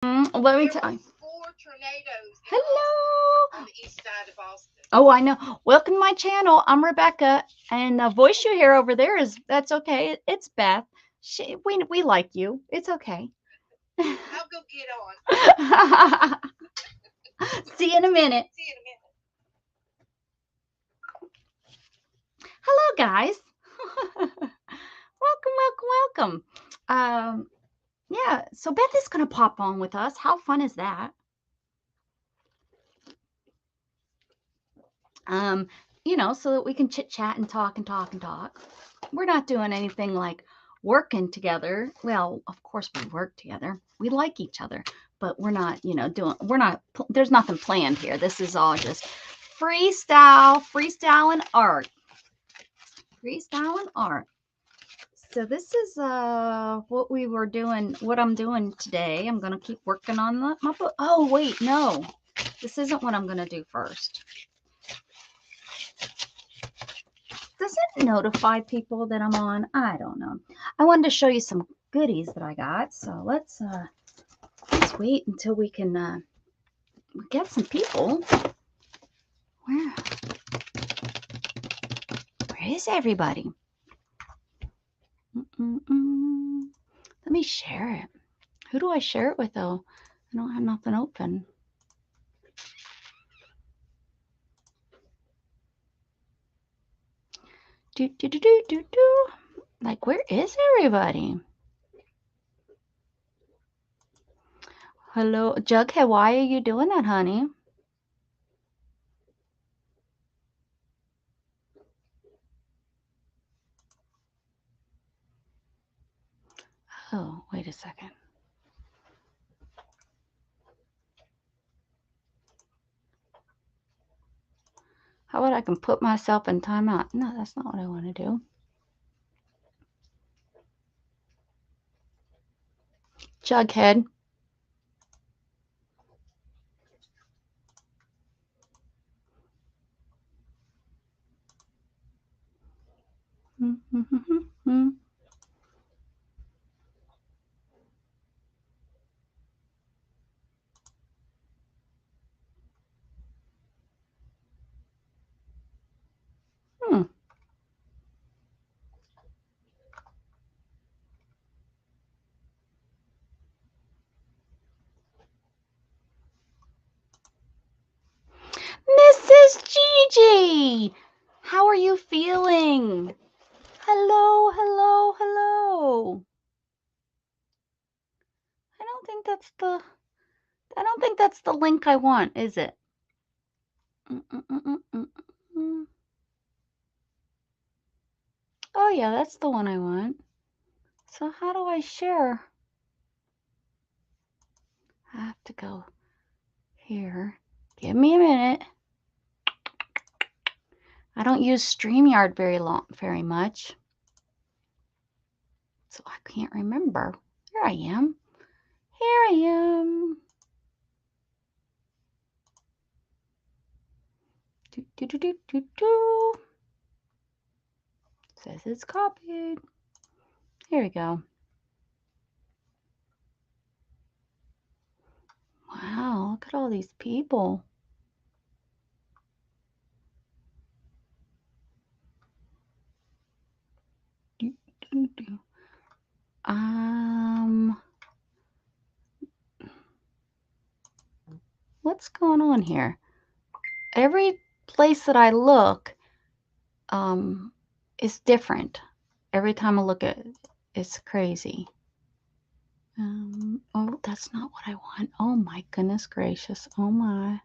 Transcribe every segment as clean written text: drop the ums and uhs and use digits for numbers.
Let me tell you. 4 tornadoes. Hello. On the east side of Boston. Oh, I know. Welcome to my channel. I'm Rebecca, and the voice you hear over there that's okay. It's Beth. We like you. It's okay. I'll go get on. See you in a minute. See you in a minute. Hello, guys. Welcome. Yeah, so Beth is going to pop on with us. How fun is that? You know, so that we can chit chat and talk and talk and talk. We're not doing anything like working together. Well, of course we work together. We like each other, but we're not, you know, there's nothing planned here. This is all just freestyle and art. Freestyle and art. So this is what I'm doing today. I'm going to keep working on my book. Oh, wait, no. This isn't what I'm going to do first. Does it notify people that I'm on? I don't know. I wanted to show you some goodies that I got. So let's wait until we can get some people. Where is everybody? Let me share it. Who do I share it with, though? I don't have nothing open. Like, where is everybody? Hello, Jughead, why are you doing that, honey? Oh, wait a second. How about I can put myself in timeout? No, that's not what I want to do. Jughead. Mrs. Gigi, how are you feeling? Hello. I don't think that's the link I want, is it? Oh yeah, that's the one I want. So how do I share? I have to go here. Give me a minute. I don't use StreamYard very much. So I can't remember. Here I am. Says it's copied. Here we go. Wow, look at all these people. What's going on here? Every place that I look is different. Every time I look at it, it's crazy. Oh, that's not what I want. Oh my goodness gracious. Oh my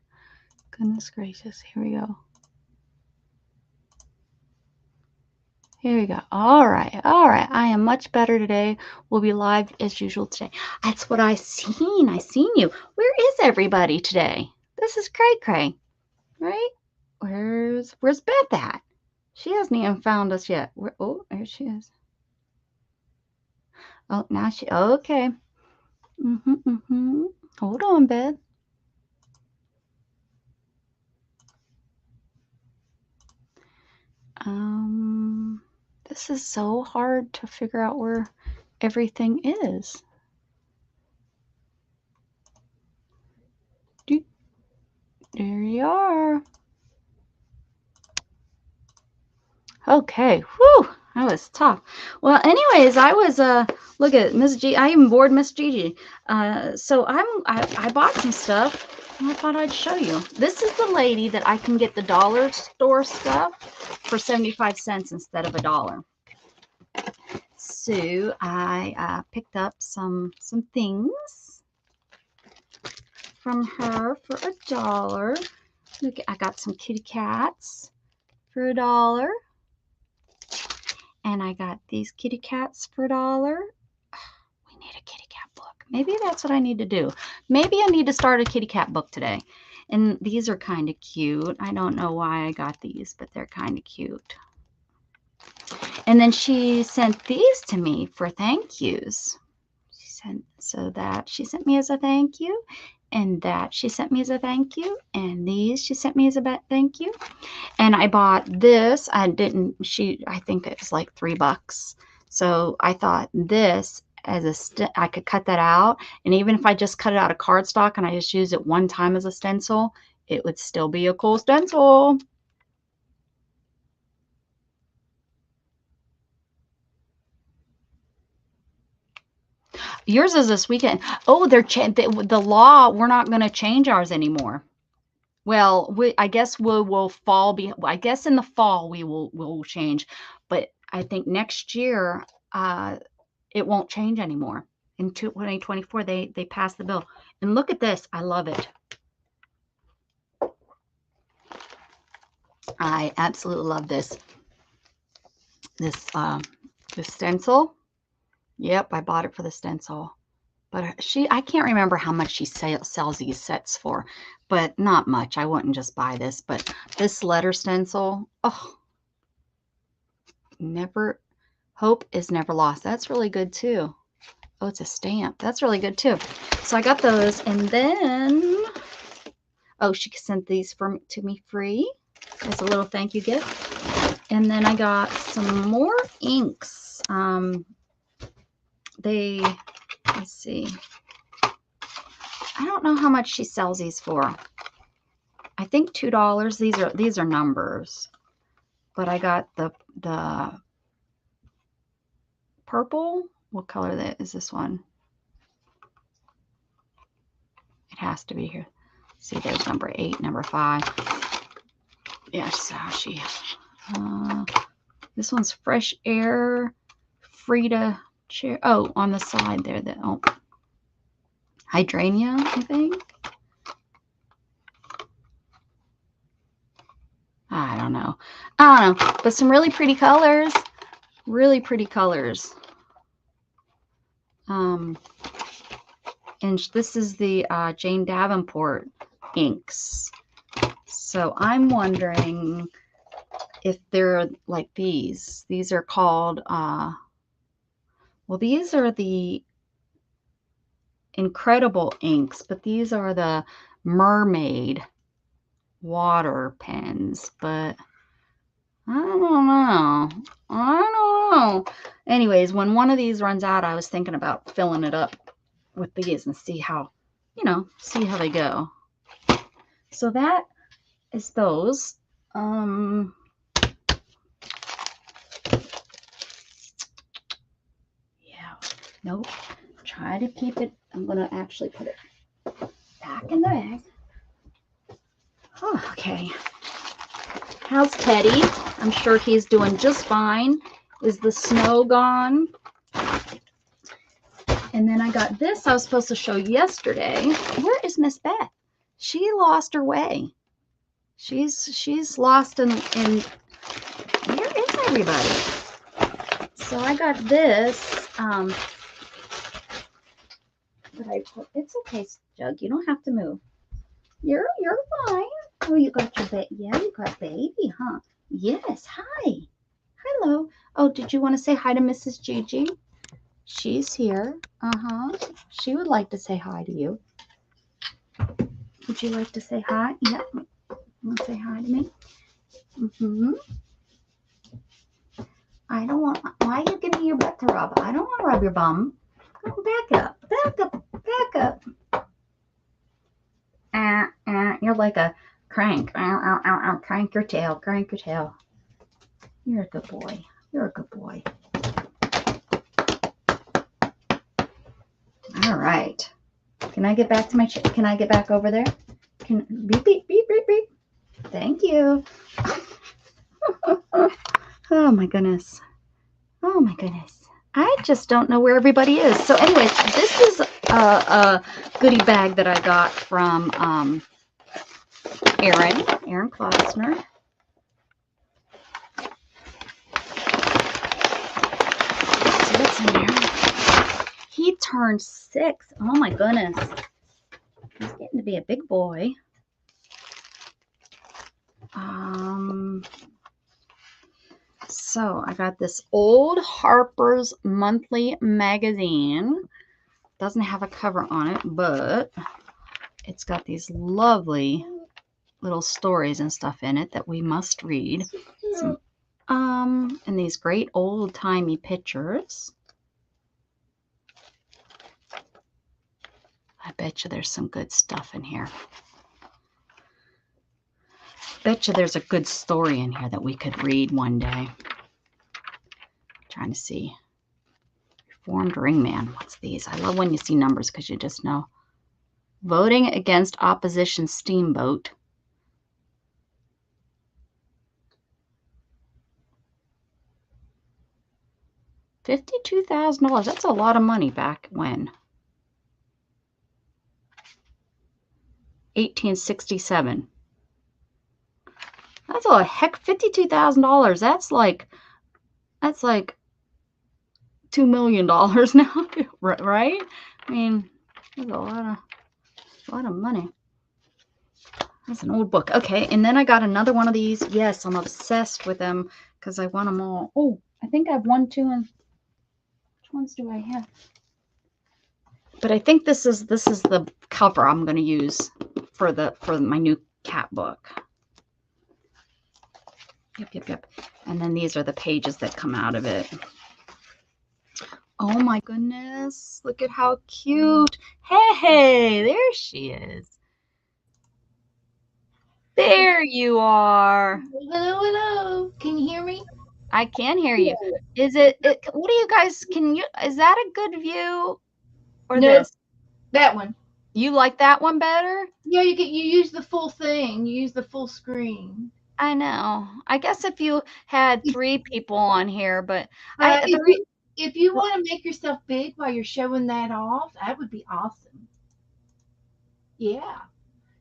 goodness gracious. Here we go. Here we go. All right. I am much better today. We'll be live as usual today. That's what I seen. I seen you. Where is everybody today? This is cray, right? Where's Beth at? She hasn't even found us yet. Oh, there she is. Oh, now she. Okay. Hold on, Beth. This is so hard to figure out where everything is. Okay. Whew. That was tough. Well, anyways, I was look at Miss G. I even bored Miss Gigi. So I bought some stuff. And I thought I'd show you. This is the lady that I can get the dollar store stuff for 75 cents instead of $1. So I picked up some things from her for $1. Look, I got some kitty cats for $1. And I got these kitty cats for $1. We need a kitty cat book. Maybe that's what I need to do. Maybe I need to start a kitty cat book today. And these are kind of cute. I don't know why I got these, but they're kind of cute. And then she sent these to me for thank yous. She sent me as a thank you. And that she sent me as a thank you. And these she sent me as a thank you. And I bought this. I think it was like $3. So I thought this as I could cut that out. And even if I just cut it out of cardstock and I just use it one time as a stencil, it would still be a cool stencil. Yours is this weekend. Oh, the law, we're not going to change ours anymore. Well, I guess I guess in the fall we'll change, but I think next year it won't change anymore. In 2024 they passed the bill. And look at this. I love it. I absolutely love this. This stencil. Yep, I bought it for the stencil. But I can't remember how much she sells these sets for, but not much. I wouldn't just buy this, but this letter stencil, oh, hope is never lost. That's really good too. Oh, it's a stamp. That's really good too. So I got those, and then, oh, she sent these to me free as a little thank you gift. And then I got some more inks. Let's see. I don't know how much she sells these for. I think $2. These are numbers. But I got the purple. What color is this one? It has to be here. See, there's number 8, number 5. Yes, this one's Fresh Air, Frida Chair. Oh, on the side there. Hydrangea, I think. I don't know. But some really pretty colors. Really pretty colors. And this is the Jane Davenport inks. So I'm wondering if they're like these. These are called, well, these are the Incredible inks, but these are the Mermaid water pens, but I don't know. Anyways, when one of these runs out, I was thinking about filling it up with these and see how they go. So that is those. Yeah, nope. Try to keep it. I'm going to actually put it back in the bag. Oh, okay. How's Teddy? I'm sure he's doing just fine. Is the snow gone? And then I got this I was supposed to show yesterday. Where is Miss Beth? She lost her way. She's lost in where is everybody? So I got this. But it's okay, Jug. You don't have to move. You're fine. Oh, you got your baby. Yeah, you got baby, huh? Yes. Hi. Hello. Oh, did you want to say hi to Mrs. Gigi? She's here. She would like to say hi to you. Would you like to say hi? Yeah. You want to say hi to me? I don't want. Why are you giving me your butt to rub? I don't want to rub your bum. Come back up. Back up. Back up. You're like a crank. Crank your tail. Crank your tail. You're a good boy. You're a good boy. All right. Can I get back to my can I get back over there? Can beep beep beep beep beep. Thank you. Oh my goodness. Oh my goodness. I just don't know where everybody is. So anyways, this is a goodie bag that I got from Aaron Klosner. So what's in there? He turned 6. Oh my goodness. He's getting to be a big boy. So I got this old Harper's Monthly magazine. Doesn't have a cover on it, but it's got these lovely little stories and stuff in it that we must read. Some, and these great old-timey pictures. I bet you there's some good stuff in here. Bet you there's a good story in here that we could read one day. Trying to see. Reformed Ringman. What's these? I love when you see numbers because you just know. Voting against opposition steamboat. $52,000. That's a lot of money back when? 1867. That's a heck, $52,000. That's like $2 million now, right? I mean, that's a lot of money. That's an old book. Okay, and then I got another one of these. Yes, I'm obsessed with them because I want them all. Oh, I think I have 1, 2, and which ones do I have? But I think this is the cover I'm going to use for my new cat book. Yep. And then these are the pages that come out of it. Oh my goodness. Look at how cute. Hey, there she is. There you are. Hello. Can you hear me? I can hear you. Is it what do you guys, is that a good view or No, this? that one. You like that one better? Yeah, you use the full thing. You use the full screen. I know. I guess if you had 3 people on here, but if you want to make yourself big while you're showing that off, that would be awesome. Yeah.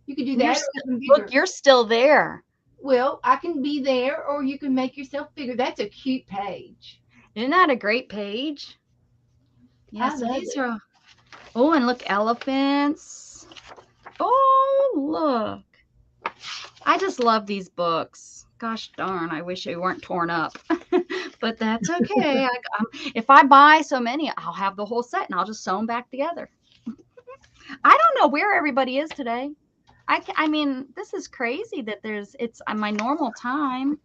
You could do that. Look, you're still there. Well, I can be there, or you can make yourself bigger. That's a cute page. Isn't that a great page? Yeah, so these are. Oh, and look, elephants. Oh, look. I just love these books. Gosh darn, I wish they weren't torn up. But that's okay. If I buy so many, I'll have the whole set and I'll just sew them back together. I don't know where everybody is today. I mean, this is crazy that it's my normal time.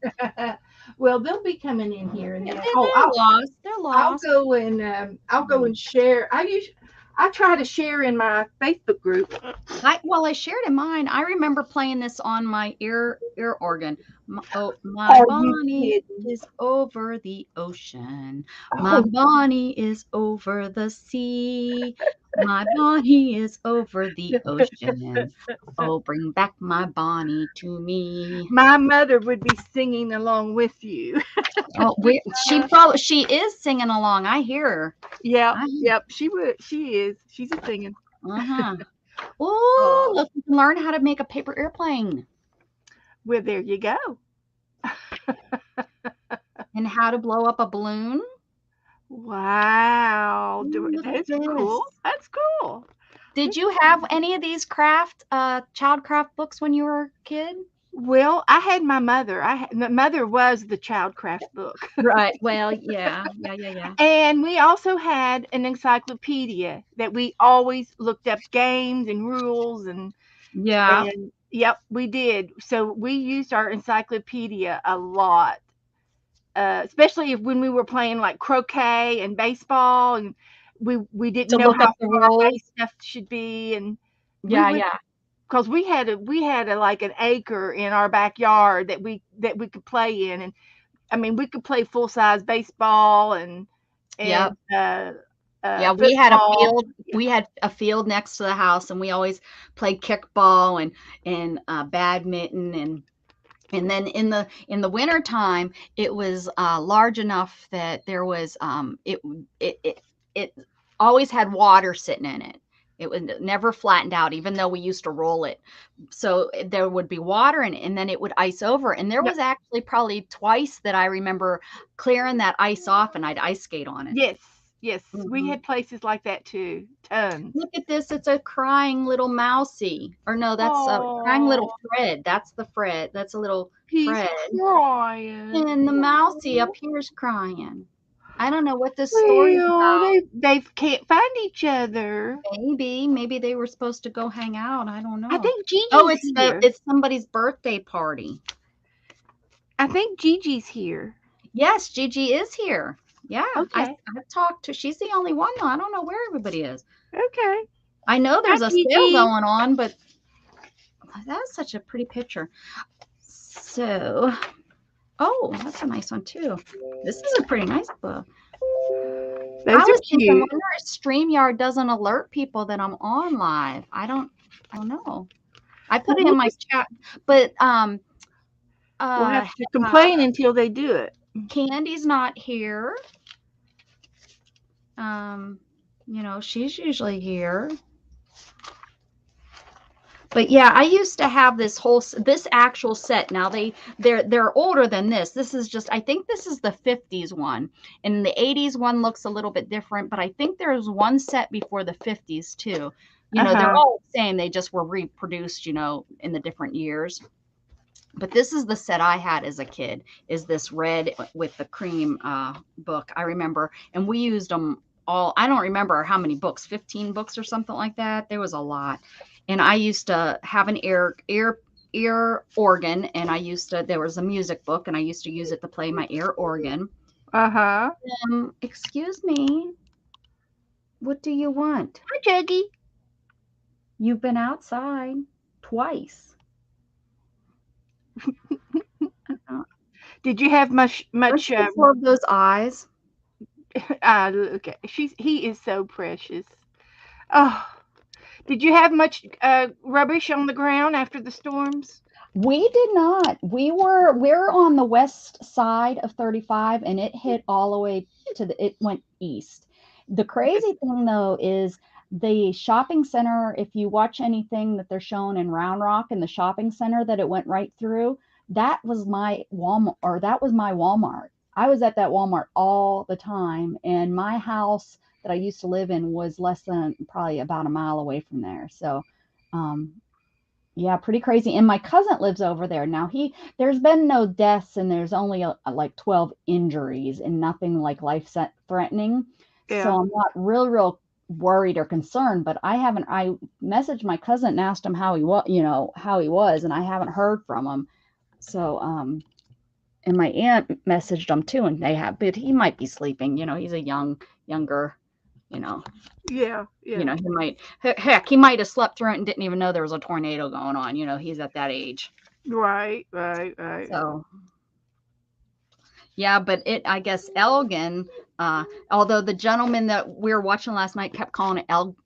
Well, they'll be coming in here, and they're lost. They're lost. I'll go and share. I try to share in my Facebook group. I shared in mine. I remember playing this on my ear organ. My Bonnie is over the ocean. My Bonnie is over the sea. My Bonnie is over the ocean. Oh, bring back my Bonnie to me. My mother would be singing along with you. Oh, she is singing along. I hear her. Yep, she would. She is. She's a singing. Oh, look, you can learn how to make a paper airplane. Well, there you go. And how to blow up a balloon. Wow, that's cool. That's cool. Did you have any of these child craft books when you were a kid? Well, I had my mother. My mother was the child craft book. Right. Well, yeah. And we also had an encyclopedia that we always looked up games and rules and yep, we did. So we used our encyclopedia a lot, especially when we were playing like croquet and baseball, and we didn't know how far stuff should be, and because we had like an acre in our backyard that we could play in, and I mean, we could play full-size baseball and Yep. Yeah, we had a football. field. We had a field next to the house, and we always played kickball and badminton and then in the winter time it was large enough that there was it always had water sitting in it. It was never flattened out, even though we used to roll it. So there would be water in it, and then it would ice over. And there No, was actually probably twice that I remember clearing that ice off, and I'd ice skate on it. yes, yes, we Mhm. had places like that too, tons. Look at this. It's a crying little mousie. Or no, that's a crying little Oh, Fred. That's the Fred. That's a little he's Fred. crying. And the mousie up Oh, here is crying. I don't know what this story's well, about. they can't find each other. Maybe they were supposed to go hang out. I don't I know. think Oh, Gigi's here. it's somebody's birthday party. I think Gigi's here. Yes, Gigi is here. Yeah, Okay, I've talked to. She's the only one though. I don't know where everybody is. okay. I know Hi, there's a sale Gigi. going on, but that's such a pretty picture. So, oh, that's a nice one too. This is a pretty nice book. I Those are was thinking, cute. wonder if StreamYard doesn't alert people that I'm on live. I don't know. I put Well, it in my chat, but we'll uh, have to complain until they do it. Candy's not here. She's usually here. But yeah, I used to have this actual set. Now they're older than this. This is just, I think this is the 50s one, and the 80s one looks a little bit different. But I think there's one set before the 50s too. They're all the same. They just were reproduced, in the different years. But this is the set I had as a kid. Is this red with the cream book? I remember, and we used them all. I don't remember how many books, 15 books or something like that. There was a lot. And I used to have an ear organ, and there was a music book, and I used to use it to play my ear organ. Uh-huh. Excuse me, what do you want? Hi, Juggy. You've been outside twice. Did you have much? Of those eyes. Look at he is so precious. Oh, did you have much rubbish on the ground after the storms? We did not. We're on the west side of 35, and it hit all the way it went east. The crazy thing though is the shopping center, if you watch anything that they're showing in Round Rock and the shopping center that it went right through, that was my Walmart. I was at that Walmart all the time, and my house that I used to live in was less than probably about a mile away from there. So um yeah, pretty crazy. And my cousin lives over there. Now there's been no deaths, and there's only like 12 injuries and nothing like life threatening. So Yeah. I'm not real worried or concerned, but I messaged my cousin and asked him how he was, and I haven't heard from him. So, and my aunt messaged him too, and but he might be sleeping, he's a younger, you know, Yeah. Yeah. he might have slept through it and didn't even know there was a tornado going on. He's at that age. Right. So, yeah, but I guess Elgin, although the gentleman that we were watching last night kept calling it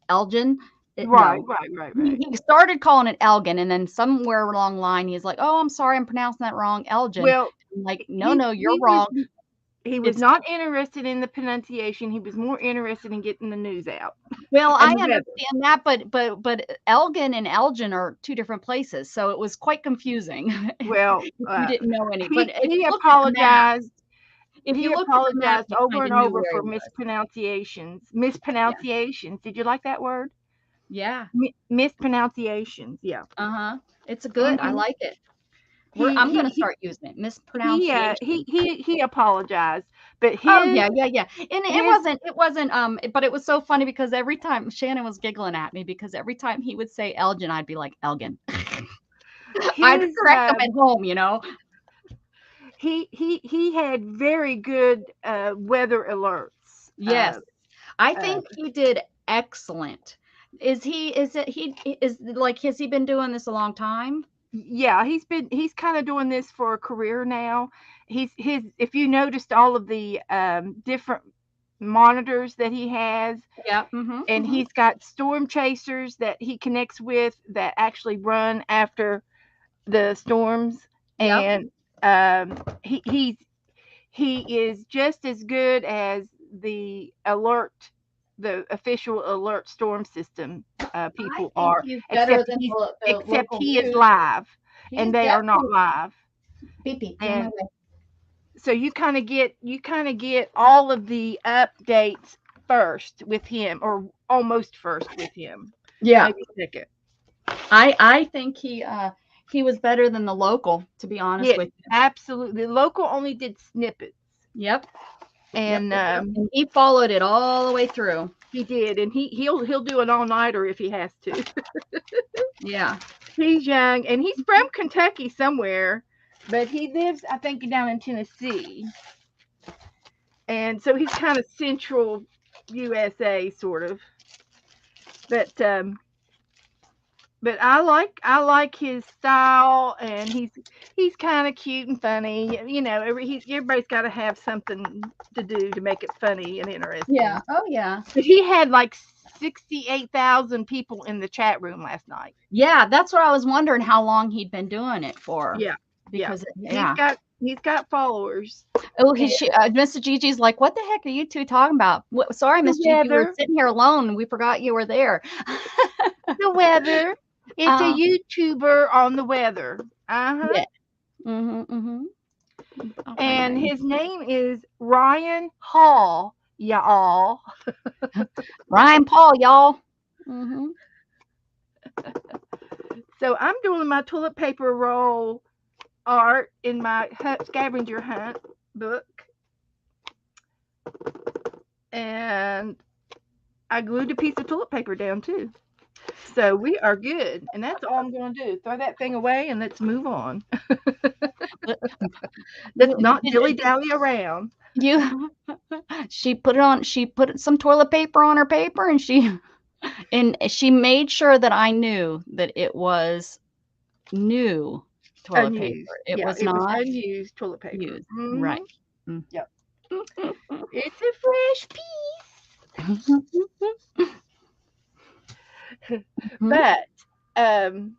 Elgin. Right. No, he started calling it Elgin, and then somewhere along the line, he's like, "Oh, I'm sorry, I'm pronouncing that wrong, Elgin." Well, I'm like, no, you're he wrong. he was It's not interested in the pronunciation. He was more interested in getting the news out. Well, I And the weather. understand that, but Elgin and Elgin are two different places, so it was quite confusing. Well, If you didn't know any, but if he you looked at the map, apologized. if He you looked at the map, apologized you over kinda and knew over where he for was. mispronunciations. Did you like that word? Yeah. Mispronunciations. Yeah. Uh-huh. It's good. I Mhm. like it. I'm gonna He start using it. Mispronunciation. he apologized, but Oh, his yeah. And his it wasn't, but it was so funny because every time Shannon was giggling at me because every time he would say Elgin, I'd be like, Elgin. I'd his correct him at home, he had very good weather alerts. Yes. I Uh, think he did excellent. Is he like, has he been doing this a long time? Yeah, he's kind of doing this for a career now. If you noticed all of the different monitors that he has, Yeah. and he's got storm chasers that he connects with that actually run after the storms, Yep. and he is just as good as the official alert storm system I people think are, he's better than the except local he is news. live, He and is they are not definitely live. beep beep. You're on my And way. so you kind of get all of the updates first with him, or almost first with him, Yeah. maybe second. I think he was better than the local, to be honest Yes, with you. absolutely. The local only did snippets, Yep. Yep. and Yep. Yep. And he followed it all the way through. he did, and he'll do an all nighter if he has to. Yeah. He's young, and he's from Kentucky somewhere, but he lives, I think, down in Tennessee, and so he's kind of central USA sort of. But I like his style, and he's kind of cute and funny. You know, everybody's got to have something to do to make it funny and Yeah. interesting. Oh yeah. But he had like 68,000 people in the chat room last night. Yeah. That's what I was wondering how long he'd been doing it for. Yeah, yeah. Because He's yeah. got followers. Oh, And Mr. Gigi's like, what the heck are you two talking about? Sorry, the Miss Gigi, we were weather, sitting here alone and we forgot you were there. the weather. It's a uh, YouTuber on the weather. Uh-huh. yeah. Mm-hmm. I'll find And that. his name is Ryan Hall, y'all. Ryan Paul, y'all. Mm-hmm. So I'm doing my toilet paper roll art in my scavenger hunt book, and I glued a piece of toilet paper down too. So we are good, and that's all I'm going to do. Throw that thing away and let's move on. Let's not dilly dally around. You she put it on, she put some toilet paper on her paper, and she made sure that I knew that it was new toilet Unused. paper. It Yeah, was it was not unused toilet paper. used. Right. Mm. Yep. It's a fresh piece. But um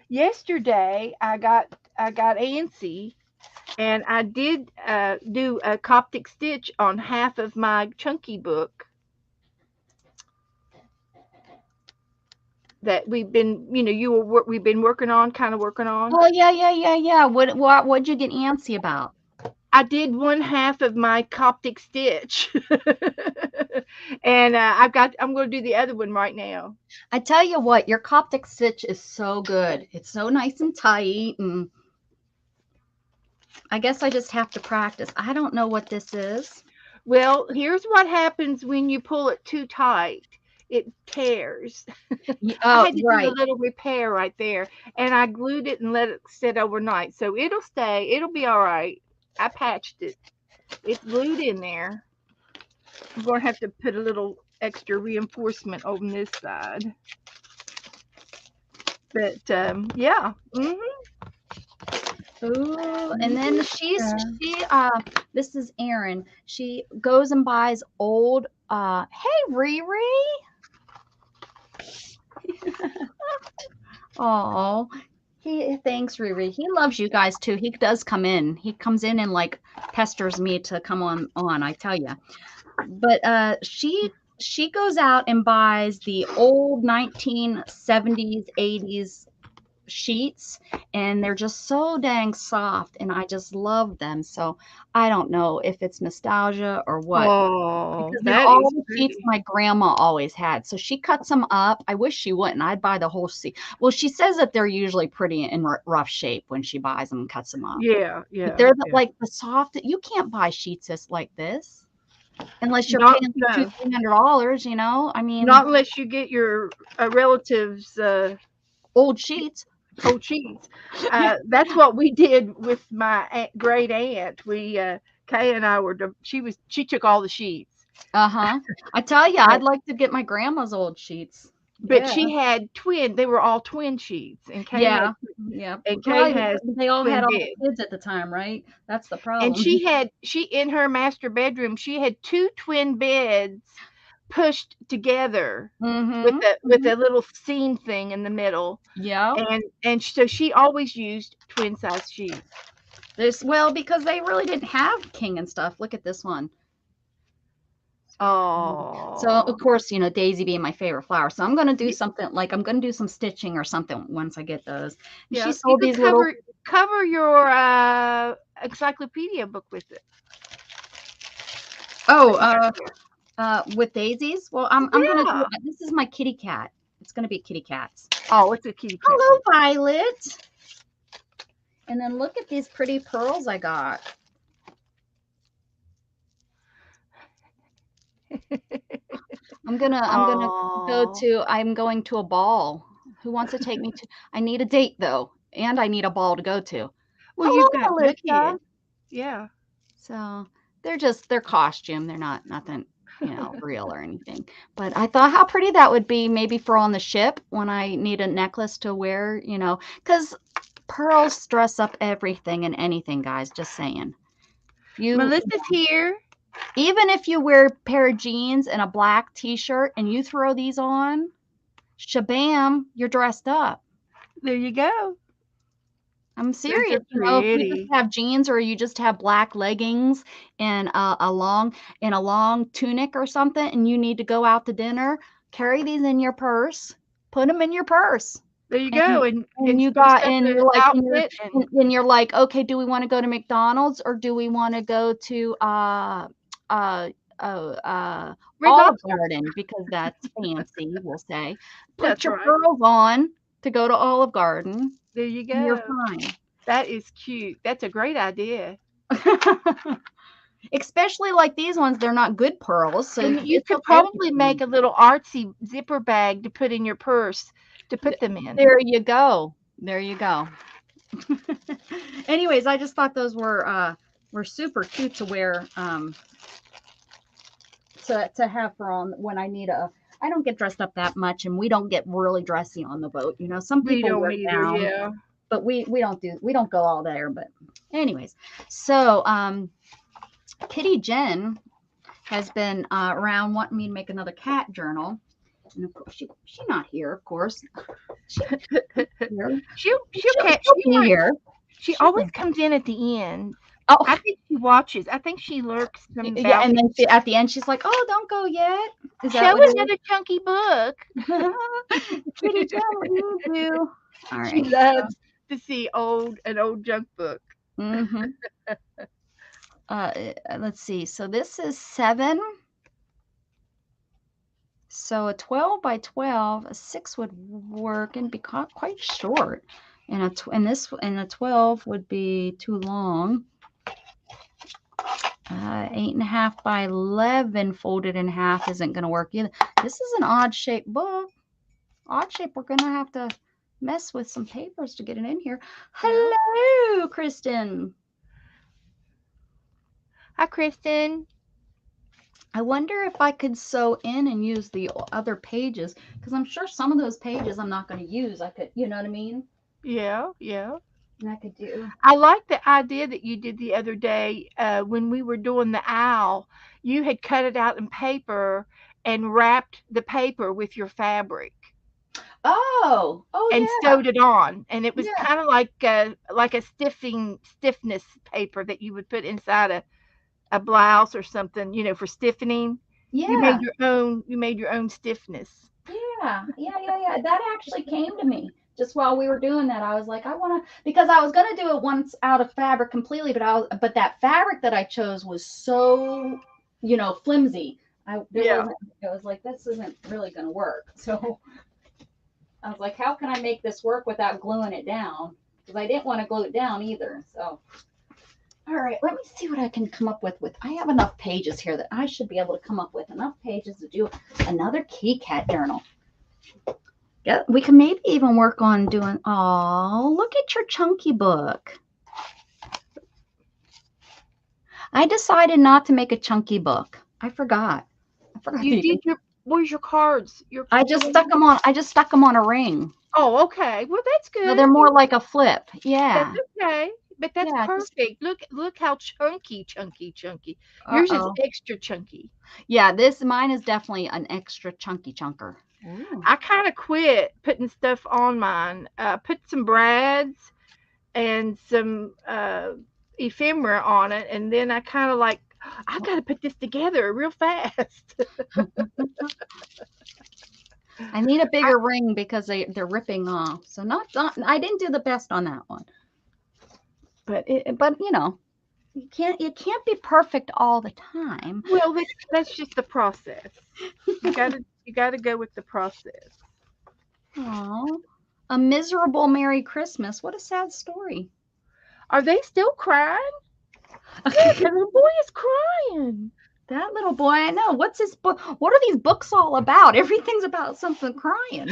yesterday I got antsy, and I did do a Coptic Stitch on half of my chunky book that we've been, we've been working on, kind of working on. Oh yeah. What'd you get antsy about? I did one half of my Coptic Stitch, and I'm going to do the other one right now. I tell you what, your Coptic Stitch is so good. It's so nice and tight, and I guess I just have to practice. I don't know what this is. Well, here's what happens when you pull it too tight. It tears. I Oh, had to do a right. little repair right there, and I glued it and let it sit overnight. So it'll stay. It'll be all right. I patched it. It's glued in there. I'm going to have to put a little extra reinforcement on this side. But yeah. Ooh, and then this is Erin. She goes and buys old hey Riri. Oh, thanks Riri. He loves you guys too. He does come in. He comes in and like pesters me to come on, I tell you. But she goes out and buys the old 1970s, 80s sheets, and they're just so dang soft, and I just love them. So I don't know if it's nostalgia or what, Oh, because they're that all is the sheets pretty. my grandma always had. So she cuts them up. I wish she wouldn't. I'd buy the whole sheet. Well, she says that they're usually pretty in rough shape when she buys them and cuts them up. Yeah, But yeah, they're yeah. like the soft. You can't buy sheets like this unless you're Not paying no, $200-300. I mean, not unless you get your relatives old sheets. old sheets. That's what we did with my great aunt. Kay and I she took all the sheets. I tell you, I'd like to get my grandma's old sheets. But Yeah. she had they were all twin sheets, and Kay Yeah. Yeah. Kay Probably has they all twin had all beds. the kids at the time, right? That's the And problem. she in her master bedroom, she had 2 twin beds pushed together Mm-hmm. with a little seam thing in the middle, Yeah. and so she always used twin size sheets. Well, because they really didn't have king and stuff. Look at this one. So Oh. of course, Daisy being my favorite flower. So I'm gonna do something like I'm gonna do some stitching or something once I get those. And she Yeah, you sold could these little. cover your encyclopedia book with it. Oh, with daisies. Well, I'm gonna do. Yeah. This is my kitty cat. It's gonna be kitty cats. Oh, it's a kitty cat. Hello, Violet. And then look at these pretty pearls I got. I'm going to a ball. Who wants to take me to? I need a date though, and I need a ball to go to. Well, you've Hello, got the Melissa. kid. Yeah. So they're costume. They're not nothing, real or anything. But I thought how pretty that would be maybe for on the ship when I need a necklace to wear, because pearls dress up everything and anything, guys. Just saying. Melissa's here. Even if you wear a pair of jeans and a black t-shirt and you throw these on, shabam, you're dressed up. There you go. I'm serious. Those are If you pretty. just have jeans or you just have black leggings and a long tunic or something, and you need to go out to dinner, carry these in your purse. Put them in your purse. There you go. And you spruce got up and the you're like outfit and you're like, okay, do we want to go to McDonald's or do we want to go to Olive Garden because that's fancy, we'll say. Put That's your right. pearls on to go to Olive Garden. There you go. And you're fine. That is cute. That's a great idea. Especially like these ones, they're not good pearls. So And you it's could okay. probably make a little artsy zipper bag to put in your purse to put them in. There you go. There you go. Anyways, I just thought those were super cute to wear to have for on when I need I don't get dressed up that much, and we don't get really dressy on the boat. Some people don't wear either, down, yeah. but we don't go all there. But anyways, so Kitty Jen has been around wanting me to make another cat journal, and of course she's not here. Of course, She'll be here. She always comes in at the end. Oh, I think she watches. I think she lurks. Yeah, and then at the end she's like, "Oh, don't go yet." Show another chunky book. Kitty Jen, what do you do? All right. She loves to see an old junk book. Mm-hmm. Let's see. So this is 7. So a 12 by 12, a 6 would work and be quite short, and a 12 would be too long. 8.5 by 11 folded in half isn't going to work either. This is an odd shaped book. Odd shape. We're going to have to mess with some papers to get it in here. Hello, Kristen. Hi, Kristen. I wonder if I could sew in and use the other pages, because I'm sure some of those pages I'm not going to use. I could, you know what I mean? Yeah, yeah. And I could do. I like the idea that you did the other day when we were doing the owl. You had cut it out in paper and wrapped the paper with your fabric. Oh, and yeah. sewed it on, and it was kind of like a stiffness paper that you would put inside a blouse or something, for stiffening. Yeah. You made your own stiffness. Yeah. That actually came to me just while we were doing that. I was like, because I was gonna do it once out of fabric completely, but that fabric that I chose was so, flimsy. It was like, this isn't really gonna work. So I was like, how can I make this work without gluing it down? Because I didn't want to glue it down either. So, all right, let me see what I can come up with. I have enough pages here that I should be able to come up with enough pages to do another kitty cat journal. Yeah, we can maybe even work on doing, look at your chunky book. I decided not to make a chunky book. I forgot. You Where's your cards? I just stuck them on a ring. Oh, okay. Well, that's good. So they're more like a flip. Yeah. That's okay. But that's Yeah. perfect. Look how chunky. Yours is extra chunky. Yeah, mine is definitely an extra chunky chunker. Ooh. I kind of quit putting stuff on mine. Put some brads and some ephemera on it, and then I kind of like, I got to put this together real fast. I need a bigger ring because they're ripping off. So I didn't do the best on that one. But you know, you can't be perfect all the time. Well, that's just the process. You gotta go with the process. Oh, A Miserable Merry Christmas. What a sad story. Are they still crying? Look, the little boy is crying. That little boy, I know. What's his book? What are these books all about? Everything's about something crying.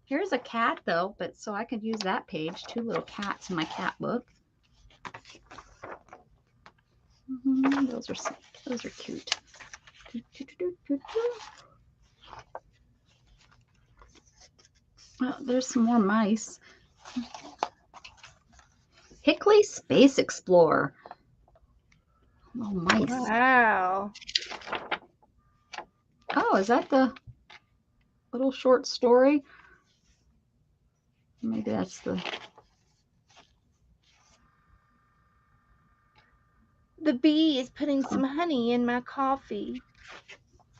Here's a cat, though, but so I could use that page. 2 little cats in my cat book. Those are cute. Oh, there's some more mice. Hickley Space Explorer. Oh, mice. Wow. Oh, is that the little short story? Maybe that's the... The bee is putting some honey in my coffee.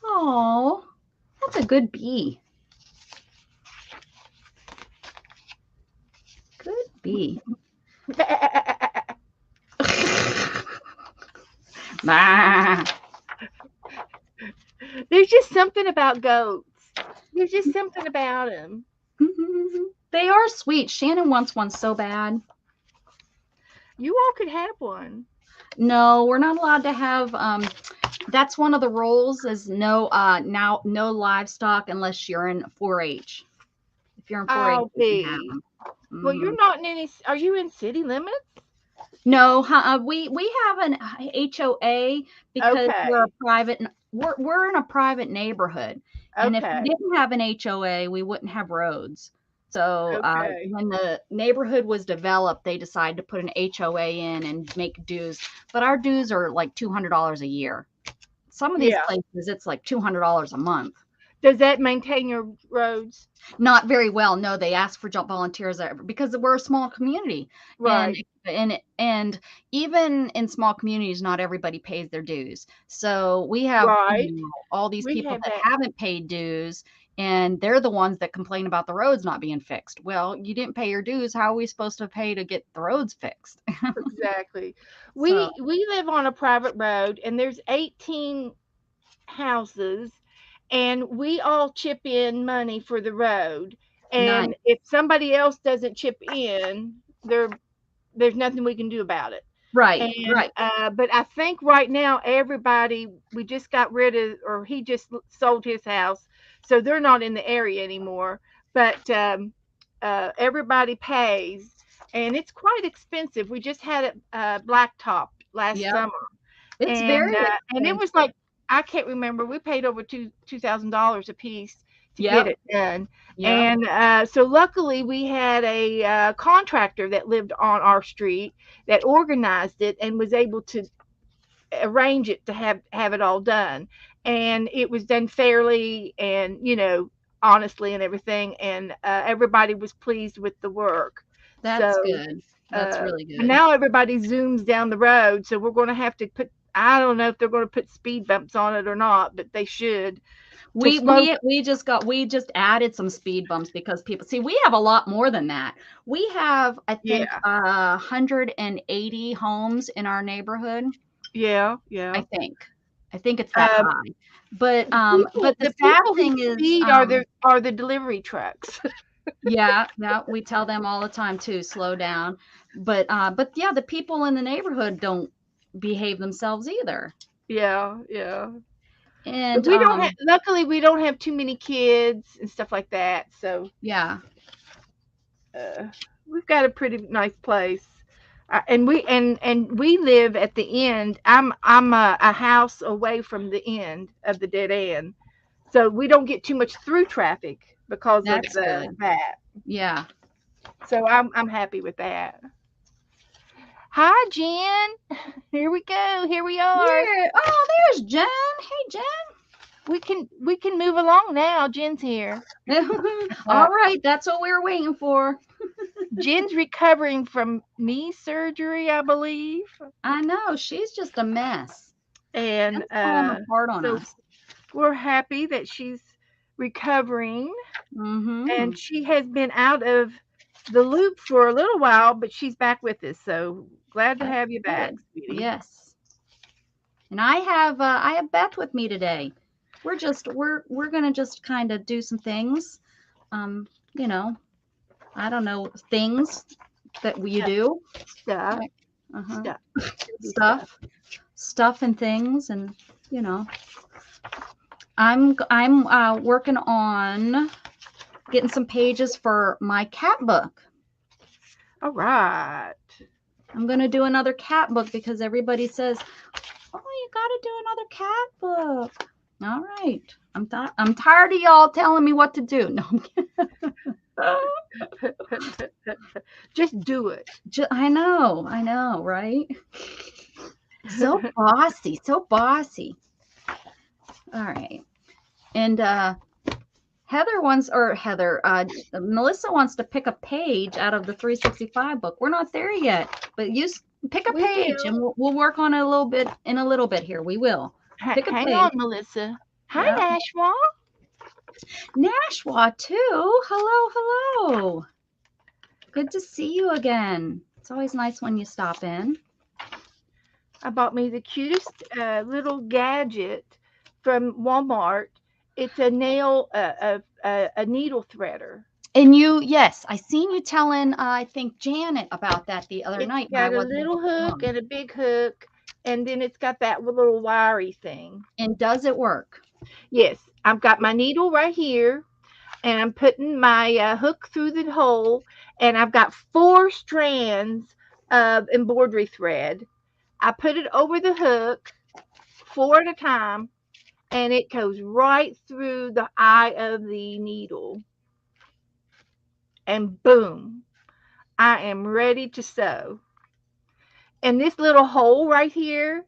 Oh, that's a good bee. Good bee. There's just something about goats. There's just something about them. They are sweet. Shannon wants one so bad. You all could have one. No, we're not allowed to have. That's one of the rules. Is no livestock unless you're in 4-H. If you're in 4-H, you can have them. Well, you're not in any. Are you in city limits? No, we have an HOA because we're in a private neighborhood, and if we didn't have an HOA, we wouldn't have roads. So when the neighborhood was developed, they decided to put an HOA in and make dues. But our dues are like $200 a year. Some of these places, it's like $200 a month. Does that maintain your roads? Not very well. No, they ask for volunteers because we're a small community. Right. And even in small communities, not everybody pays their dues. So we have all these people that haven't paid dues, and they're the ones that complain about the roads not being fixed. Well, you didn't pay your dues. How are we supposed to pay to get the roads fixed? Exactly. We live on a private road, and there's 18 houses, and we all chip in money for the road. And if somebody else doesn't chip in, there's nothing we can do about it. Right. But I think right now we just got rid of, or he just sold his house, so they're not in the area anymore. But everybody pays, and it's quite expensive. We just had it blacktop last summer. It's very expensive. And it was like, I can't remember. We paid over $2,000 a piece to get it done. Yep. And so luckily we had a contractor that lived on our street that organized it and was able to arrange it to have it all done. And it was done fairly and, honestly and everything. And everybody was pleased with the work. That's good. That's really good. Now everybody zooms down the road. So we're going to have to I don't know if they're going to put speed bumps on it or not, but they should. We just added some speed bumps because people see we have a lot more than that. We have, I think, 180 homes in our neighborhood. Yeah. I think it's that high. But the sad thing is, are the delivery trucks. Yeah, we tell them all the time too, slow down. But yeah, the people in the neighborhood don't behave themselves either. Yeah. And we don't luckily we don't have too many kids and stuff like that, so we've got a pretty nice place. And we live at the end. I'm a house away from the end of the dead end, So we don't get too much through traffic because That's of good. that. Yeah. So I'm happy with that. Hi, Jen. Here we go. Here we are. Yeah. Oh, there's Jen. Hey, Jen. We can move along now. Jen's here. All right. That's what we were waiting for. Jen's recovering from knee surgery, I believe. I know. She's just a mess. And It's falling apart on so us. we're happy that she's recovering. Mm-hmm. And she has been out of the loop for a little while, but she's back with us. So glad to That's have you back, good. sweetie. Yes. And I have Beth with me today. We're gonna just kind of do some things. You know, I don't know, things that you do. Stuff. Uh-huh. Stuff. Stuff and things, and you know, I'm working on getting some pages for my cat book. All right. I'm gonna do another cat book because everybody says, "Oh, you gotta do another cat book." All right. I'm tired of y'all telling me what to do. No, Just do it. I know, right? So bossy, so bossy. All right. And Melissa wants to pick a page out of the 365 book. We're not there yet, but pick a page and we'll work on it in a little bit here. We will. Pick a Hang page. on, Melissa. Hi, Nashwa. Nashwa too. Hello. Good to see you again. It's always nice when you stop in. I bought me the cutest little gadget from Walmart. It's a needle threader. And yes, I seen you telling I think Janet about that the other night. It's got a little hook and a big hook, and then it's got that little wiry thing. And does it work? Yes, I've got my needle right here, and I'm putting my hook through the hole, and I've got 4 strands of embroidery thread. I put it over the hook 4 at a time, and it goes right through the eye of the needle. And boom, I am ready to sew. And this little hole right here,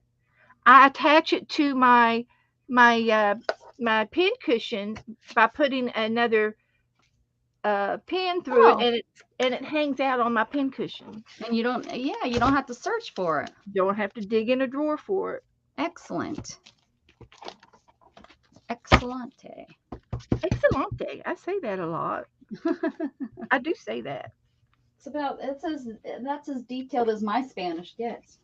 I attach it to my pin cushion by putting another pin through it, and it hangs out on my pin cushion. And you don't have to search for it. You don't have to dig in a drawer for it. Excellent. Excellente. I say that a lot. I do say that. That's as detailed as my Spanish gets.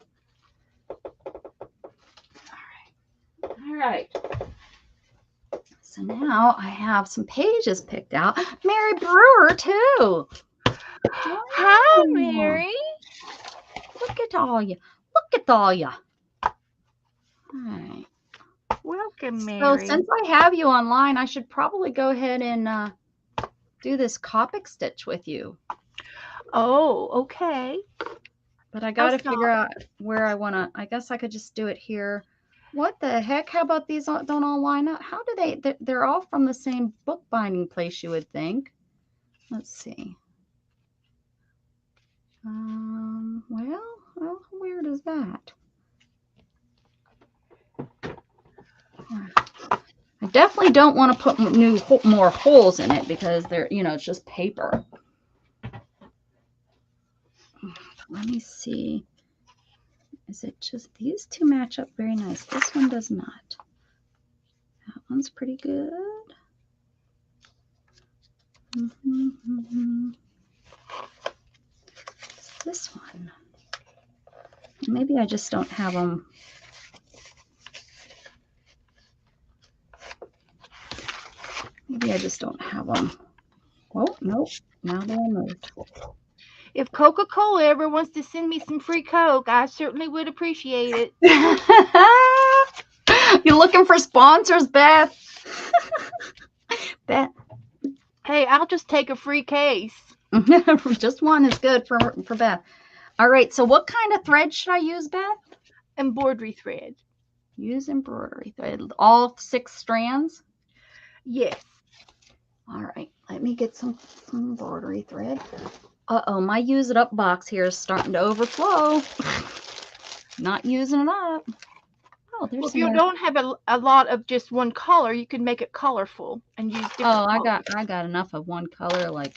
All right. So now I have some pages picked out. Mary Brewer too. Hi, Mary. Look at all you. All right. Welcome, Mary. So since I have you online, I should probably go ahead and do this Coptic Stitch with you. Oh, okay. But I got to figure out where I want to. I guess I could just do it here. What the heck? How about these don't all line up? How do they're all from the same bookbinding place, you would think. Let's see. Well, how weird is that? I definitely don't want to put more holes in it because they're, it's just paper. Let me see. Is it just these two match up very nice? This one does not. That one's pretty good. This one. Maybe I just don't have them. Maybe I just don't have them. Oh, nope. Now they're moved. If Coca-Cola ever wants to send me some free Coke, I certainly would appreciate it. You're looking for sponsors, Beth. Beth. Hey, I'll just take a free case. Just one is good for Beth. All right, so what kind of thread should I use, Beth? Embroidery thread. Use embroidery thread. All 6 strands? Yes. All right, let me get some embroidery thread. Uh-oh, my use it up box here is starting to overflow. Not using it up. Oh, there's Well, if some you more. don't have a lot of just one color, you can make it colorful and use different colors. I got enough of one color like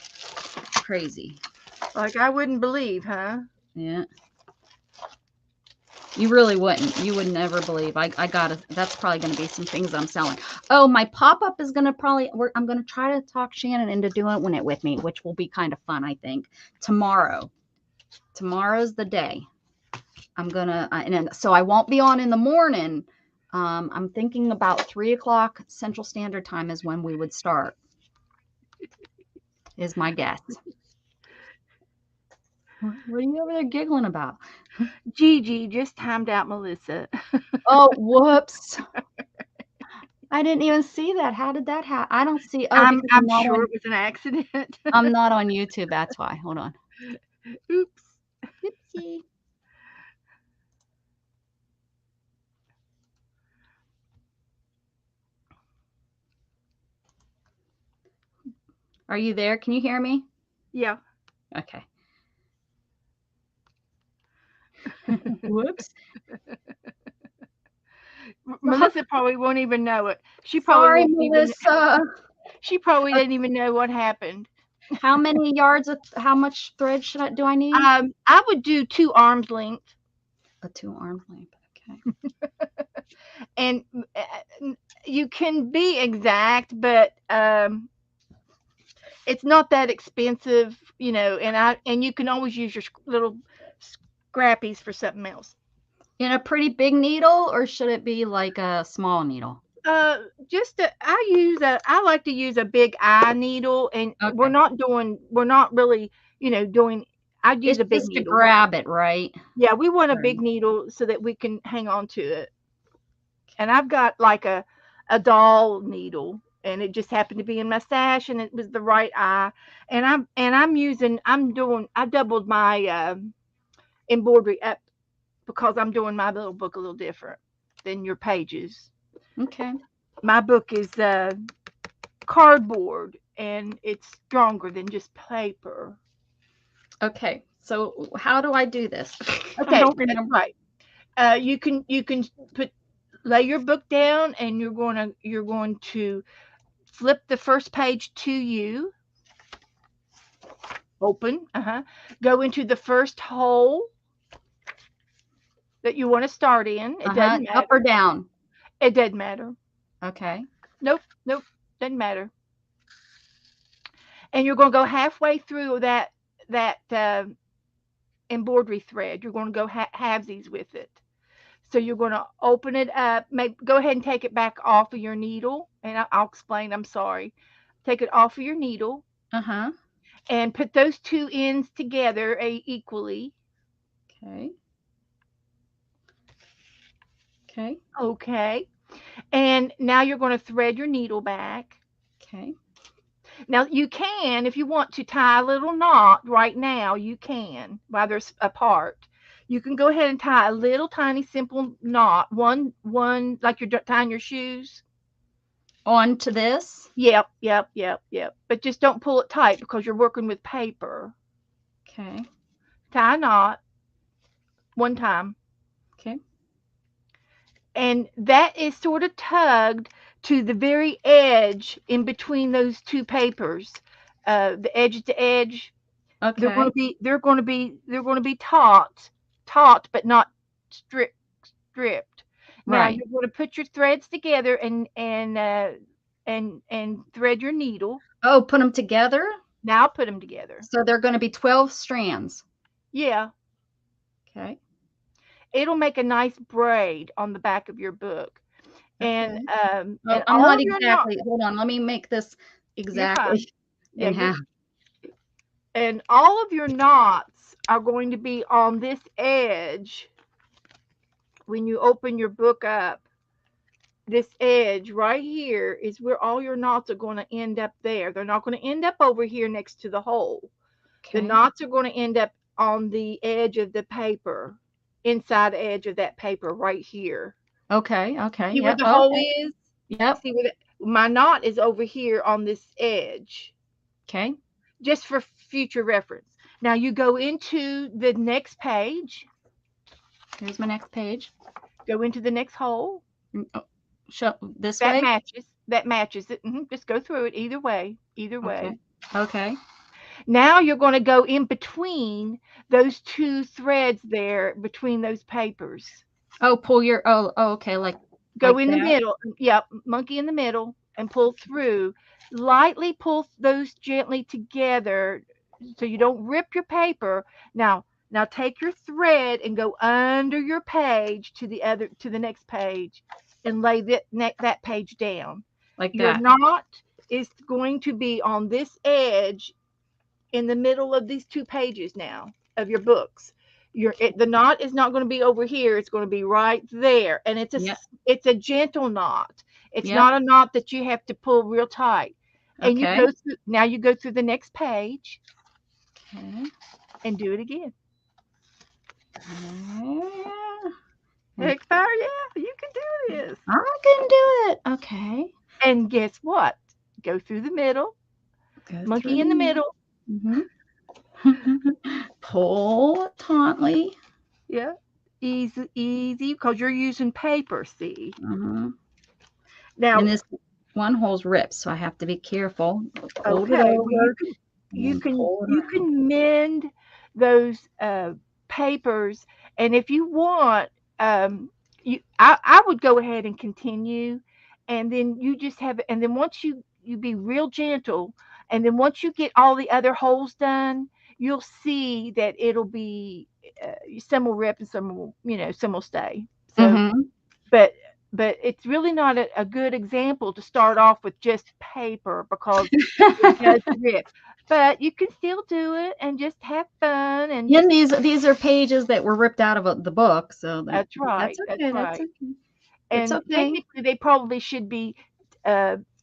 crazy. Like I wouldn't believe, huh? Yeah. You really wouldn't. You would never believe. I got it. That's probably going to be some things I'm selling. Oh, my pop-up is going to I'm going to try to talk Shannon into doing it with me, which will be kind of fun, I think. Tomorrow's the day. I'm going to, and so I won't be on in the morning. I'm thinking about 3 o'clock Central Standard Time is when we would start, is my guess. What are you over there giggling about? Gigi just timed out Melissa. Oh, whoops. I didn't even see that. How did that happen? I don't see. Oh, because I'm sure it was an accident. I'm not on YouTube. That's why. Hold on. Oops. Oopsie. Are you there? Can you hear me? Yeah. Okay. Whoops. Melissa probably won't even know it. She probably Sorry, won't Melissa. she probably didn't even know what happened. How many yards of how much thread do I need? I would do 2 arms length. A 2 arm length. Okay. And you can be exact, but it's not that expensive, you know, and you can always use your little scrappies for something else. In a pretty big needle, or should it be like a small needle? I like to use a big eye needle, and Okay. we're not really, doing. I'd use It's a big just to needle. grab it, right? Yeah, we want a Right. big needle so that we can hang on to it. And I've got like a doll needle, and it just happened to be in my stash, and it was the right eye. And I doubled my embroidery up because I'm doing my little book a little different than your pages. Okay. My book is cardboard, and it's stronger than just paper. Okay. So how do I do this? Okay, I don't that's remember. right. You can lay your book down, and you're going to flip the first page to you. Open. Go into the first hole that you want to start in. It doesn't matter. Up or down? It doesn't matter. Okay. Nope. Doesn't matter. And you're going to go halfway through that embroidery thread. You're going to go halvesies with it. So you're going to open it up. Go ahead and take it back off of your needle, and I'll explain. I'm sorry. Take it off of your needle. And put those 2 ends together equally. Okay. Okay. Okay. And now you're going to thread your needle back. Okay. Now you can, if you want to tie a little knot right now, you can while they're apart. You can go ahead and tie a little tiny simple knot, one like you're tying your shoes. Onto this? Yep. But just don't pull it tight because you're working with paper. Okay. Tie a knot one time. Okay. And that is sort of tugged to the very edge in between those 2 papers, the edge to edge. Okay. They're going to be taut, but not stripped. Right. Now you're going to put your threads together and thread your needle. Oh, put them together? Now put them together. So they're going to be 12 strands. Yeah. Okay. It'll make a nice braid on the back of your book. And I'm not exactly. Hold on, let me make this exactly in half. And all of your knots are going to be on this edge when you open your book up. This edge right here is where all your knots are going to end up there. They're not going to end up over here next to the hole. Okay. The knots are going to end up on the edge of the paper, inside edge of that paper right here. Okay. See where the hole is? Yep. See where my knot is over here on this edge. Okay. Just for future reference. Now you go into the next page. Here's my next page. Go into the next hole. Oh, show this That way. matches. That matches it. Just go through it either way. Either way. Okay. Now you're going to go in between those two threads there between those papers. Oh, pull your okay, like go like in that. the middle. Yep, monkey in the middle and pull through. Lightly pull those gently together so you don't rip your paper. Now take your thread and go under your page to the next page and lay that page down. Like your that. knot is going to be on this edge in the middle of these two pages now of your books. The knot is not going to be over here. It's going to be right there, and it's a gentle knot. It's not a knot that you have to pull real tight. And Okay. you go through the next page. Okay. And do it again. Next fire, yeah, you can do this. I can do it. Okay. And guess what? Go through the middle. Monkey in the middle. Pull tautly. Yeah. Easy, because you're using paper, see? Now, and this one hole's ripped, so I have to be careful. Fold it okay. over. You can mend those papers, and if you want, I would go ahead and continue, and then you just have, and then once you be real gentle, and then once you get all the other holes done, you'll see that it'll be some will rip and some will stay. So, but it's really not a good example to start off with just paper because it does rip. But you can still do it and just have fun. And these are pages that were ripped out of the book, so that's right. That's okay. That's right. And technically, they probably should be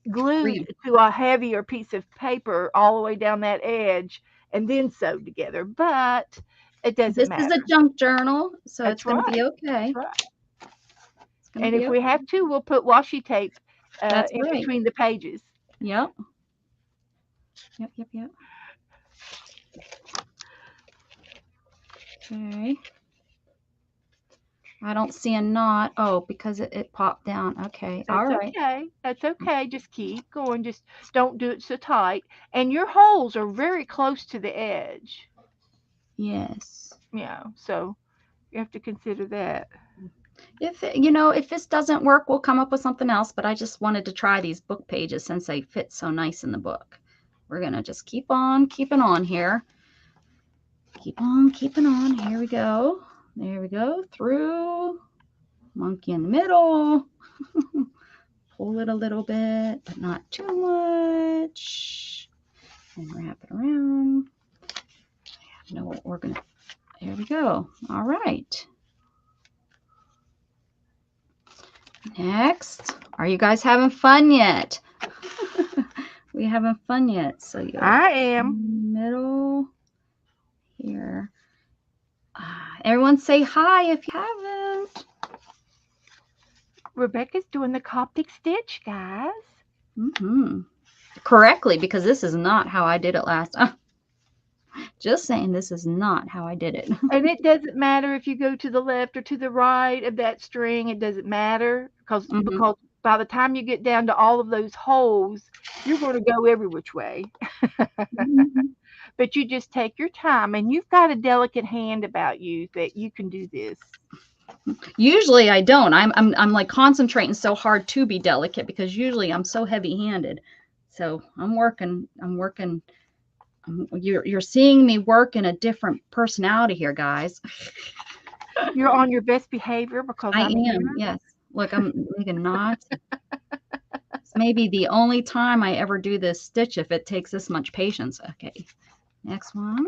glued to a heavier piece of paper all the way down that edge and then sewed together. But it doesn't matter. This is a junk journal, so that's it's going to be okay. That's right. And if we have to, we'll put washi tape in between the pages. Yep. Okay. I don't see a knot. Oh, because it popped down. Okay. All right. Okay. That's okay. Just keep going. Just don't do it so tight. And your holes are very close to the edge. Yes. Yeah. So you have to consider that. If this doesn't work, we'll come up with something else, but I just wanted to try these book pages since they fit so nice in the book. We're going to just keep on keeping on here. Keep on keeping on. Here we go. There we go. Through. Monkey in the middle. Pull it a little bit, but not too much. And wrap it around. I know what we're going to. There we go. All right. Next, are you guys having fun yet? We having fun yet? So I am. Middle here. Everyone say hi if you haven't. Rebecca's doing the Coptic Stitch, guys. Correctly, because this is not how I did it last time. Just saying, this is not how I did it. And it doesn't matter if you go to the left or to the right of that string. It doesn't matter because by the time you get down to all of those holes, you're going to go every which way. But you just take your time, and you've got a delicate hand about you that you can do this. Usually I don't. I'm like concentrating so hard to be delicate because usually I'm so heavy-handed. So I'm working. You're seeing me work in a different personality here, guys. You're on your best behavior because I am. Here. Yes. Look, I'm making knots. It's maybe the only time I ever do this stitch if it takes this much patience. Okay. Next one.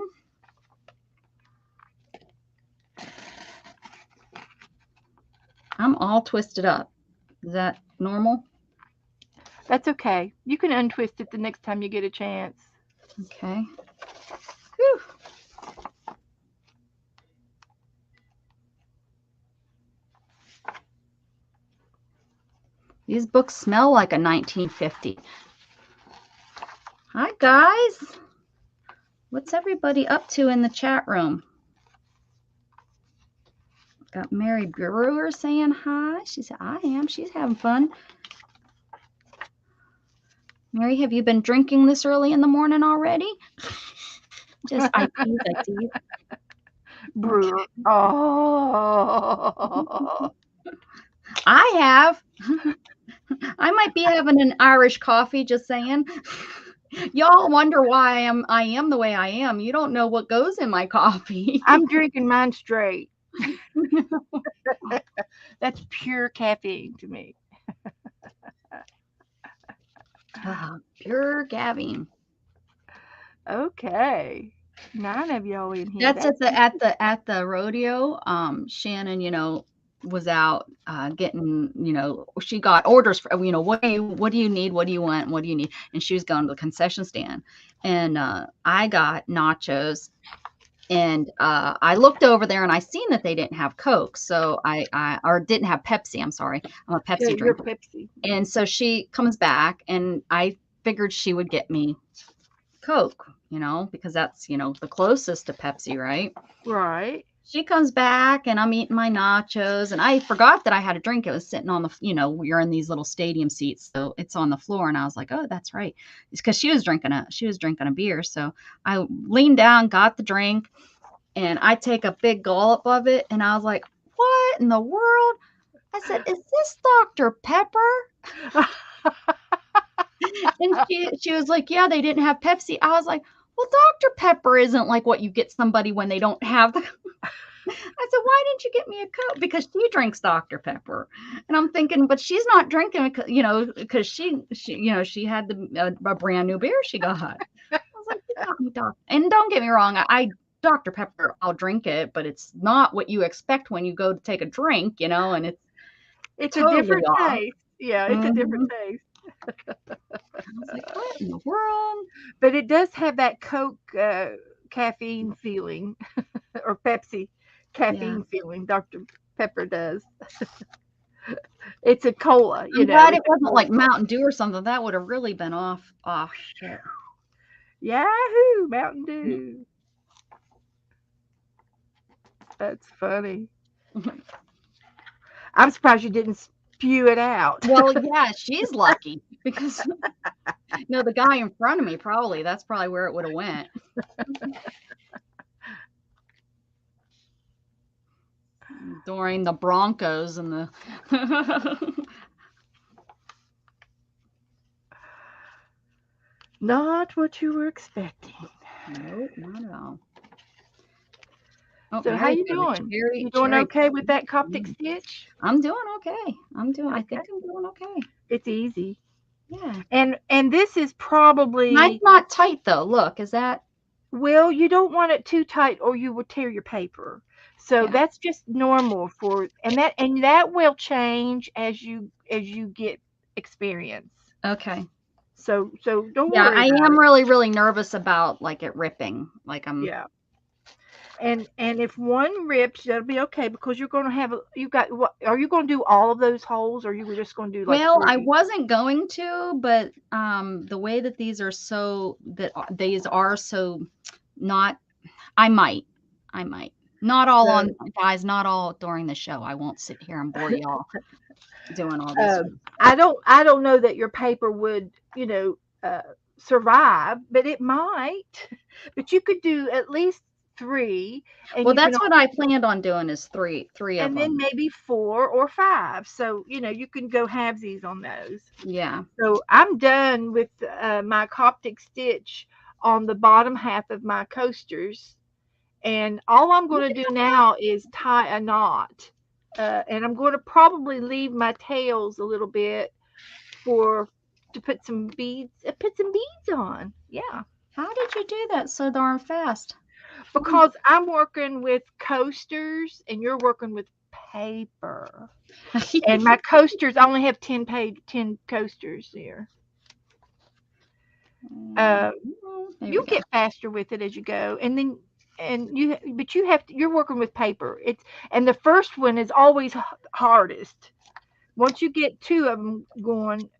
I'm all twisted up. Is that normal? That's okay. You can untwist it the next time you get a chance. Okay. Whew. These books smell like a 1950. Hi, guys. What's everybody up to in the chat room? Got Mary Brewer saying hi. She said, I am. She's having fun. Mary, have you been drinking this early in the morning already? Just I tease. Brewer. Okay. Oh. I have. I might be having an Irish coffee, just saying. Y'all wonder why I am the way I am. You don't know what goes in my coffee. I'm drinking mine straight. That's pure caffeine to me. Pure caffeine. Okay. 9 of y'all in here. That's at the rodeo. Shannon, was out getting, she got orders for, what do you need? What do you want? What do you need? And she was going to the concession stand, and I got nachos, and I looked over there and I seen that they didn't have Coke, so or didn't have Pepsi. I'm sorry, I'm a Pepsi drinker. Pepsi. And so she comes back, and I figured she would get me Coke, because that's, the closest to Pepsi, right? Right. She comes back, and I'm eating my nachos, and I forgot that I had a drink. It was sitting on the, you're in these little stadium seats, so it's on the floor. And I was like, oh, that's right. It's because she was drinking a beer. So I leaned down, got the drink, and I take a big gulp of it, and I was like, what in the world? I said, is this Dr. Pepper? And she was like, yeah, they didn't have Pepsi. I was like, well, Dr. Pepper isn't like what you get somebody when they don't have the. I said, why didn't you get me a Coke? Because she drinks Dr. Pepper. And I'm thinking, but she's not drinking, because she had a brand new beer she got. I was like, you got me, Doc. And don't get me wrong, Dr. Pepper, I'll drink it, but it's not what you expect when you go to take a drink, and it's totally a different taste. Yeah, it's a different taste. I was like, what in the world? But it does have that Coke caffeine feeling, or Pepsi caffeine feeling. Dr. Pepper does. It's a cola, I'm glad it wasn't like Mountain Dew or something. That would have really been off. Yahoo, Mountain Dew. That's funny. I'm surprised you didn't spew it out. Well, yeah, she's lucky, because the guy in front of me, that's probably where it would have went. During the Broncos and the Not what you were expecting. Nope, not at all. Oh, so how you doing? You doing okay with that Coptic Stitch? I'm doing okay. I think I'm doing okay. It's easy. Yeah. And this is probably mine's not tight though. Look, is that? Well, you don't want it too tight or you will tear your paper. So that's just normal and that will change as you get experience. Okay. So don't worry. Yeah, I am really, really nervous about like it ripping. Like I'm. Yeah. And if one rips, that'll be okay, because you're going to have are you going to do all of those holes, or you were just going to do like 3? I wasn't going to, but the way that these are so not, I might not all on, guys, not all during the show. I won't sit here and bore y'all doing all this. I don't know that your paper would survive, but it might. But you could do at least 3. Well, that's what I planned on doing, is three of them. And then maybe 4 or 5. So, you can go halvesies on those. Yeah. So I'm done with my Coptic Stitch on the bottom half of my coasters. And all I'm going to do now is tie a knot. And I'm going to probably leave my tails a little bit to put some beads on. Yeah. How did you do that so darn fast? Because I'm working with coasters and you're working with paper. And my coasters, I only have 10 coasters here. You'll get faster with it as you go. But you're working with paper. And the first one is always hardest, Once you get 2 of them going,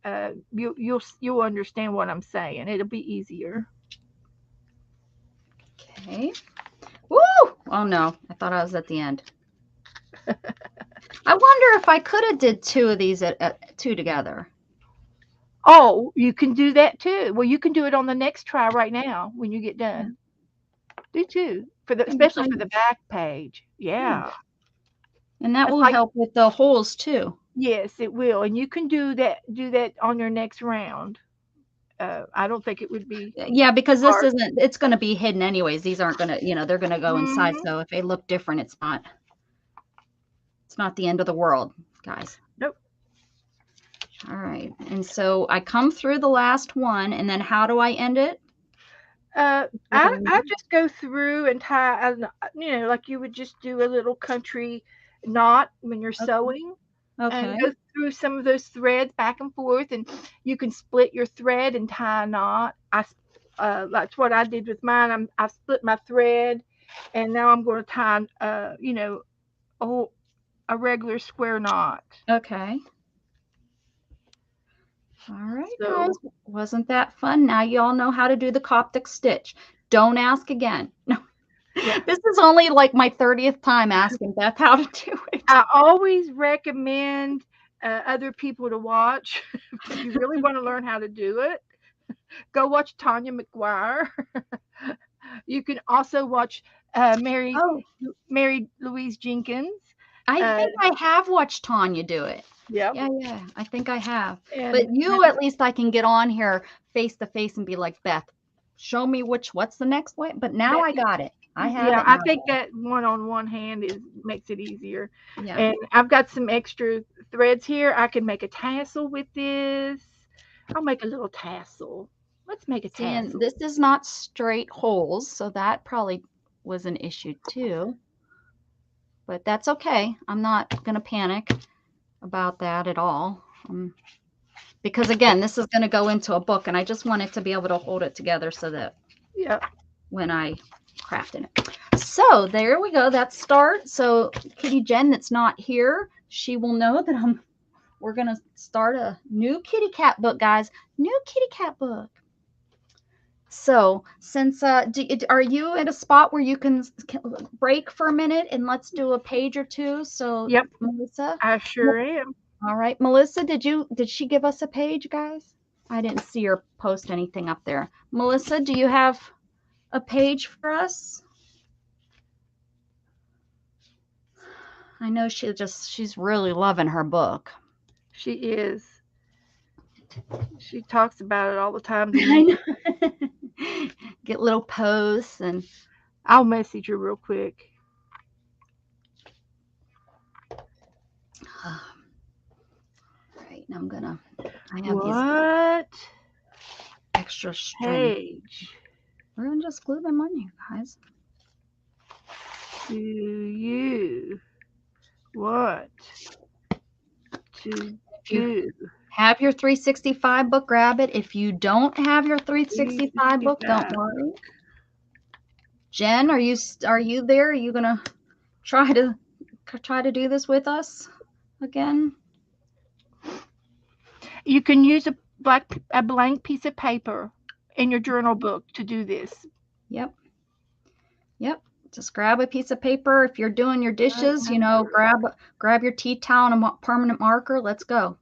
you'll understand what I'm saying. It'll be easier. Okay. Woo! Oh no, I thought I was at the end. I wonder if I could have did 2 of these at 2 together. Oh, you can do that too. Well, you can do it on the next try right now when you get done. Do 2 especially for the back page. Yeah. And that will help with the holes too. Yes, it will. And you can do that on your next round. I don't think it would be. Yeah, because this hard. it's going to be hidden anyways. These aren't going to, they're going to go inside. So if they look different, it's not the end of the world, guys. Nope. All right. And so I come through the last one, and then how do I end it? I just go through and tie, like you would just do a little country knot when you're sewing. Okay. And go through some of those threads back and forth, and you can split your thread and tie a knot. That's what I did with mine. I split my thread, and now I'm going to tie, a regular square knot. Okay. All right, guys. Wasn't that fun? Now you all know how to do the Coptic stitch. Don't ask again. No. Yeah. This is only like my 30th time asking Beth how to do it. I always recommend other people to watch. If you really want to learn how to do it, go watch Tanya McGuire. You can also watch Mary Louise Jenkins. I think I have watched Tanya do it. Yeah. Yeah. I think I have. But you, at least I can get on here face to face and be like, Beth, show me what's the next way. But now I got it. I have it. I think that one hand makes it easier. Yeah. And I've got some extra threads here. I can make a tassel with this. I'll make a little tassel. Let's make a tassel. And this is not straight holes, so that probably was an issue too. But that's okay. I'm not going to panic about that at all. Because again, this is going to go into a book, and I just wanted to be able to hold it together so that when I crafted it. So there we go. That's start. So Kitty Jen that's not here, she will know that we're going to start a new kitty cat book, guys. New kitty cat book. So since are you at a spot where you can break for a minute and let's do a page or two? So yep, Melissa, I sure am. All right, Melissa, did she give us a page, guys? I didn't see her post anything up there. Melissa, do you have a page for us? I know she's really loving her book. She is. She talks about it all the time. I know. Get little posts, and I'll message her real quick. Right, now I have these extra string. We're gonna just glue them on you guys. Do you want to do? Have your 365 book, grab it. If you don't have your 365 book, don't worry. Jen, are you there? Are you gonna try to do this with us again? You can use a blank piece of paper in your journal book to do this. Yep. Just grab a piece of paper. If you're doing your dishes, grab your tea towel and a permanent marker. Let's go.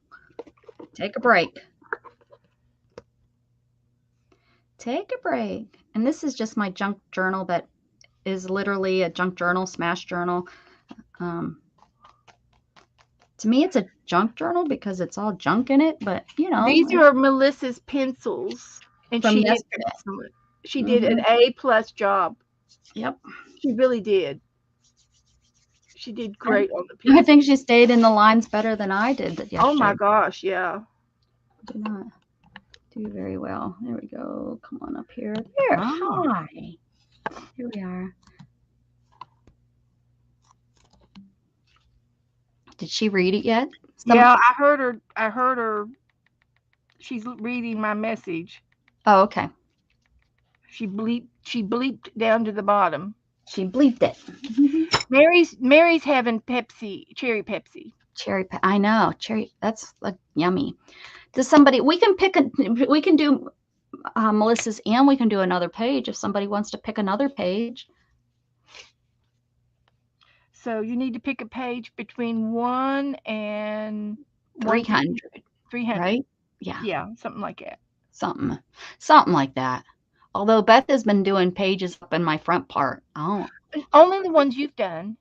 Take a break. And this is just my junk journal that is literally a junk journal, smash journal. To me, it's a junk journal because it's all junk in it, but These are Melissa's pencils, and she did an A+ job. Yep. She really did. She did great on the pencils. I think she stayed in the lines better than I did yesterday. Oh my gosh, yeah. Did not do very well. There we go. Come on up here. There. Hi. Here we are. Did she read it yet? Yeah, I heard her. She's reading my message. Oh, okay. She bleeped down to the bottom. She bleeped it. Mary's having cherry Pepsi. Cherry. I know. Cherry. That's like yummy. Does somebody, we can do Melissa's, and we can do another page if somebody wants to pick another page. So you need to pick a page between 1 and 300. 300. Right? Yeah. Yeah, something like that. Something like that. Although Beth has been doing pages up in my front part. Oh. Only the ones you've done.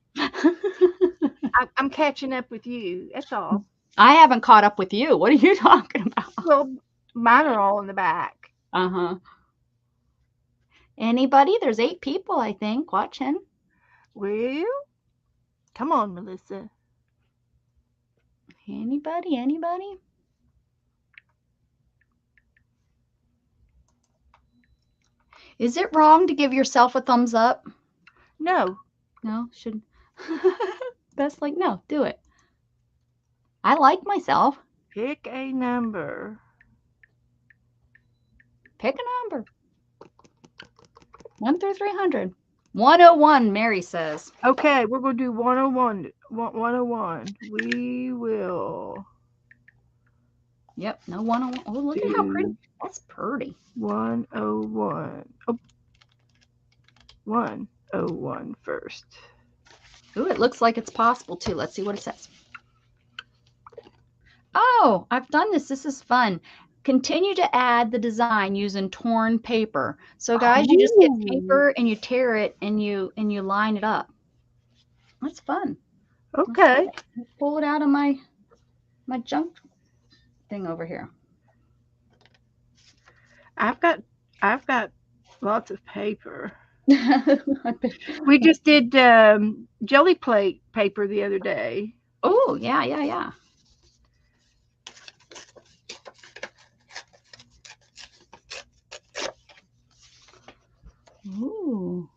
I'm catching up with you. That's all. I haven't caught up with you. What are you talking about? Well, mine are all in the back. Uh-huh. Anybody? There's 8 people, I think, watching. Well, come on, Melissa. Anybody? Is it wrong to give yourself a thumbs up? No. No? Should Best like, no, do it. I like myself. Pick a number. Pick a number. 1 through 300. 101, Mary says. Okay, we're going to do 101. 101. We will. Yep, no 101. Oh, look at how pretty. That's pretty. 101. Oh, 101 first. Ooh, it looks like it's possible too. Let's see what it says. Oh, I've done this. This is fun. Continue to add the design using torn paper. So guys, you just get paper and you tear it and you line it up. That's fun. Okay. Let's pull it out of my junk thing over here. I've got lots of paper. We just did jelly plate paper the other day. Oh, yeah. Ooh.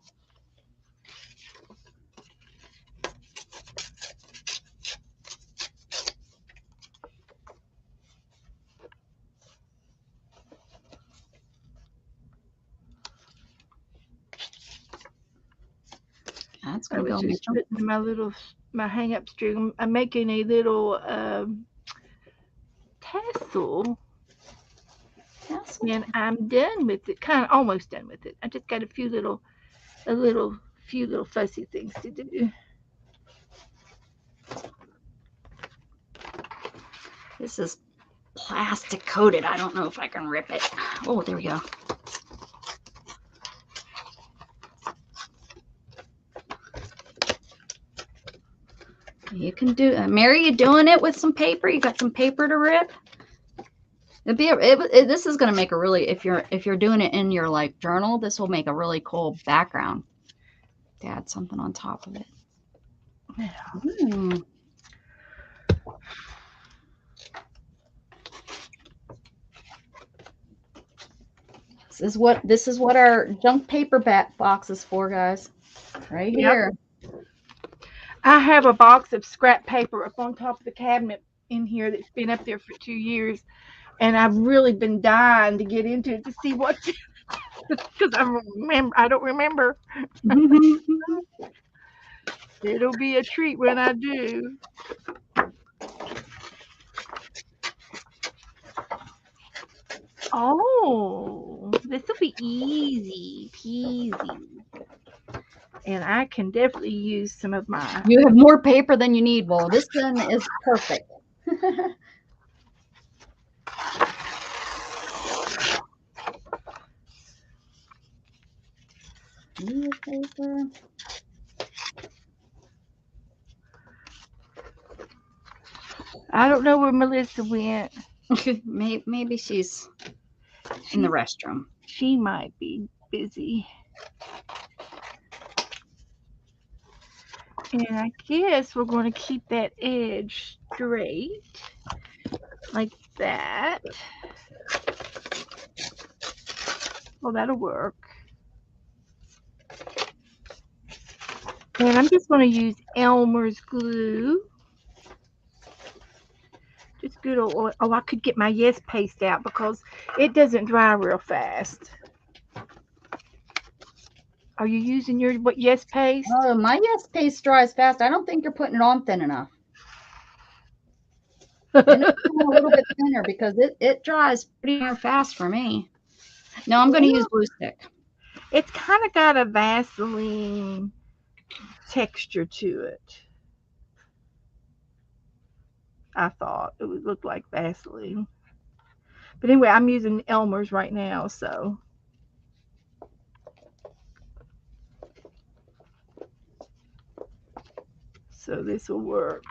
That's going to go just putting my hang-up string. I'm making a little tassel. And I'm done with it. Kind of almost done with it. I just got a few little fussy things to do. This is plastic coated. I don't know if I can rip it. Oh, there we go. You can do Mary, you doing it with some paper? You got some paper to rip? This is going to make a really, if you're doing it in your like journal, this will make a really cool background. To add something on top of it. Yeah. This is what our junk paper box is for, guys. Right here. I have a box of scrap paper up on top of the cabinet in here that's been up there for 2 years, and I've really been dying to get into it to see what's because I don't remember. It'll be a treat when I do. Oh, this will be easy peasy. And I can definitely use some of mine. You have more paper than you need. Well, this one is perfect. Paper. I don't know where Melissa went. Maybe she's in the restroom. She might be busy. And I guess we're going to keep that edge straight like that. Well, that'll work. And I'm just going to use Elmer's glue. Just good old, oh, I could get my Yes paste out because it doesn't dry real fast. Are you using your Yes paste? Oh, my Yes paste dries fast. I don't think you're putting it on thin enough. And it's going a little bit thinner because it dries pretty darn fast for me. No, I'm going to use glue stick. It's kind of got a Vaseline texture to it. I thought it would look like Vaseline. But anyway, I'm using Elmer's right now, so this will work.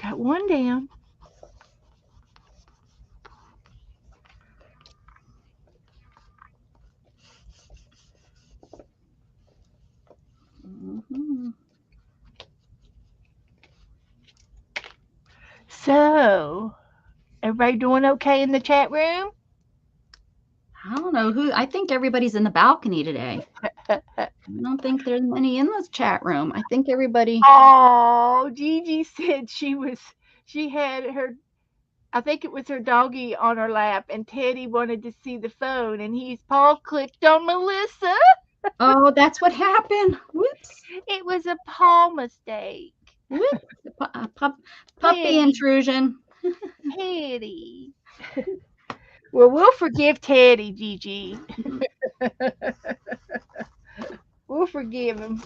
Got one down. Mm-hmm. So, everybody doing okay in the chat room? I don't know who. I think everybody's in the balcony today. I don't think there's many in this chat room. I think everybody. Oh, Gigi said she had her, I think it was her doggy on her lap, and Teddy wanted to see the phone, and his paw clicked on Melissa. Oh, that's what happened. Whoops. It was a paw mistake. Whoops. Puppy intrusion. Teddy. Well, we'll forgive Teddy, Gigi. We'll forgive him.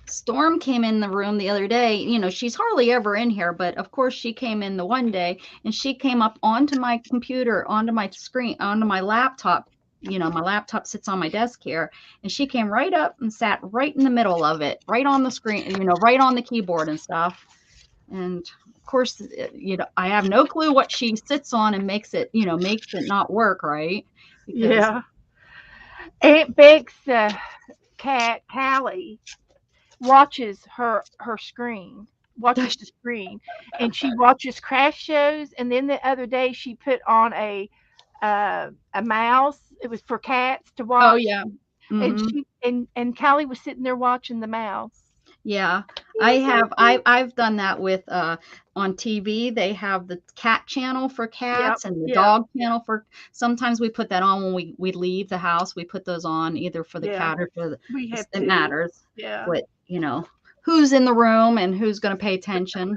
Storm came in the room the other day. You know, she's hardly ever in here, but of course she came in the one day, and she came up onto my computer, onto my screen, onto my laptop. You know, my laptop sits on my desk here, and she came right up and sat right in the middle of it, right on the screen, you know, right on the keyboard and stuff. And of course, you know, I have no clue what she sits on and makes it not work right. Because, yeah. Aunt Beck's cat, Callie, watches her screen, watches the screen, and she watches craft shows. And then the other day she put on a mouse. It was for cats to watch. Oh yeah. Mm-hmm. And Callie was sitting there watching the mouse. Yeah, I've done that with on TV. They have the cat channel for cats, and the dog channel for. Sometimes we put that on when we leave the house. We put those on either for the cat or for the. It matters. Yeah. What, you know, who's in the room and who's going to pay attention.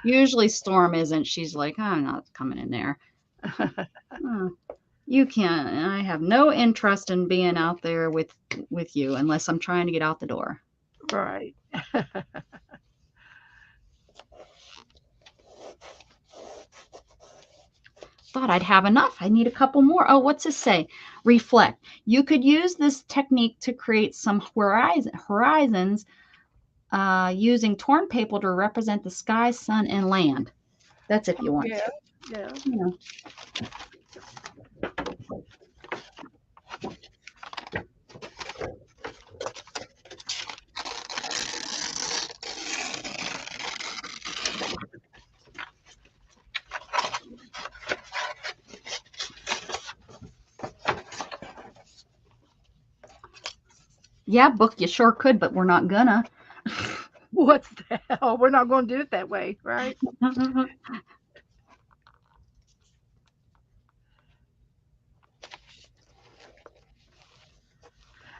Usually Storm isn't. She's like, oh, I'm not coming in there. Oh, you can't. I have no interest in being out there with you unless I'm trying to get out the door. Right. Thought I'd have enough. I need a couple more. Oh, what's this say? Reflect. You could use this technique to create some horizons using torn paper to represent the sky, sun, and land. That's if you want. Yeah. You know. Yeah, book, you sure could, but we're not gonna. What's that? Oh, we're not going to do it that way, right?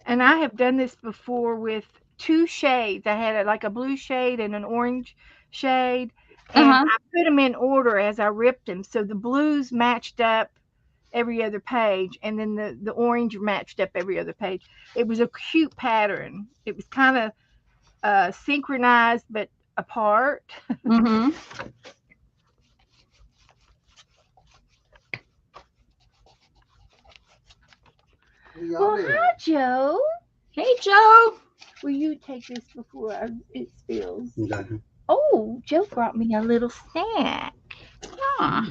And I have done this before with two shades. I had like a blue shade and an orange shade, and I put them in order as I ripped them. So the blues matched up every other page, and then the orange matched up every other page. It was a cute pattern. It was kind of synchronized but apart. Mm-hmm. Well, hi, Joe. Hey, Joe. Will you take this before it spills? Okay. Oh, Joe brought me a little snack. Ah.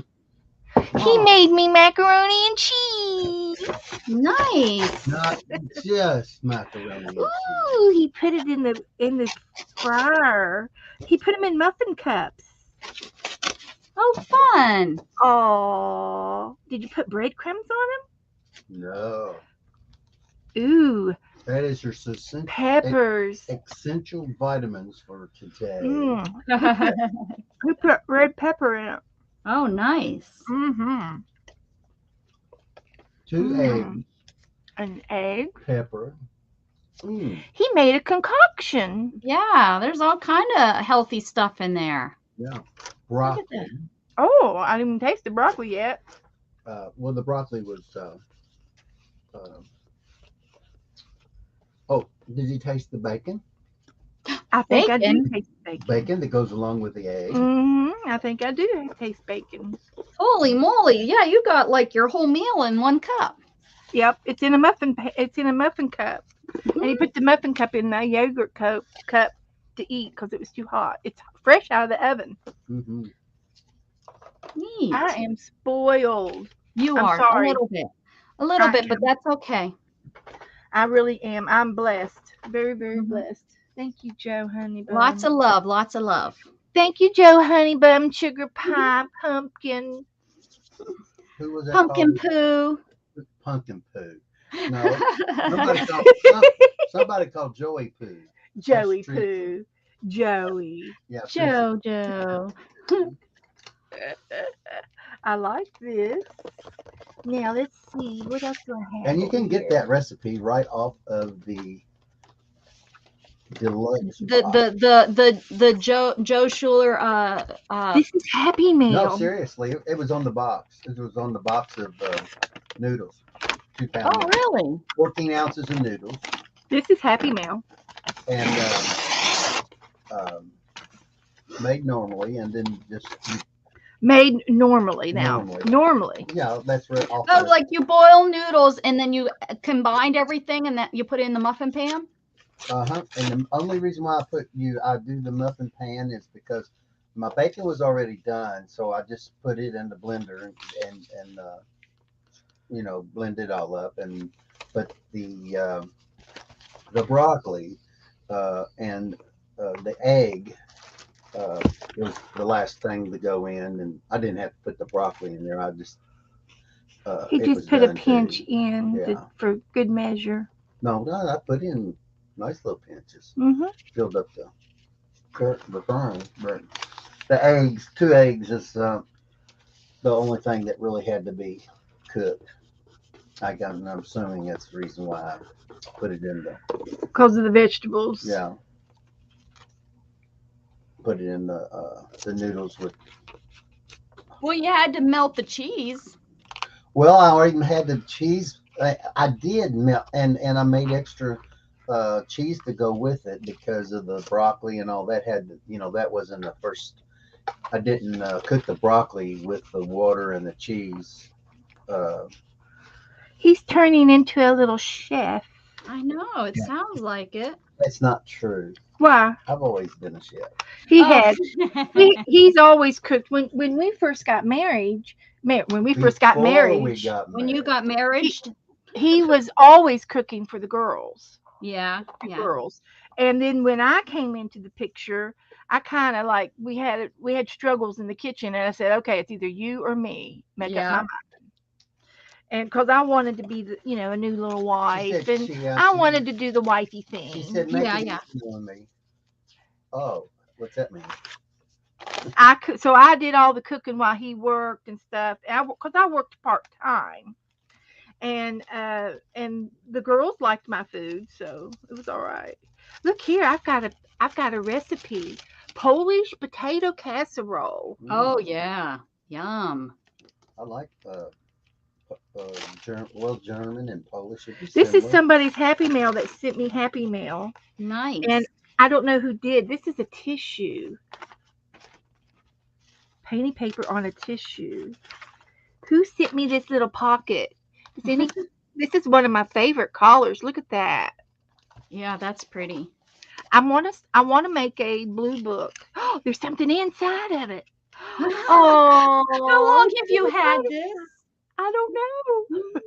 He made me macaroni and cheese. Nice. Not just macaroni. Ooh, he put it in the fryer. He put them in muffin cups. Oh, fun. Oh, did you put breadcrumbs on them? No. Ooh. That is your peppers. Essential vitamins for today. We put red pepper in it. Oh, nice. Mm-hmm. 2 eggs, An egg. pepper. He made a concoction. Yeah, there's all kind of healthy stuff in there. Yeah. Look at Broccoli. that. Oh, I didn't even taste the broccoli yet. Well, the broccoli was. Oh, did you taste the bacon? I think I do Bacon? taste bacon. Bacon that goes along with the egg. I think I do taste bacon. Holy moly! Yeah, you got like your whole meal in one cup. Yep, it's in a muffin. It's in a muffin cup, and he put the muffin cup in the yogurt cup to eat because it was too hot. It's fresh out of the oven. Mm-hmm. Neat. I am spoiled. You I'm are sorry. a little bit, but am. that's okay. I really am. I'm blessed. Very, very blessed. Thank you, Joe Honeybun. Lots of love, lots of love. Thank you, Joe Honeybun, Sugar Pie, Pumpkin. Who was that? Pumpkin called? poo. Pumpkin poo. No, somebody called Joey Poo. Joey street Poo. Joey. Yeah. Jojo. I like this. Now let's see what else do I have. And you can over get here? that recipe right off of the deluxe box. The Joe Schuler This is Happy Meal. No, seriously, it was on the box. It was on the box of noodles. 2 pound. Oh, really? 14 ounces of noodles. This is Happy Meal. And made normally, and then just Made normally now. Normally. yeah, that's right. Oh, like you boil noodles and then you combined everything and then you put it in the muffin pan? And the only reason why I do the muffin pan is because my bacon was already done, so I just put it in the blender and blend it all up. But the broccoli and the egg, it was the last thing to go in, and I didn't have to put the broccoli in there. I just He just put a pinch in Yeah. for good measure. No, I put in nice little pinches. Mm-hmm. Filled up the burn. But the eggs, 2 eggs is the only thing that really had to be cooked. I'm assuming that's the reason why I put it in Because of the vegetables. Yeah. Put it in the noodles with. Well, you had to melt the cheese. Well, I already had the cheese. I did melt, and I made extra cheese to go with it because of the broccoli and all that that wasn't the first. I didn't cook the broccoli with the water and the cheese. He's turning into a little chef. I know, it sounds like it. That's not true. Why? I've always been a chef. He had. He's always cooked. When we first got married, when you got married, he was always cooking for the girls. Yeah. Girls. And then when I came into the picture, I kind of like we had struggles in the kitchen, and I said, okay, it's either you or me. Make up my mind. And because I wanted to be a new little wife, I wanted to do the wifey thing. She said, make it easy on me. Oh, what's that mean? So I did all the cooking while he worked and stuff, because I worked part-time, and the girls liked my food, so it was all right. Look here, I've got a recipe: Polish potato casserole. Oh yeah, yum. I like German and Polish. This is somebody's Happy Mail that sent me Happy Mail. Nice. And I don't know who did. This is a tissue. Painting paper on a tissue. Who sent me this little pocket? This is one of my favorite colors. Look at that. Yeah, that's pretty. I want to make a blue book. Oh, there's something inside of it. Oh, how long have you had this? I don't know.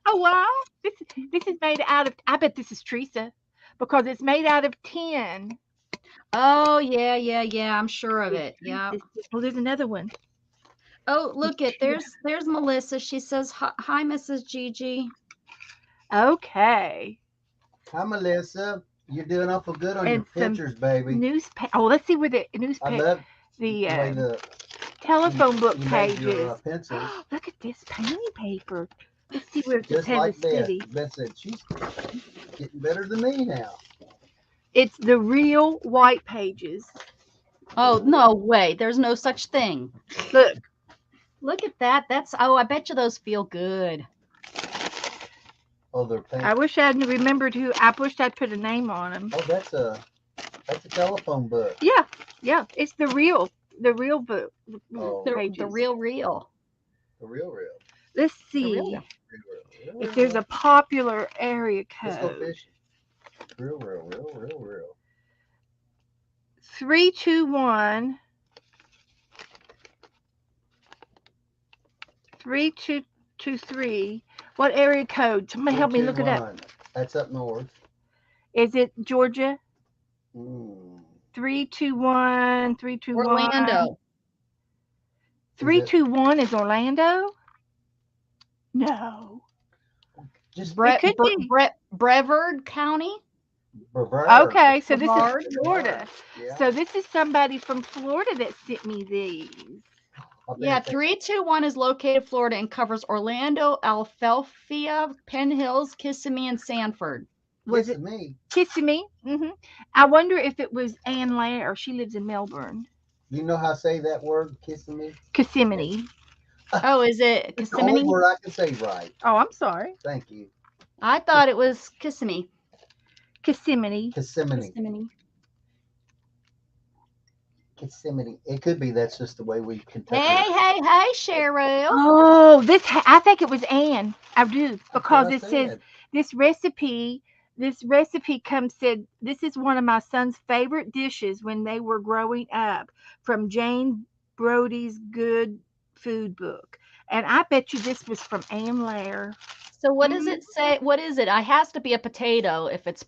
Oh wow, this is made out of. I bet this is Teresa, because it's made out of tin. Oh yeah. I'm sure of it. Yeah. Well, there's another one. Oh, look it. There's Melissa. She says hi, Mrs. Gigi. Okay. Hi, Melissa. You're doing awful good on your pictures, baby. Newspaper. Oh, let's see where the newspaper. I love the telephone book pages. Pencils. Look at this painting paper. Let's see where it's Just a like Beth. city. Beth said she's getting better than me now. It's the Real White Pages. Oh, no way. There's no such thing. Look. Look at that. I bet you those feel good. Oh, they're pink. I wish I'd remembered who. I wish I'd put a name on them. Oh, that's a telephone book. Yeah. It's the real book. Oh. Pages. The real. The real. Let's The see real. if there's a popular area Let's go code. fishing. Real. 321 3223. What area code? Somebody help me look it up. That's up north. Is it Georgia? 321. 321. Orlando. 321 is Orlando? No. Just Brevard County. Okay, so this Brevard. is Florida. Yeah. So this is somebody from Florida that sent me these. Yeah, 321 is located in Florida and covers Orlando, Alphelphia, Penn Hills, Kissimmee, and Sanford. Was it me? Kissimmee? I wonder if it was Ann Lair. She lives in Melbourne. You know how to say that word, Kissimmee? Kissimmee. Oh, is it It's the only Kissimmee? word I can say right. Oh, I'm sorry. Thank you. I thought it was Kissimmee. Kissimmee. Kissimmee. It could be that's just the way we Kentucky. Hey, Cheryl. Oh, I think it was Ann. I do, because it says this recipe said this is one of my son's favorite dishes when they were growing up, from Jane Brody's Good Food Book. And I bet you this was from Ann Lair. So what does it say? What is it? It has to be a potato if it's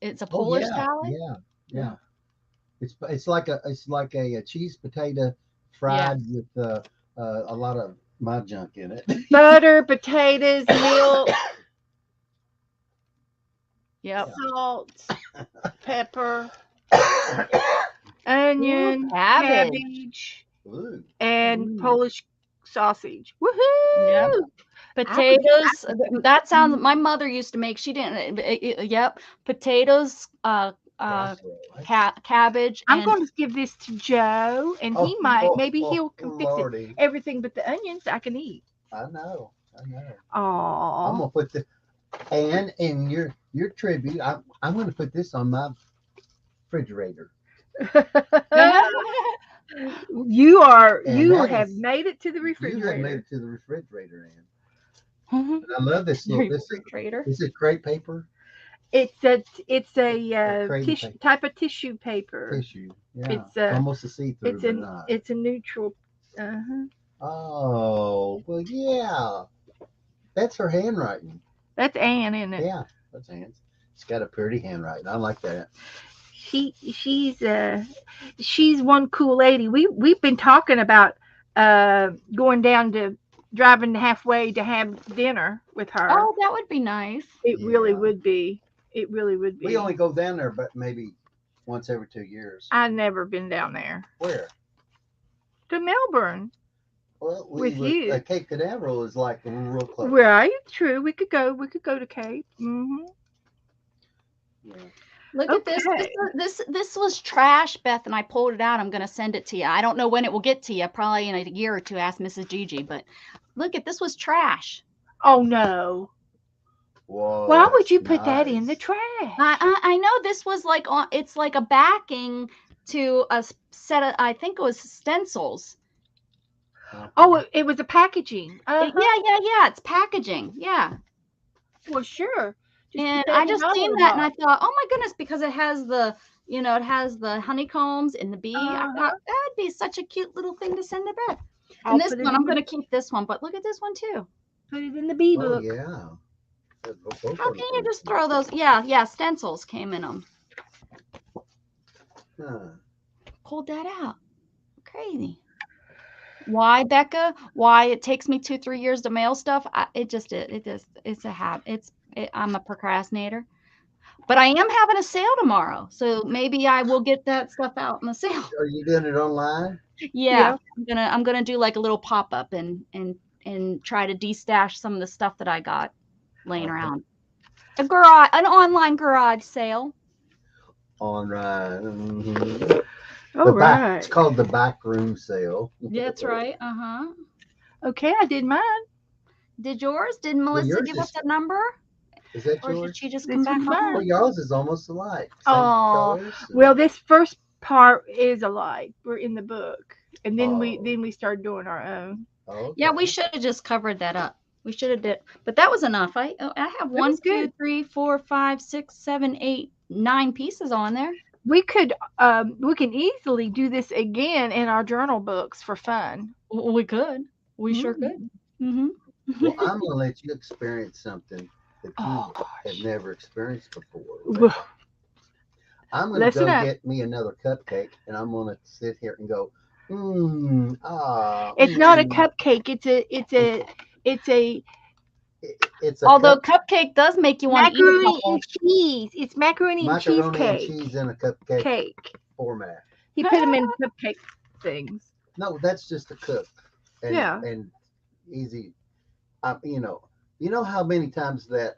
it's a Polish salad. Yeah. It's like a cheese potato fried with a lot of my junk in it. Butter, potatoes, milk. Yep. Salt, pepper, onion, cabbage. and Polish sausage. Woohoo! Yep. Potatoes. That sounds. My mother used to make. She didn't. Yep. Potatoes. Cabbage. I'm going to give this to Joe, and he might. Maybe he'll fix it. Everything but the onions I can eat. I know. Aww. I'm gonna put the and in your tribute. I'm gonna put this on my refrigerator. You have made it to the refrigerator. You have made it to the refrigerator, Ann. I love this refrigerator. Is it crepe paper? It's a tissue, type of tissue paper. Tissue. Yeah. It's almost a see-through. It's a neutral. Oh well, yeah. That's her handwriting. That's Ann, isn't it? Yeah, that's Ann's. She's got a pretty handwriting. I like that. She's one cool lady. We've been talking about going down to driving halfway to have dinner with her. Oh, that would be nice. It really would be. It really would be. We only go down there, but maybe once every 2 years. I've never been down there. Where? To Melbourne. Well, with you. Cape Canaveral is like real close. Right. True. We could go. We could go to Cape. Mm-hmm. Yeah. Look at this. This was trash, Beth, and I pulled it out. I'm going to send it to you. I don't know when it will get to you. Probably in a year or two. Ask Mrs. Gigi. But look at this. Was trash. Oh no. Whoa, why would you put that in the trash? I know this was like it's like a backing to a set of, I think it was stencils. Oh, it was a packaging. Yeah. It's packaging. Yeah. Well, sure. And I just seen that and I thought, oh my goodness, because it has the, it has the honeycombs and the bee. I thought that would be such a cute little thing to send to Beth. And this one, I'm going to keep this one, but look at this one too. Put it in the bee book. Oh, yeah. How can you just throw those? Yeah, stencils came in them. Pulled that out. Crazy. Why, Becca? Why it takes me 2-3 years to mail stuff? It's a habit. I'm a procrastinator. But I am having a sale tomorrow, so maybe I will get that stuff out in the sale. Are you doing it online? Yeah. I'm gonna do like a little pop up and and try to destash some of the stuff that I got laying Okay. around. An online garage sale. On right. Mhm. All Back. It's right. called the back room sale. That's right. Okay, I did mine. Did yours? Did Well, Melissa yours give us is. a number? Is that Or did yours? she just This come back one's on? mine. Well, yours is almost alike. Same Oh, colors. Well, this first part is alike. We're in the book, and then Oh. we started doing our own. Okay. yeah, we should have just covered that up. We should have did, but that was enough. I have was 1, 2, good. 3, 4, 5, 6, 7, 8, 9 pieces on there. We can easily do this again in our journal books for fun. We could. We sure could. Mm. Well, I'm gonna let you experience something that you Oh, have gosh. never experienced before. Well, Rebecca. I'm gonna listen go up. get me another cupcake, and I'm gonna sit here and go, It's not a cupcake. It's a Although cupcake does make you want to eat a macaroni couple. and cheese. It's macaroni and macaroni and cheesecake. cheese in a cupcake Cake. format. He put them in cupcake things. No, that's just a cook. And, Yeah. And easy. You know how many times that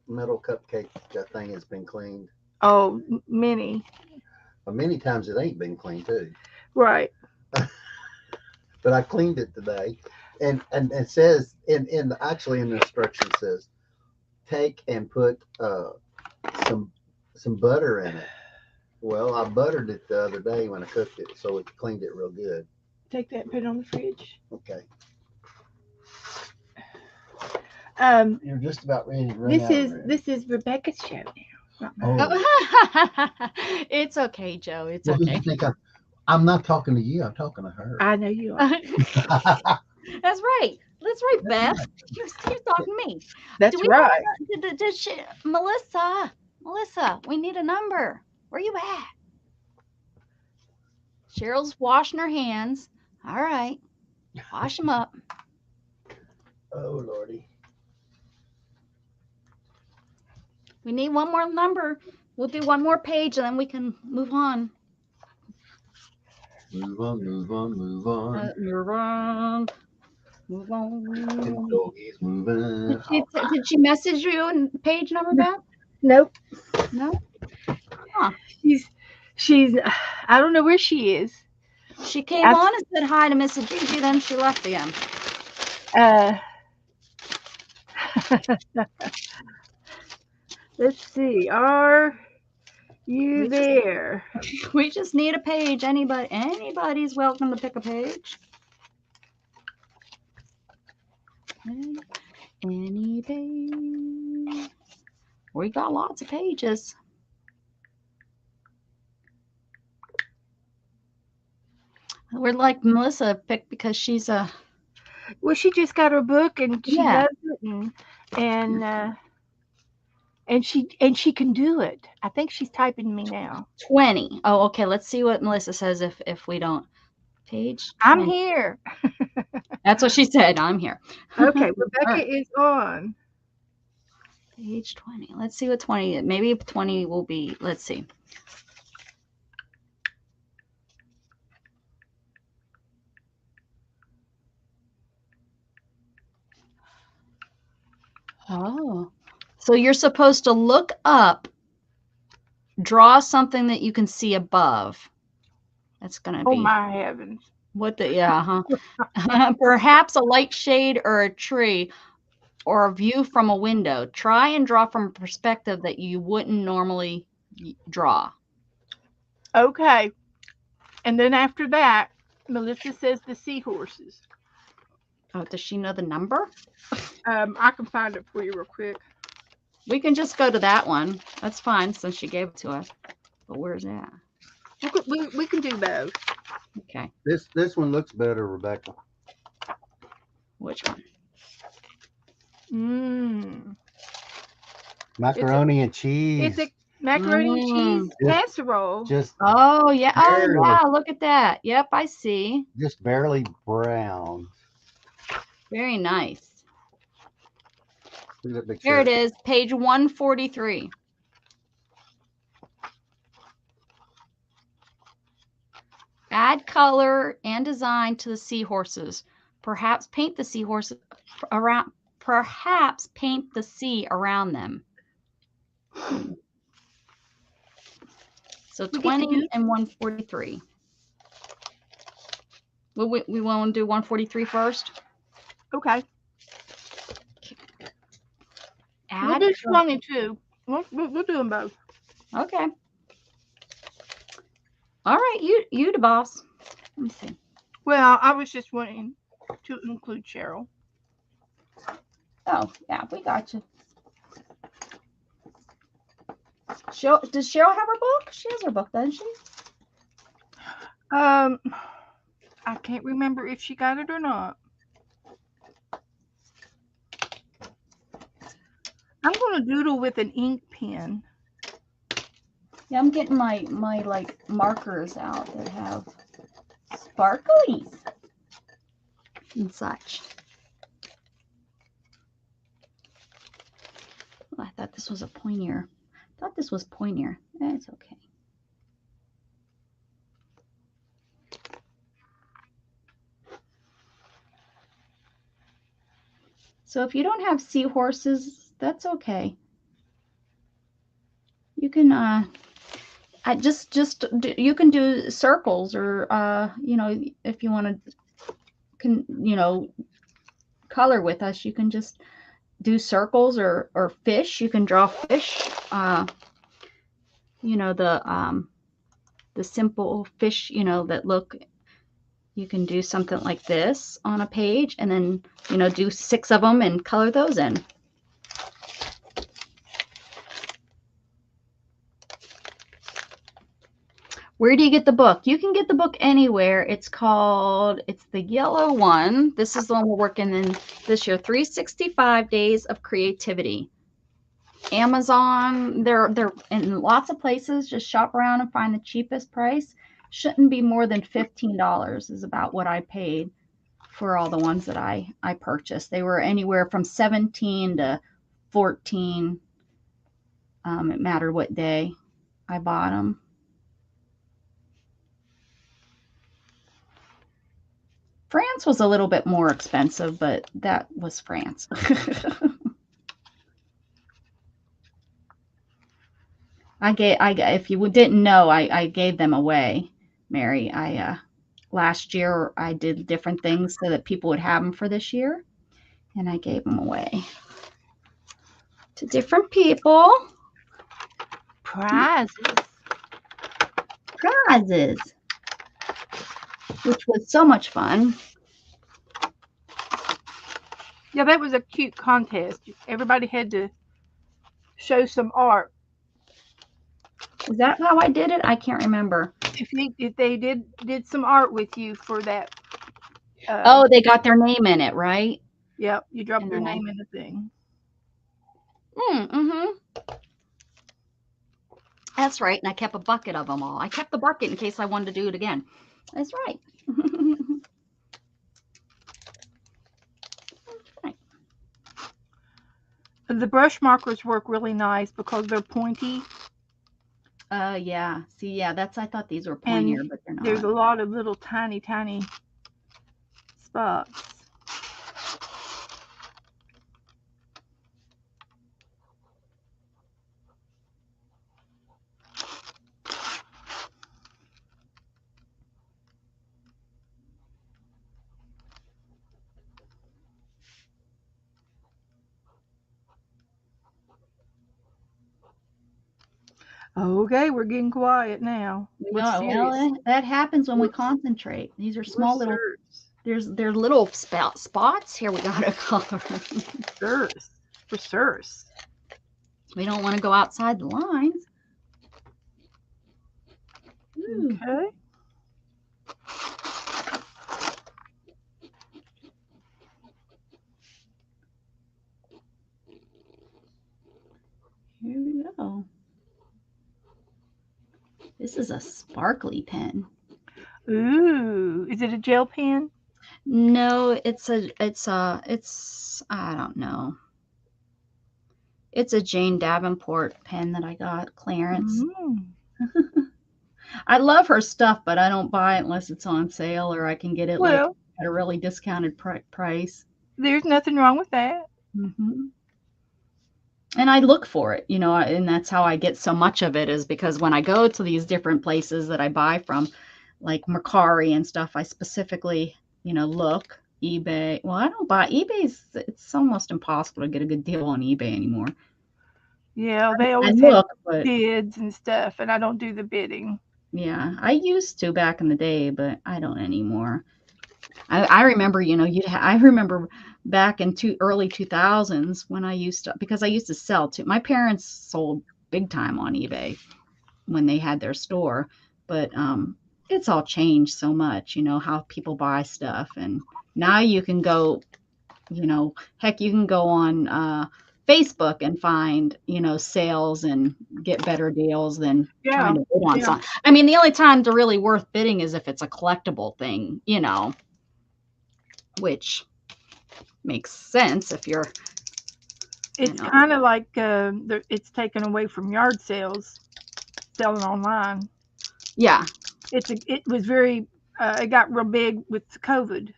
metal cupcake thing has been cleaned? Oh, many. Well, many times it ain't been cleaned too. Right. But I cleaned it today, and it says actually in the instructions says take and put some butter in it. Well, I buttered it the other day when I cooked it, so it cleaned it real good. Take that and put it on the fridge. Okay. Um, You're just about ready to run out. This is Rebecca's show now. Oh. It's okay, Joe. It's Well, who do okay. you think I'm not talking to you. I'm talking to her. I know you are. That's right. That's right, Beth. You're talking to me. That's Do we right. Did she, Melissa, we need a number. Where you at? Cheryl's washing her hands. All right. Wash them up. Oh, Lordy. We need one more number. We'll do one more page and then we can move on. Move on, move on, move on. Move on. Move on. Doggies moving. Did she message you in page number, Beth? Nope. No. Huh. She's I don't know where she is. She came on and said hi to Mrs. Gigi, then she left again. Let's see. Are you there? We just need a page. Anybody's welcome to pick a page. Any page. We got lots of pages. We're like Melissa picked because she's a. Well, she just got her book and she loves it, and she can do it. I think she's typing me now. 20. Oh, okay. Let's see what Melissa says if we don't. Page 20. I'm here. That's what she said. I'm here. Okay, Rebecca is on. Page 20. Let's see what 20 is. Maybe 20 will be. Let's see. Oh. So you're supposed to look up, draw something that you can see above. That's going to be. Oh, my heavens. What the, yeah, Perhaps a light shade or a tree or a view from a window. Try and draw from a perspective that you wouldn't normally draw. Okay. And then after that, Melissa says the seahorses. Oh, does she know the number? I can find it for you real quick. We can just go to that one. That's fine since she gave it to us. But where's that? We can do both. Okay. This one looks better, Rebecca. Which one? Macaroni and cheese. It's a macaroni and cheese casserole. Oh yeah. Look at that. Yep, I see. Just barely brown. Very nice. Look at that big Here shirt. it is, page 143. Add color and design to the seahorses. Perhaps paint the seahorse around. Perhaps paint the sea around them. So 20 and 143. We want to do 143 first? Okay. Add we'll do 22. We'll do them both. Okay. All right, you the boss. Let me see. Well, I was just wanting to include Cheryl. Oh, yeah, we got you. Does Cheryl have her book? She has her book, doesn't she? I can't remember if she got it or not. I'm going to doodle with an ink pen. Yeah, I'm getting my like markers out that have sparklies and such. Oh, I thought this was a pointier. I thought this was pointier. It's okay. So if you don't have seahorses, that's okay. You can you can do circles, or you know, if you want to color with us, you can just do circles or fish. You can draw fish. You know, the simple fish, you know, that look. You can do something like this on a page, and then, you know, do 6 of them and color those in. Where do you get the book? You can get the book anywhere. It's the yellow one. This is the one we're working in this year, 365 Days of Creativity. Amazon, they're in lots of places. Just shop around and find the cheapest price. Shouldn't be more than $15 is about what I paid for all the ones that I purchased. They were anywhere from 17 to 14. It mattered what day I bought them. France was a little bit more expensive, but that was France. If you didn't know, I gave them away, Mary. Last year I did different things so that people would have them for this year, and I gave them away to different people. Prizes, which was so much fun. Yeah, that was a cute contest. Everybody had to show some art. Is that how I did it? I can't remember. If they did some art with you for that. Oh, they got their name in it, right? Yep, you dropped their name in the thing. That's right, and I kept a bucket of them all. I kept the bucket in case I wanted to do it again. That's right. The brush markers work really nice because they're pointy. Yeah. See, yeah, I thought these were pointier, but they're not. There's a lot of little tiny spots. Okay, we're getting quiet now. Well, that happens when we concentrate. These are small little. There's little spots here we gotta color. For we don't want to go outside the lines. Okay. Here we go. This is a sparkly pen. Ooh, is it a gel pen? No, it's I don't know. It's a Jane Davenport pen that I got, Clarence. I love her stuff, but I don't buy it unless it's on sale or I can get it like at a really discounted price. There's nothing wrong with that. Mm-hmm. And I look for it, and that's how I get so much of it, is because when I go to these different places that I buy from, like Mercari and stuff, I specifically, look. eBay. Well, I don't buy eBay's. It's almost impossible to get a good deal on eBay anymore. Yeah, they I always have look, but bids and stuff, and I don't do the bidding. yeah, I used to back in the day, but I don't anymore. I remember, I remember back in early 2000s when because I used to sell too. My parents sold big time on eBay when they had their store, but it's all changed so much, how people buy stuff. And now you can go, heck, you can go on Facebook and find, sales and get better deals than trying to bid on something. I mean, the only time they're really worth bidding is if it's a collectible thing, which makes sense if you're. It's kind of like it's taken away from yard sales, selling online. Yeah. It was very. It got real big with COVID.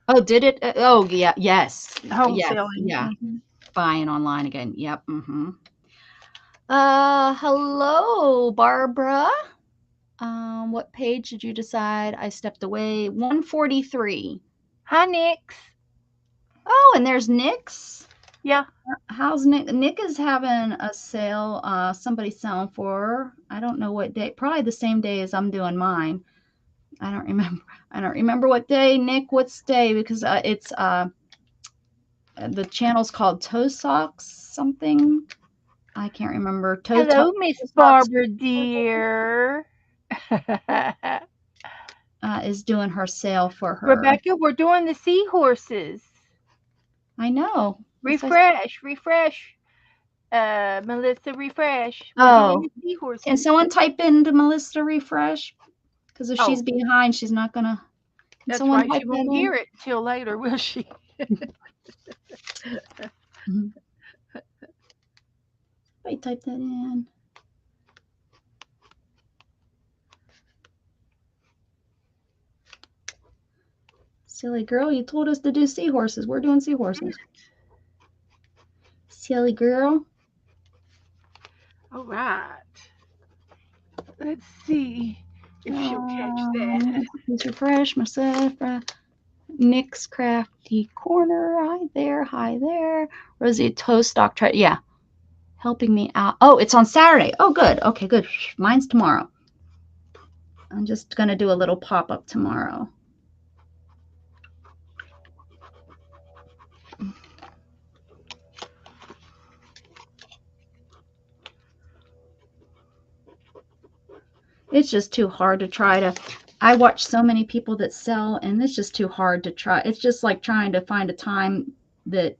Oh, did it? Oh, yeah. Yes. Home yes. selling. Yeah. Mm-hmm. Buying online again. Yep. Mm-hmm. Hello, Barbara. What page did you decide? I stepped away. 143. Hi, Nix. Oh, and there's Nix. Yeah. How's Nick? Nick is having a sale. Somebody's selling for, I don't know what day. Probably the same day as I'm doing mine. I don't remember what day. Nick, what's day? Because it's the channel's called Toe Socks something. I can't remember. Hello, Miss Barbara dear. Is doing her sale for her. Rebecca, we're doing the seahorses. I know. Refresh. Melissa, refresh. We're doing the seahorses. Can someone type into Melissa refresh? Because if she's behind, she's not gonna. That's right. She won't hear it till later, will she? Wait, type that in. Silly girl, you told us to do seahorses. We're doing seahorses. Silly girl. All right. Let's see if she'll catch that. Let's refresh myself. Nick's Crafty Corner. Hi there. Rosie Toast Stock Try. Yeah. Helping me out. Oh, it's on Saturday. Oh, good. Okay, good. Mine's tomorrow. I'm just going to do a little pop-up tomorrow. It's just too hard to try to. I watch so many people that sell, and it's just too hard to try. It's just like trying to find a time that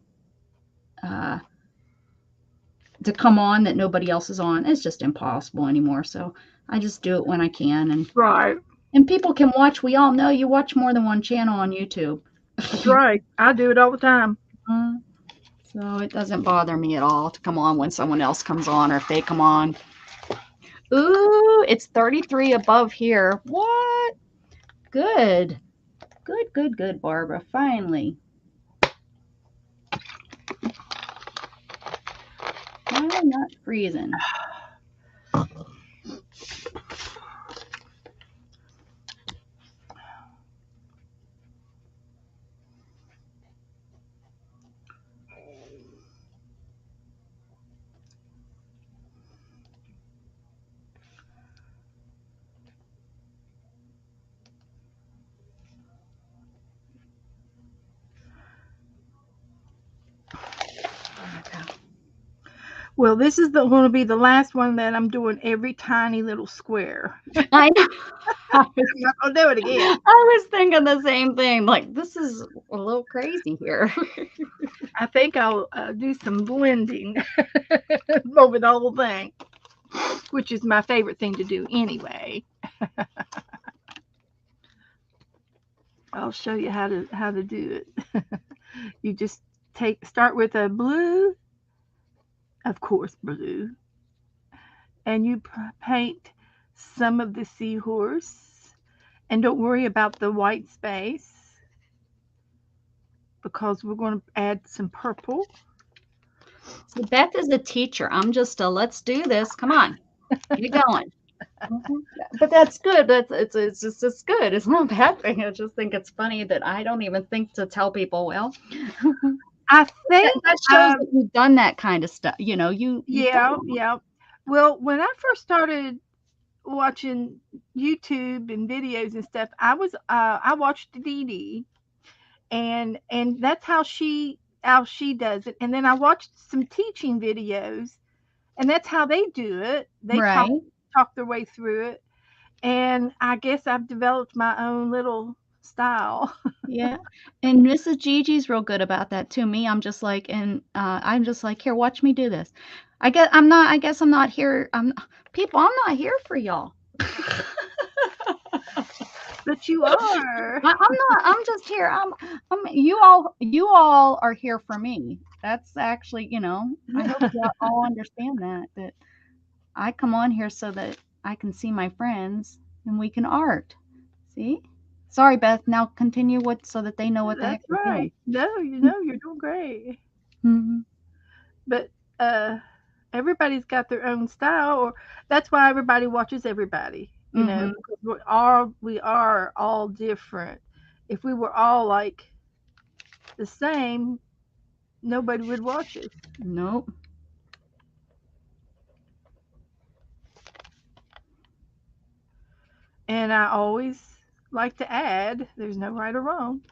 to come on that nobody else is on. It's just impossible anymore. So I just do it when I can. And right. And people can watch. We all know you watch more than one channel on YouTube. That's right. I do it all the time. So it doesn't bother me at all to come on when someone else comes on, or if they come on. Ooh, it's 33 above here. What? Good. Good, Barbara. Finally. I'm not freezing. Well, this is going to be the last one that I'm doing every tiny little square. I know. I'm not going to do it again. I was thinking the same thing. Like, this is a little crazy here. I think I'll do some blending over the whole thing, which is my favorite thing to do anyway. I'll show you how to do it. You just start with a blue. Of course, blue. And you paint some of the seahorse. And don't worry about the white space. because we're going to add some purple. See, Beth is a teacher. I'm just a let's do this. Come on, get going. But that's good. It's good. It's not a bad thing. I just think it's funny that I don't even think to tell people. Well, I think that shows that you've done that kind of stuff. Yeah. Well, when I first started watching YouTube and videos and stuff, I watched Dee Dee, and that's how she does it. And then I watched some teaching videos, and that's how they do it. They right. talk their way through it, and I guess I've developed my own little style. Yeah, and Mrs. Gigi's real good about that too. Me, I'm just like, here, watch me do this. I guess I'm not here. I'm not here for y'all. But you are. I'm not. I'm just here. You all are here for me. That's actually, I hope you all understand that I come on here so that I can see my friends and we can art. See? Sorry, Beth. Now continue so that they know what the heck That's you're right. No, you're doing great. doing. But everybody's got their own style, or that's why everybody watches everybody. Because we are all different. If we were all like the same, nobody would watch us. Nope. And I always like to add, there's no right or wrong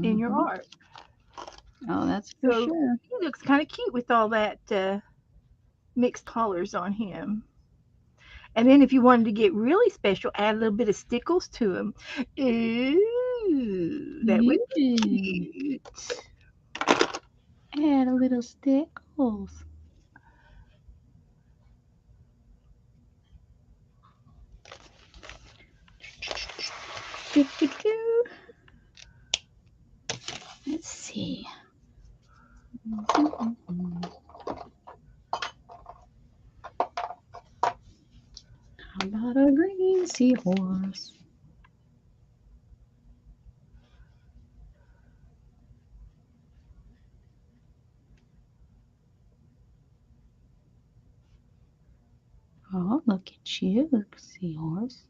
in your art. Oh, that's for sure. He looks kind of cute with all that mixed colors on him. And then if you wanted to get really special, add a little bit of stickles to him. Ooh, that would be cute. Add a little stickles. Let's see. How about a green seahorse? Oh, look at you, seahorse.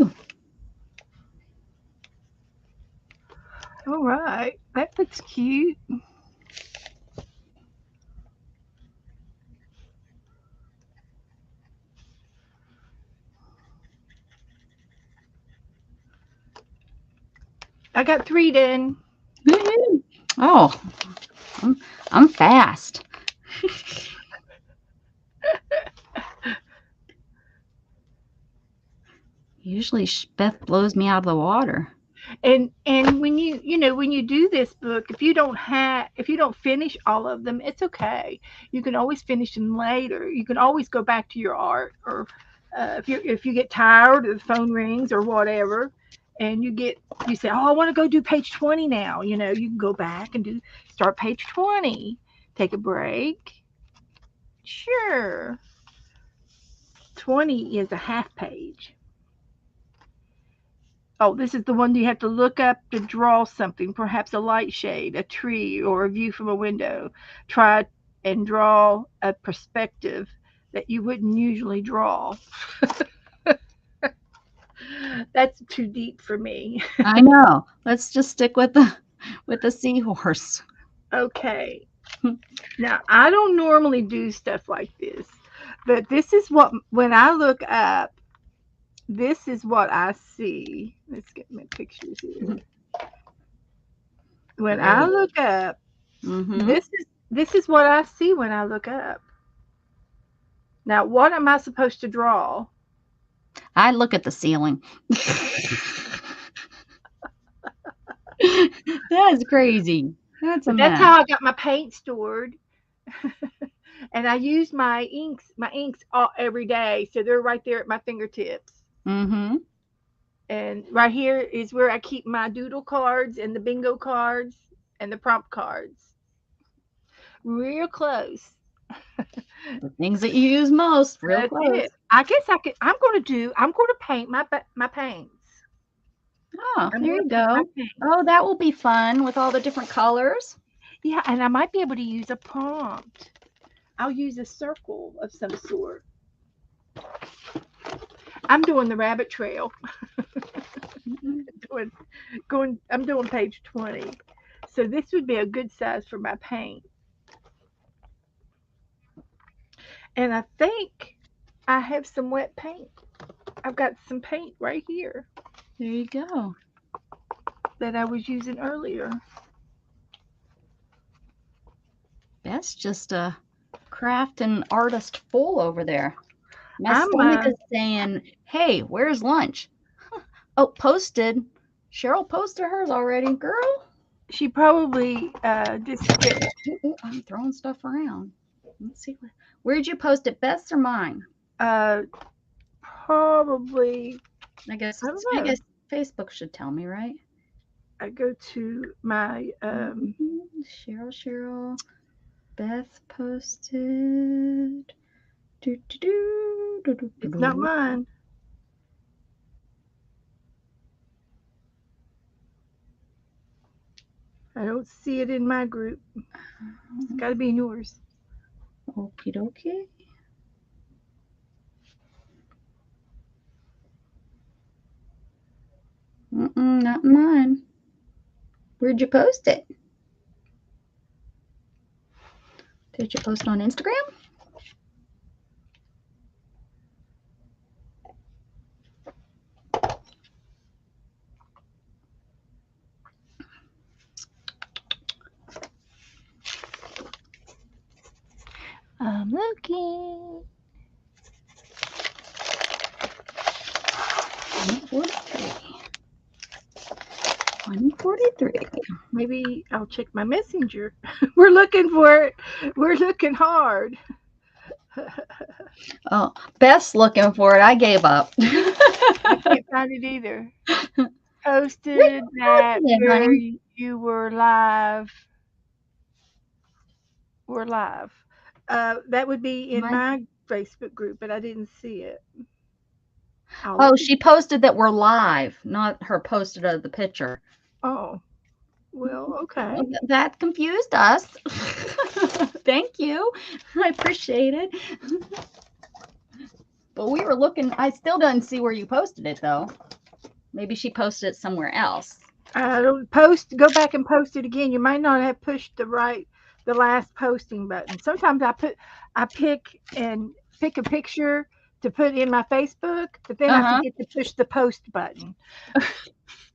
Ooh. All right, that looks cute. I got 3 done. Oh, I'm fast. Usually Beth blows me out of the water. And when you do this book, if you don't finish all of them, it's okay. You can always finish them later. You can always go back to your art, or if you get tired or the phone rings or whatever, and you say, oh, I want to go do page 20 now. You can go back and start page 20. Take a break. Sure. 20 is a half page. Oh, this is the one you have to look up to draw something, perhaps a light shade, a tree, or a view from a window. Try and draw a perspective that you wouldn't usually draw. That's too deep for me. I know. Let's just stick with the seahorse. Okay. Now, I don't normally do stuff like this, but this is when I look up, this is what I see. Let's get my pictures here. When I look up, this is what I see when I look up. Now, what am I supposed to draw? I look at the ceiling. That's crazy. That's how I got my paint stored. And I use my inks every day, so they're right there at my fingertips. And right here is where I keep my doodle cards and the bingo cards and the prompt cards. real close. The things that you use most, real That's close. it. I guess I'm going to paint my paints. Oh, I'm there going you to paint my go. paints. Oh, that will be fun with all the different colors. Yeah, and I might be able to use a prompt. I'll use a circle of some sort. I'm doing the rabbit trail. I'm doing page 20. So this would be a good size for my paint. And I think I have some wet paint. I've got some paint right here There you go. that I was using earlier. That's just a craft and artist full over there. My I'm stomach is saying, hey, where's lunch? Oh, posted. Cheryl posted hers already, girl. she probably just Ooh, I'm throwing stuff around. Let's see. Where'd you post it, Beth's or mine? probably I guess I don't know. Facebook should tell me, right? I go to my Cheryl. Beth posted. it's not mine. I don't see it in my group. It's got to be in yours. Okie dokie. Not mine. Where'd you post it? Did you post on Instagram? I'm looking. 143. Maybe I'll check my messenger. We're looking for it. We're looking hard. Oh, Beth's looking for it. I gave up. I can't find it either. Posted that where you were live. We're live. That would be in my Facebook group, but I didn't see it. Oh, she posted that we're live, not her posted of the picture. Oh, well, okay. Well, that confused us. Thank you. I appreciate it. But we were looking. I still didn't see where you posted it, though. Maybe she posted it somewhere else. Go back and post it again. You might not have pushed the last posting button. Sometimes I pick a picture to put in my Facebook, but then I forget to push the post button.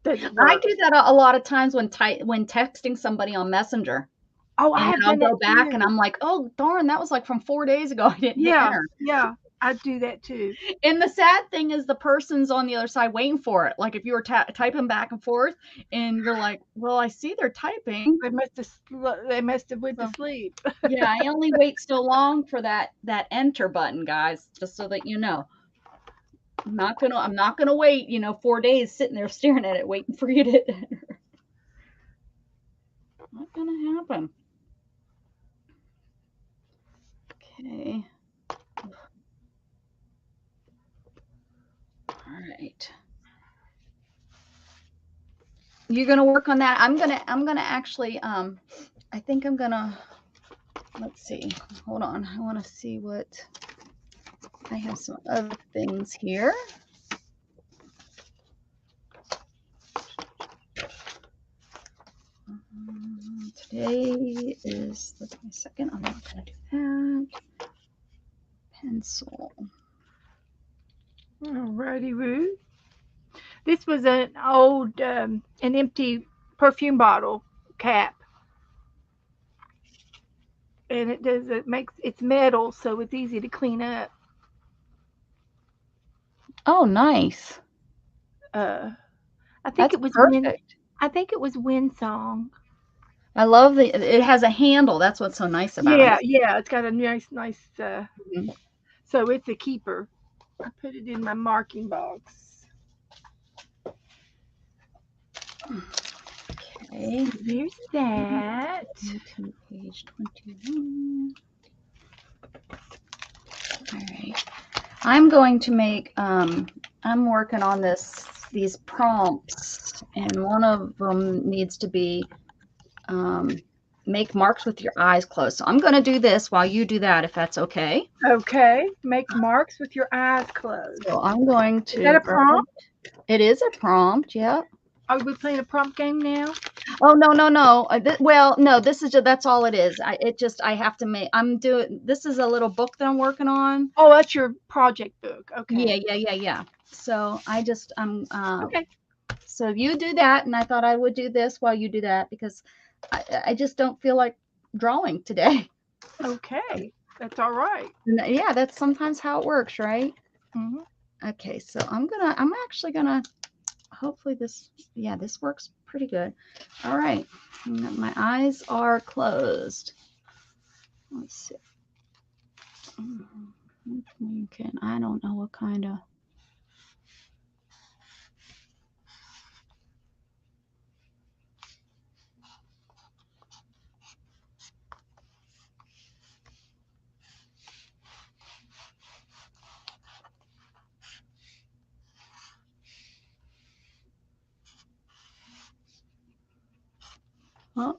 I do that a lot of times when texting somebody on Messenger. Oh, I'll go back and I'm like, oh darn, that was like from 4 days ago. I didn't hit enter. Yeah. I do that too. And the sad thing is the person's on the other side waiting for it. Like if you were typing back and forth and you're like, well, I see they're typing. They must have went to sleep. Yeah, I only wait so long for that enter button, guys, just so that you know. I'm not gonna wait, 4 days sitting there staring at it, waiting for you to enter. Not gonna happen. Okay. All right. You're gonna work on that. I'm gonna actually I think I'm gonna, let's see. Hold on. I want to see what I have some other things here. Today is, let's give me a second. I'm not gonna do that. Pencil. Alrighty, Ruth. This was an old, an empty perfume bottle cap, and it's metal, so it's easy to clean up. Oh, nice. I think it was perfect. I think it was Windsong. I love it has a handle. That's what's so nice about it. Yeah, it's got a nice. So it's a keeper. I put it in my marking box. Okay. There's that. To page 21. All right. I'm going to make, I'm working on these prompts, and one of them needs to be make marks with your eyes closed. So I'm going to do this while you do that, if that's okay. Okay. Make marks with your eyes closed. So I'm going to. Is that a prompt? It is a prompt, yep. Are we playing a prompt game now? Oh, no. Well, no, this is just, that's all it is. I have to make, this is a little book that I'm working on. Oh, that's your project book. Okay. Yeah. So Okay. so you do that, and I thought I would do this while you do that, because I just don't feel like drawing today. Okay. That's all right. Yeah, that's sometimes how it works, right? Mm-hmm. Okay, so I'm actually gonna, hopefully this works pretty good. All right, my eyes are closed. Let's see. I don't know what kind of. Oh.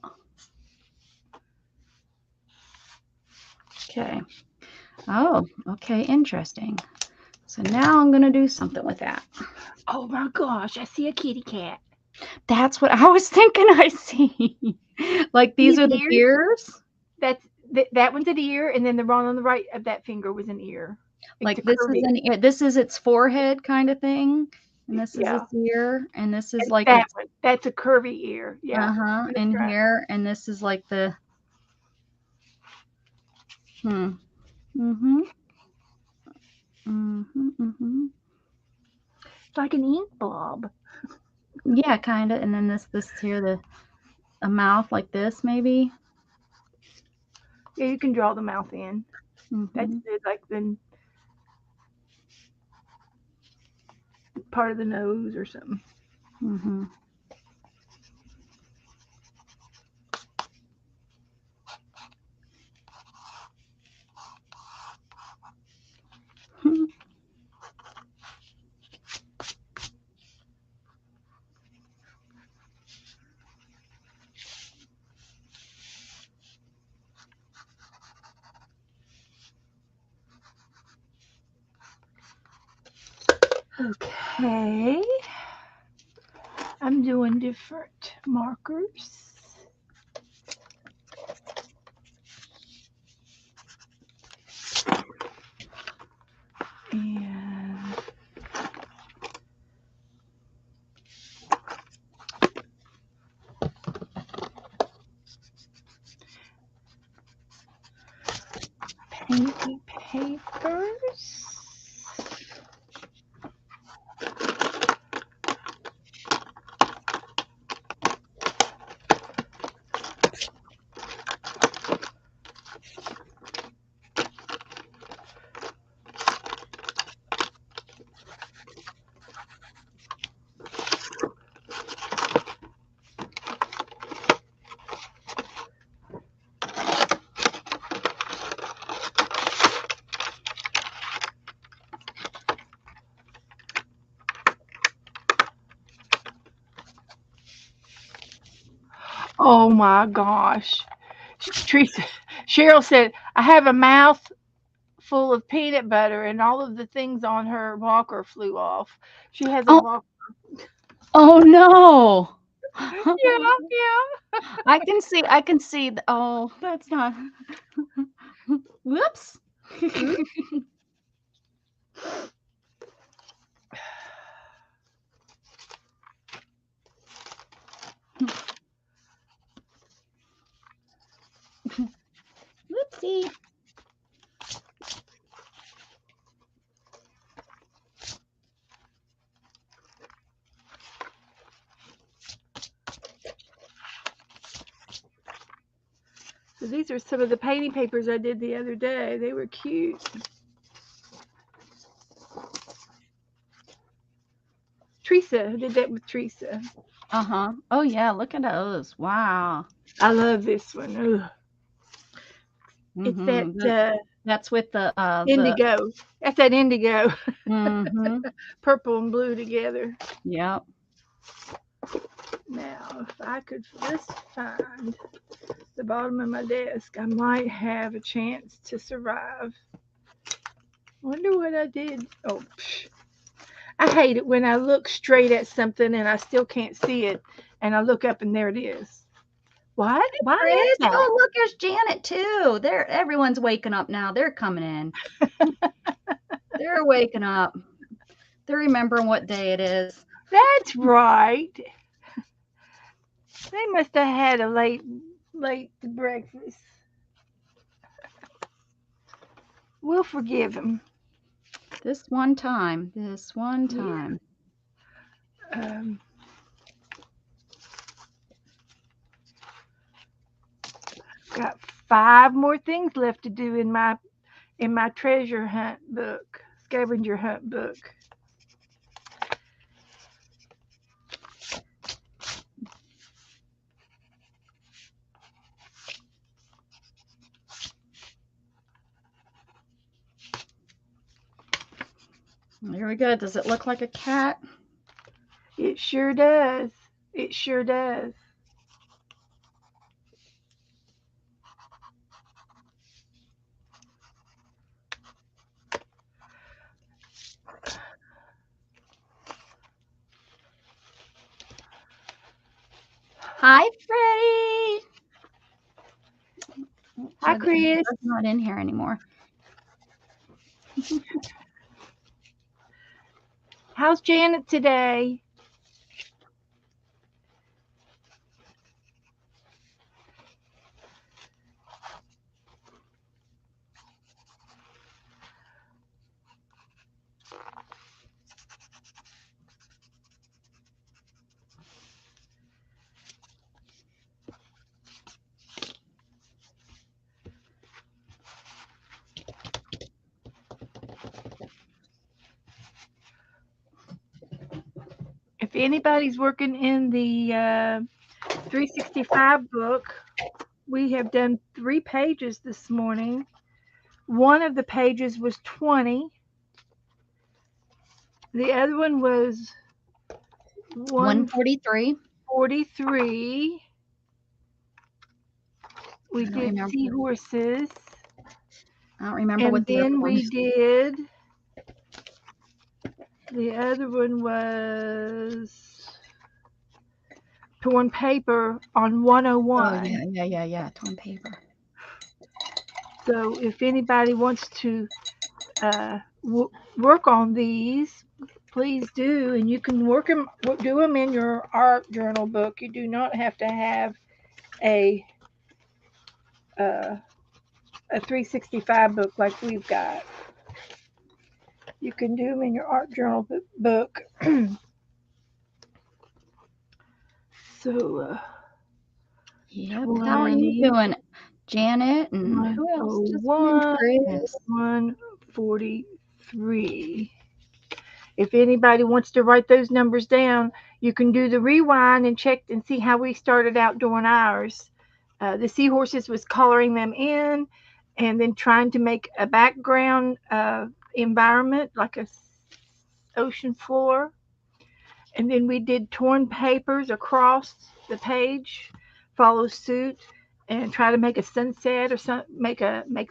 Okay. Oh, okay, interesting. So now I'm gonna do something with that. Oh my gosh, I see a kitty cat. That's what I was thinking I see. Like these are the ears? That one's an ear, and then the one on the right of that finger was an ear. Like this is an ear. This is its forehead kind of thing. And this is its ear. And this is like that one. That's a curvy ear. Yeah. Uh-huh. And right here. And this is like the It's like an ink blob. Yeah, kind of. And then this here, a mouth like this, maybe. Yeah, you can draw the mouth in. That's like the part of the nose or something. Okay. I'm doing different markers. And painting papers. Oh my gosh. Cheryl said, I have a mouth full of peanut butter and all of the things on her walker flew off. She has a walker. Oh no. Yeah. I can see oh, that's not. Whoops. Whoopsie. So these are some of the painting papers I did the other day. They were cute. Teresa, who did that with Teresa? Uh-huh. Oh, yeah, look at those. Wow. I love this one. Ugh. It's Mm-hmm. That's with the indigo. That's that indigo. mm-hmm. Purple and blue together. Yep. Now, if I could just find the bottom of my desk, I might have a chance to survive. Wonder what I did. Oh, psh. I hate it when I look straight at something and I still can't see it, and I look up and there it is. What? Why is Chris, that? oh, look, there's Janet too. Everyone's waking up now. They're coming in. They're waking up. They're remembering what day it is. That's right. They must have had a late breakfast. We'll forgive them. This one time. Yeah. Got 5 more things left to do in my treasure hunt book, scavenger hunt book. Here we go. Does it look like a cat? It sure does. It sure does. Hi, Freddie. Hi, Chris. He's not in here anymore. How's Janet today? If anybody's working in the 365 book, we have done 3 pages this morning. One of the pages was 20. The other one was 143. 143. We did seahorses. I don't remember And what the other then one we is. did, the other one was torn paper on 101. Oh, yeah. Torn paper. So if anybody wants to work on these, please do, and you can do them in your art journal book. You do not have to have a 365 book like we've got. You can do them in your art journal book. So, yep. How are you doing, Janet? And who else just came in? Chris. 143. If anybody wants to write those numbers down, you can do the rewind and check and see how we started out doing ours. The seahorses was coloring them in and then trying to make a background environment like a ocean floor. And then we did torn papers across the page, follow suit, and try to make a sunset or make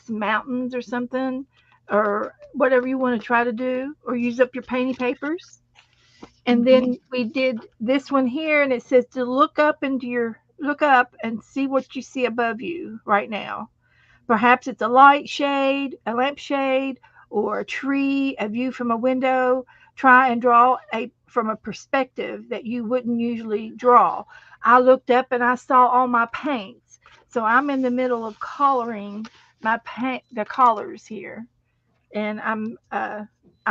some mountains or something, or whatever you want to try to do, or use up your painting papers. And then we did this one here, and it says to look up and see what you see above you right now. Perhaps it's a light shade, a lampshade, or a tree, a view from a window. Try and draw from a perspective that you wouldn't usually draw. I looked up and I saw all my paints. So I'm in the middle of coloring the colors here. And I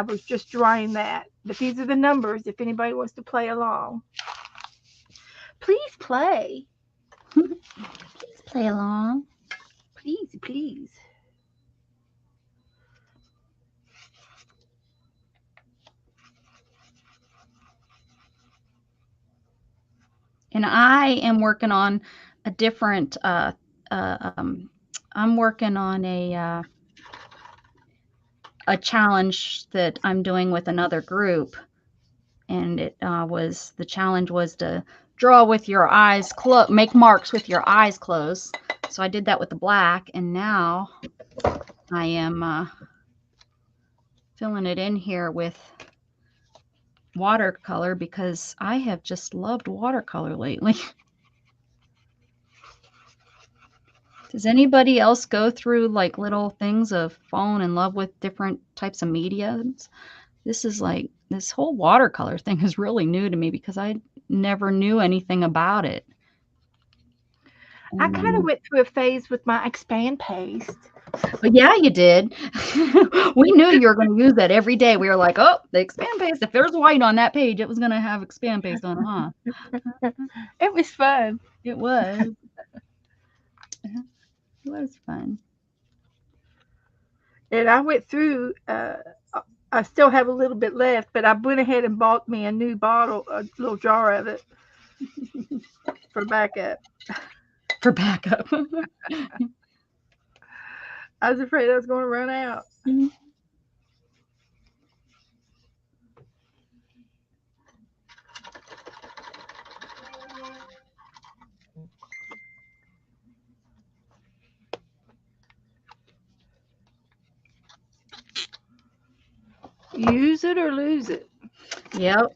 was just drawing that. But these are the numbers if anybody wants to play along. Please play. Please play along. Please. And I am working on a different, I'm working on a challenge that I'm doing with another group. And the challenge was to draw with your eyes closed, make marks with your eyes closed. So I did that with the black, and now I am filling it in here with watercolor because I have just loved watercolor lately. Does anybody else go through like little things of falling in love with different types of mediums? This whole watercolor thing is really new to me because I never knew anything about it. I kind of went through a phase with my expand paste. But yeah, you did. We knew you were going to use that every day. We were like, oh, the expand paste. If there's white on that page, it was going to have expand paste on it, huh? It was fun. It was. It was fun. And I went through, I still have a little bit left, but I went ahead and bought me a new bottle, a little jar of it for backup. For backup. I was afraid I was going to run out. Mm-hmm. Use it or lose it. Yep.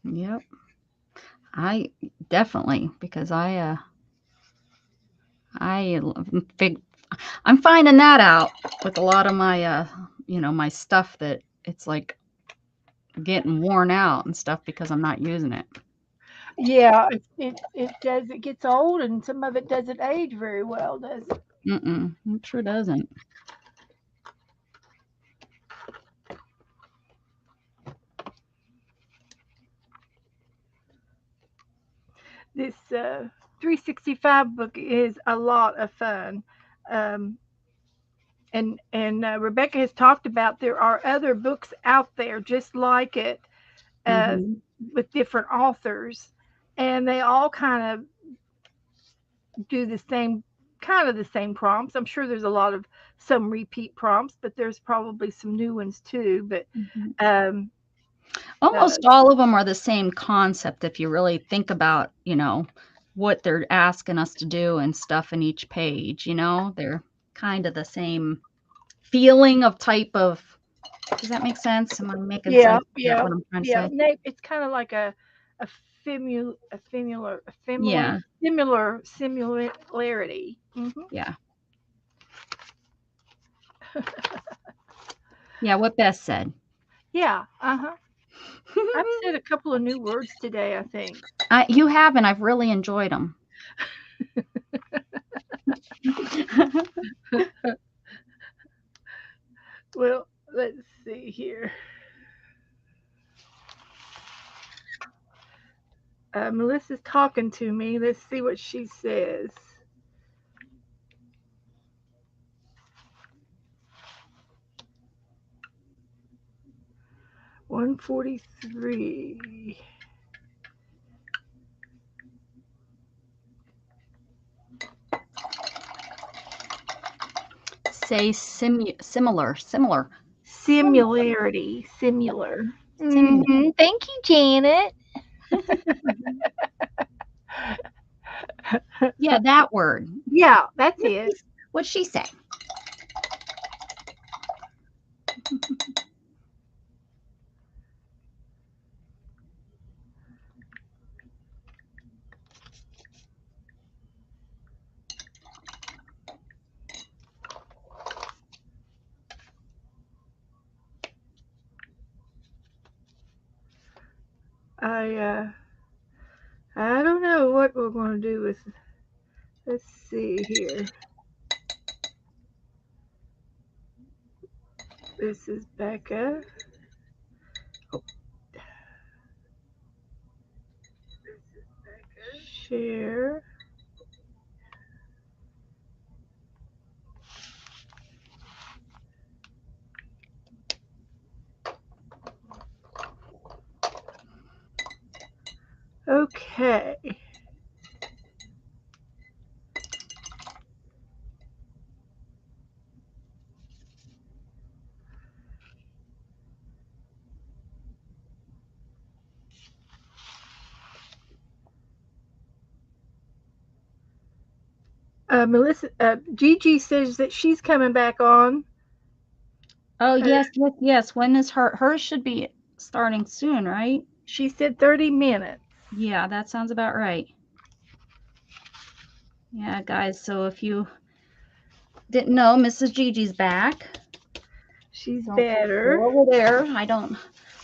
Yep. I definitely, because I'm finding that out with a lot of my my stuff, that it's like getting worn out and stuff because I'm not using it. Yeah, it does. It gets old, and some of it doesn't age very well, does it? It sure doesn't. This 365 book is a lot of fun. And Rebecca has talked about there are other books out there just like it, with different authors, and they all kind of do the same prompts. I'm sure there's a lot of some repeat prompts, but there's probably some new ones too. But almost all of them are the same concept if you really think about, what they're asking us to do and stuff in each page. They're kind of the same feeling of type of. Does that make sense? Am I making sense? Yeah. What I'm trying to say? It's kind of like a similarity. Yeah. Yeah, what Beth said. Yeah. I've said a couple of new words today, I think. You have, and I've really enjoyed them. Well, let's see here. Melissa's talking to me. Let's see what she says. $143. Say similar. Similarity. Similar. Thank you, Janet. Yeah, that word. Yeah, that's it. What'd she say? I don't know what we're going to do with. Let's see here. This is Becca. Share. Okay. Melissa, Gigi says that she's coming back on. Oh, yes. When is hers should be starting soon, right? She said 30 minutes. Yeah, that sounds about right. Yeah, guys, so if you didn't know, Mrs. Gigi's back. She's Don't better. go over there.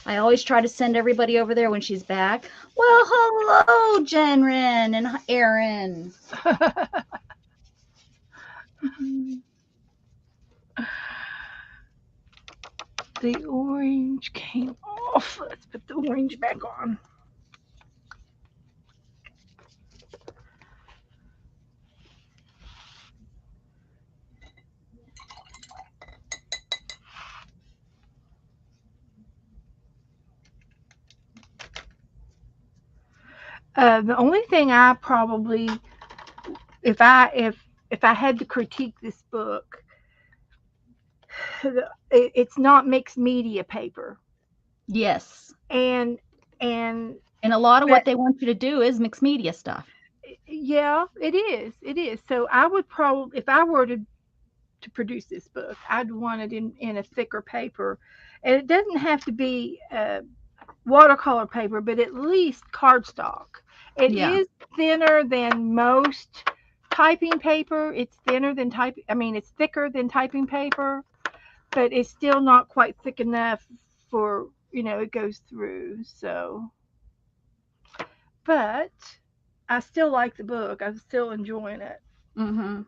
I always try to send everybody over there when she's back. Well, hello, Jenren and Aaron. The orange came off. Let's put the orange back on. The only thing I probably, if I had to critique this book, it's not mixed media paper, Yes. and a lot of what they want you to do is mixed media stuff. yeah, it is. So I would probably, if I were to produce this book, I'd want it in a thicker paper, and it doesn't have to be watercolor paper, but at least cardstock. It is thinner than most typing paper. It's thinner than it's thicker than typing paper, but it's still not quite thick enough for, it goes through. So, but I still like the book. I'm still enjoying it. Mm-hmm.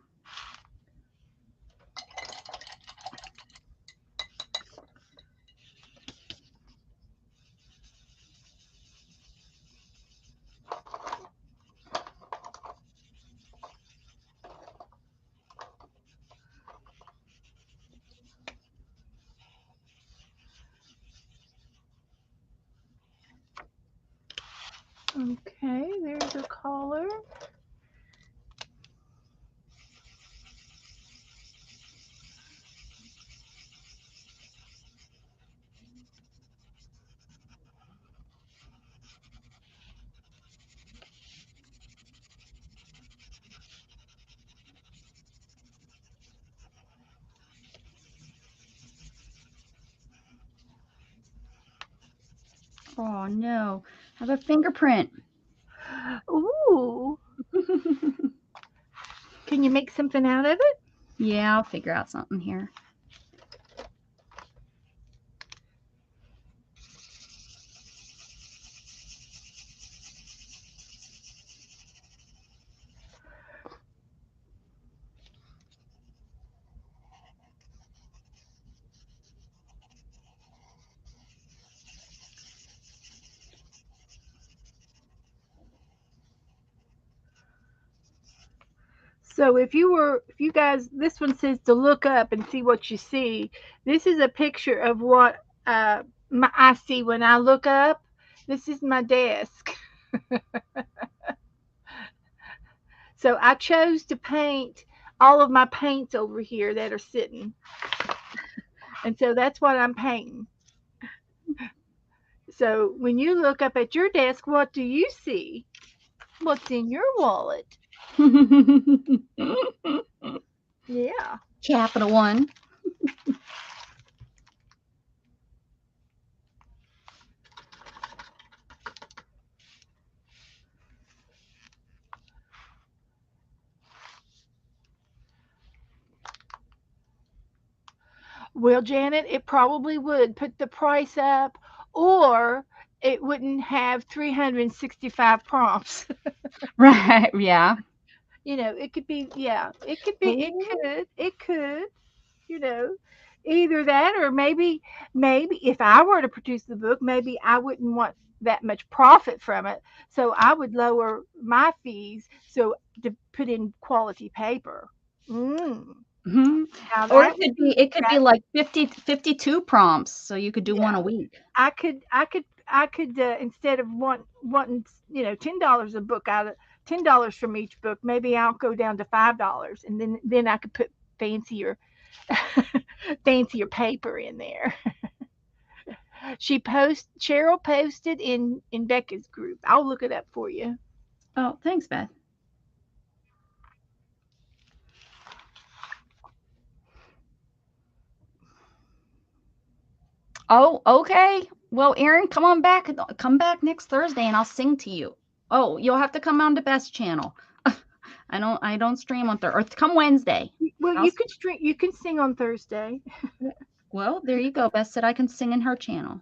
Okay, there's a collar. Oh no, I have a fingerprint. Ooh. Can you make something out of it? Yeah, I'll figure out something here. So if you guys, this one says to look up and see what you see. This is a picture of what I see when I look up. This is my desk. So I chose to paint all of my paints over here that are sitting. And so that's what I'm painting. So when you look up at your desk, what do you see? What's in your wallet? Yeah. Capital One. Well, Janet, it probably would put the price up, or it wouldn't have 365 prompts. Right, yeah. It could be, yeah, it could, you know, either that, or maybe if I were to produce the book, maybe I wouldn't want that much profit from it. So I would lower my fees so to put in quality paper. Mm. Mm-hmm. Now Or that would be it could be like 52 prompts, so you could do one yeah. a week. I could I could instead of wanting $10 a book out of $10 from each book, maybe I'll go down to $5, and then I could put fancier fancier paper in there. Cheryl posted in Becca's group. I'll look it up for you. Oh, thanks, Beth. Oh, okay. Well, Erin, come on back. Come back next Thursday and I'll sing to you. Oh, you'll have to come on to Beth's channel. I don't stream on Thursday. Or come Wednesday. Well, you can stream. You can sing on Thursday. Well, there you go. Beth said I can sing in her channel.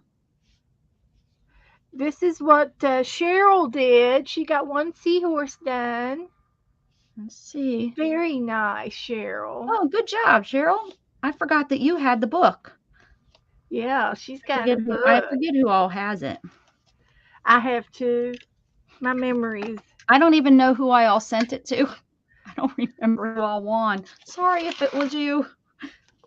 This is what Cheryl did. She got one seahorse done. Let's see. Very nice, Cheryl. Oh, good job, Cheryl. I forgot that you had the book. Yeah, she's got a book. I forget who all has it. I have to. My memories. I don't even know who I all sent it to. I don't remember who all won. Sorry if it was you.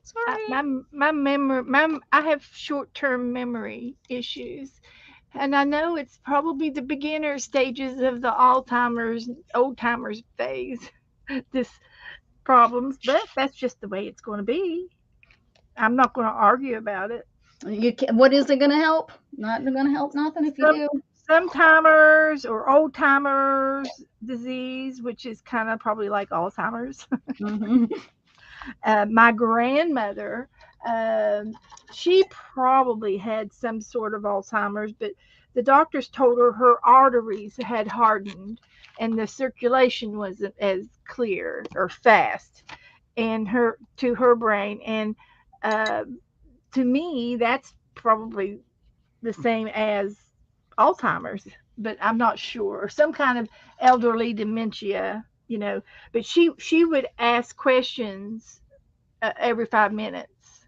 Sorry. My memory. I have short-term memory issues, and I know it's probably the beginner stages of the Alzheimer's, old-timers phase. This problems, but that's just the way it's going to be. I'm not going to argue about it. What is it going to help? Not going to help nothing if you do. Sometimers or old timers disease, which is kind of probably like Alzheimer's. Mm-hmm. My grandmother, she probably had some sort of Alzheimer's, but the doctors told her arteries had hardened and the circulation wasn't as clear or fast to her brain. And to me, that's probably the same as Alzheimer's, but I'm not sure. Some kind of elderly dementia, But she would ask questions every 5 minutes.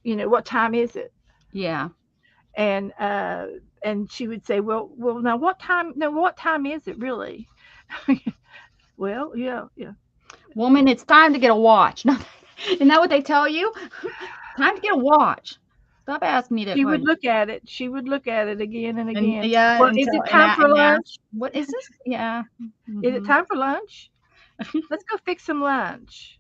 What time is it? Yeah. And she would say, well, now what time? No, what time is it really? Well, yeah. Woman, it's time to get a watch. Isn't that what they tell you? Time to get a watch. Stop asking me that. She would look at it. She would look at it again and again. Yeah. Well, is it time for lunch? What is this? Yeah. Mm-hmm. Is it time for lunch? Let's go fix some lunch.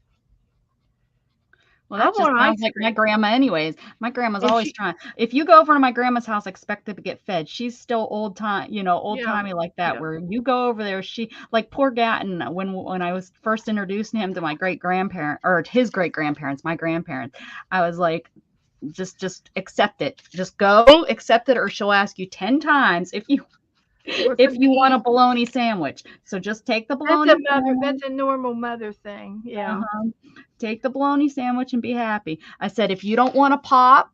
Well, that just sounds like my grandma anyways. My grandma's always trying. If you go over to my grandma's house, expect to get fed. She's still old-timey like that, yeah. Where you go over there, like poor Gatton, when I was first introducing him to my great-grandparent, or his great-grandparents, my grandparents, I was like, just accept it. Just go accept it, or she'll ask you 10 times if you want a bologna sandwich. So just take the bologna. That's a normal mother thing. Yeah. Take the bologna sandwich and be happy. I said, if you don't want a pop,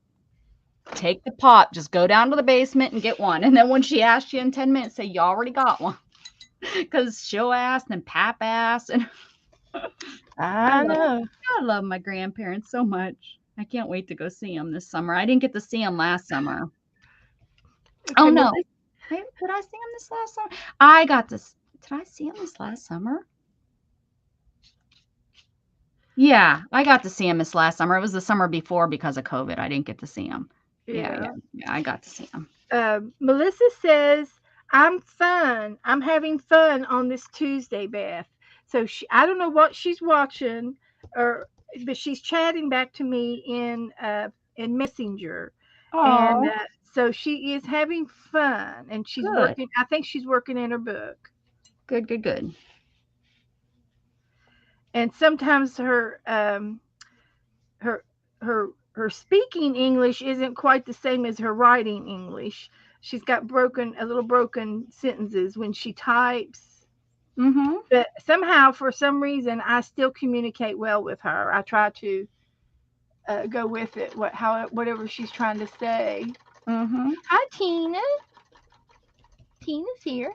take the pop. Just go down to the basement and get one. And then when she asks you in 10 minutes, say you already got one. Because she'll ask and Pap asks. And I know. I love my grandparents so much. I can't wait to go see them this summer. I didn't get to see them last summer. Okay, oh, no. Did I see him this last summer? I got this. Did I see him this last summer? Yeah, I got to see him this last summer. It was the summer before because of COVID. I didn't get to see him. Yeah, I got to see him. Melissa says, I'm having fun on this Tuesday, Beth. So I don't know what she's watching, but she's chatting back to me in Messenger. Oh. And so she is having fun, and she's working. I think she's working in her book. Good. And sometimes her speaking English isn't quite the same as her writing English. She's got a little broken sentences when she types. Mm-hmm. But somehow, for some reason, I still communicate well with her. I try to go with it, whatever she's trying to say. Mm-hmm. Hi, Tina. Tina's here.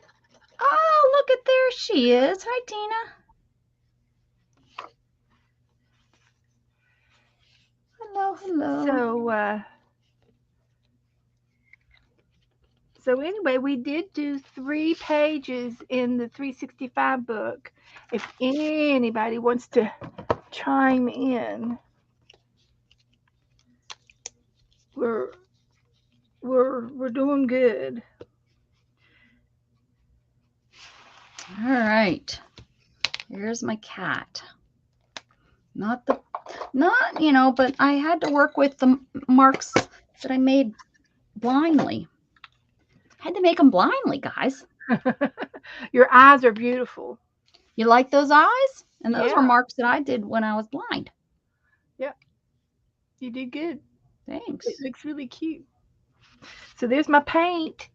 Oh, look at there she is. Hi, Tina. Hello. So anyway, we did do 3 pages in the 365 book. If anybody wants to chime in, we're doing good. All right. Here's my cat. Not, but I had to work with the marks that I made blindly. I had to make them blindly, guys. Your eyes are beautiful. You like those eyes? And those were Yeah. marks that I did when I was blind. Yeah. You did good. Thanks. It looks really cute. So there's my paint.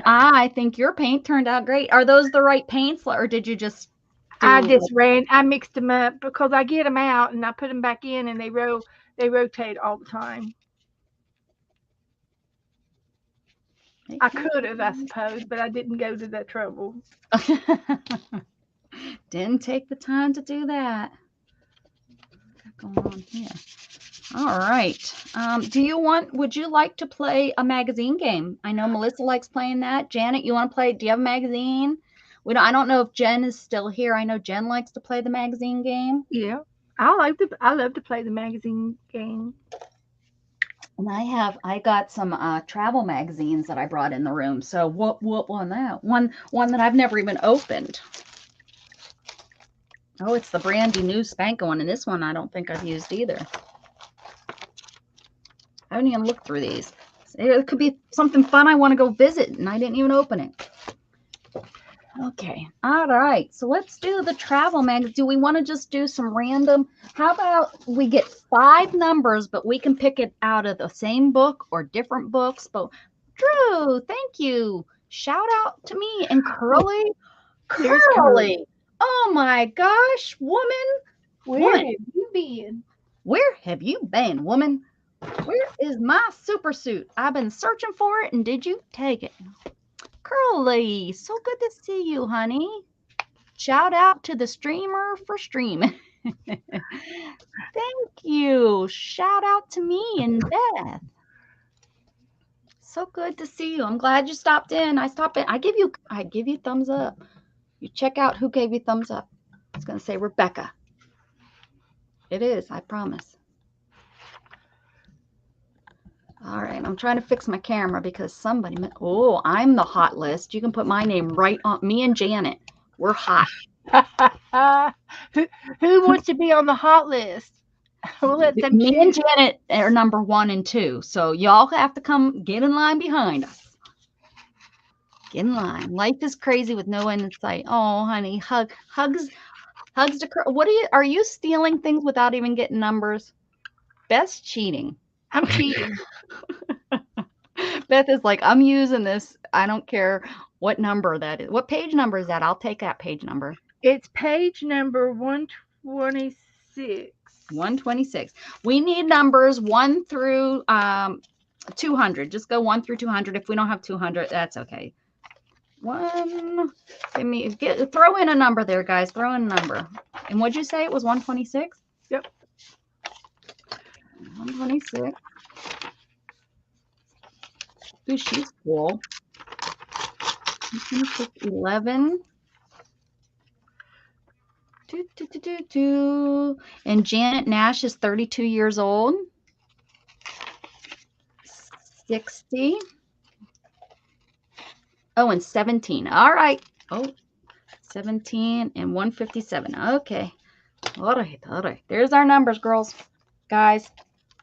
I think your paint turned out great. Are those the right paints, or did you just I mixed them up because I get them out and I put them back in and they rotate all the time. I could have, I suppose, but I didn't go to that trouble. Didn't take the time to do that. What's going on here? All right. Would you like to play a magazine game? I know Melissa likes playing that. Janet, you want to play? Do you have a magazine? I don't know if Jen is still here. I know Jen likes to play the magazine game. Yeah. I love to play the magazine game. And I got some travel magazines that I brought in the room. So what one that? One that I've never even opened. Oh, it's the Brandy new Spanko one, and this one I don't think I've used either. I haven't even looked through these. It could be something fun I want to go visit, and I didn't even open it. Okay. All right. So let's do the travel mag. Do we want to just do some random? How about we get 5 numbers, but we can pick it out of the same book or different books? But Drew, thank you. Shout out to me and Curly. Curly. Oh my gosh, woman. Where have you been? Where have you been, woman? Where is my super suit? I've been searching for it, and did you take it? Curly, so good to see you, honey. Shout out to the streamer for streaming. Thank you. Shout out to me and Beth. So good to see you. I'm glad you stopped in. I give you thumbs up. You check out who gave you thumbs up. It's going to say Rebecca. It is, I promise. All right, I'm trying to fix my camera because I'm the hot list. You can put my name right on me and Janet. We're hot. Who wants to be on the hot list? We'll let them me choose. and Janet are number 1 and 2. So y'all have to come get in line behind us. Get in line. Life is crazy with no end in sight. Oh, honey, hugs to what are you stealing things without even getting numbers? Beth's cheating. I'm cheating. Beth is like, I'm using this. I don't care what number that is. What page number is that? I'll take that page number. It's page number 126. 126. We need numbers 1 through 200. Just go 1 through 200. If we don't have 200, that's okay. Throw in a number there, guys. Throw in a number. And what'd you say? It was 126? Yep. 126. Ooh, she's cool. 11. And Janet Nash is 32 years old. 60. Oh, and 17. All right. Oh, 17 and 157. Okay. All right. There's our numbers, girls. Guys,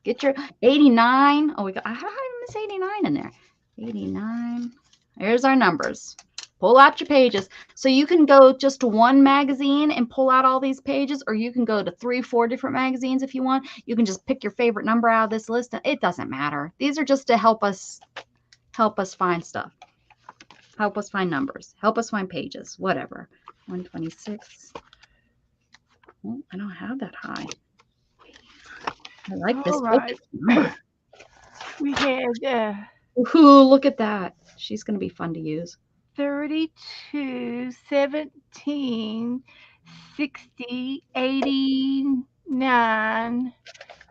get your 89. Oh, how did I miss 89 in there? 89. There's our numbers. Pull out your pages. So you can go just to one magazine and pull out all these pages, or you can go to 3-4 different magazines if you want. You can just pick your favorite number out of this list. It doesn't matter. These are just to help us find stuff. Help us find numbers. Help us find pages. Whatever. 126. Oh, I don't have that high. I like this book. We had ooh, look at that. She's going to be fun to use. 32, 17, 60, 89,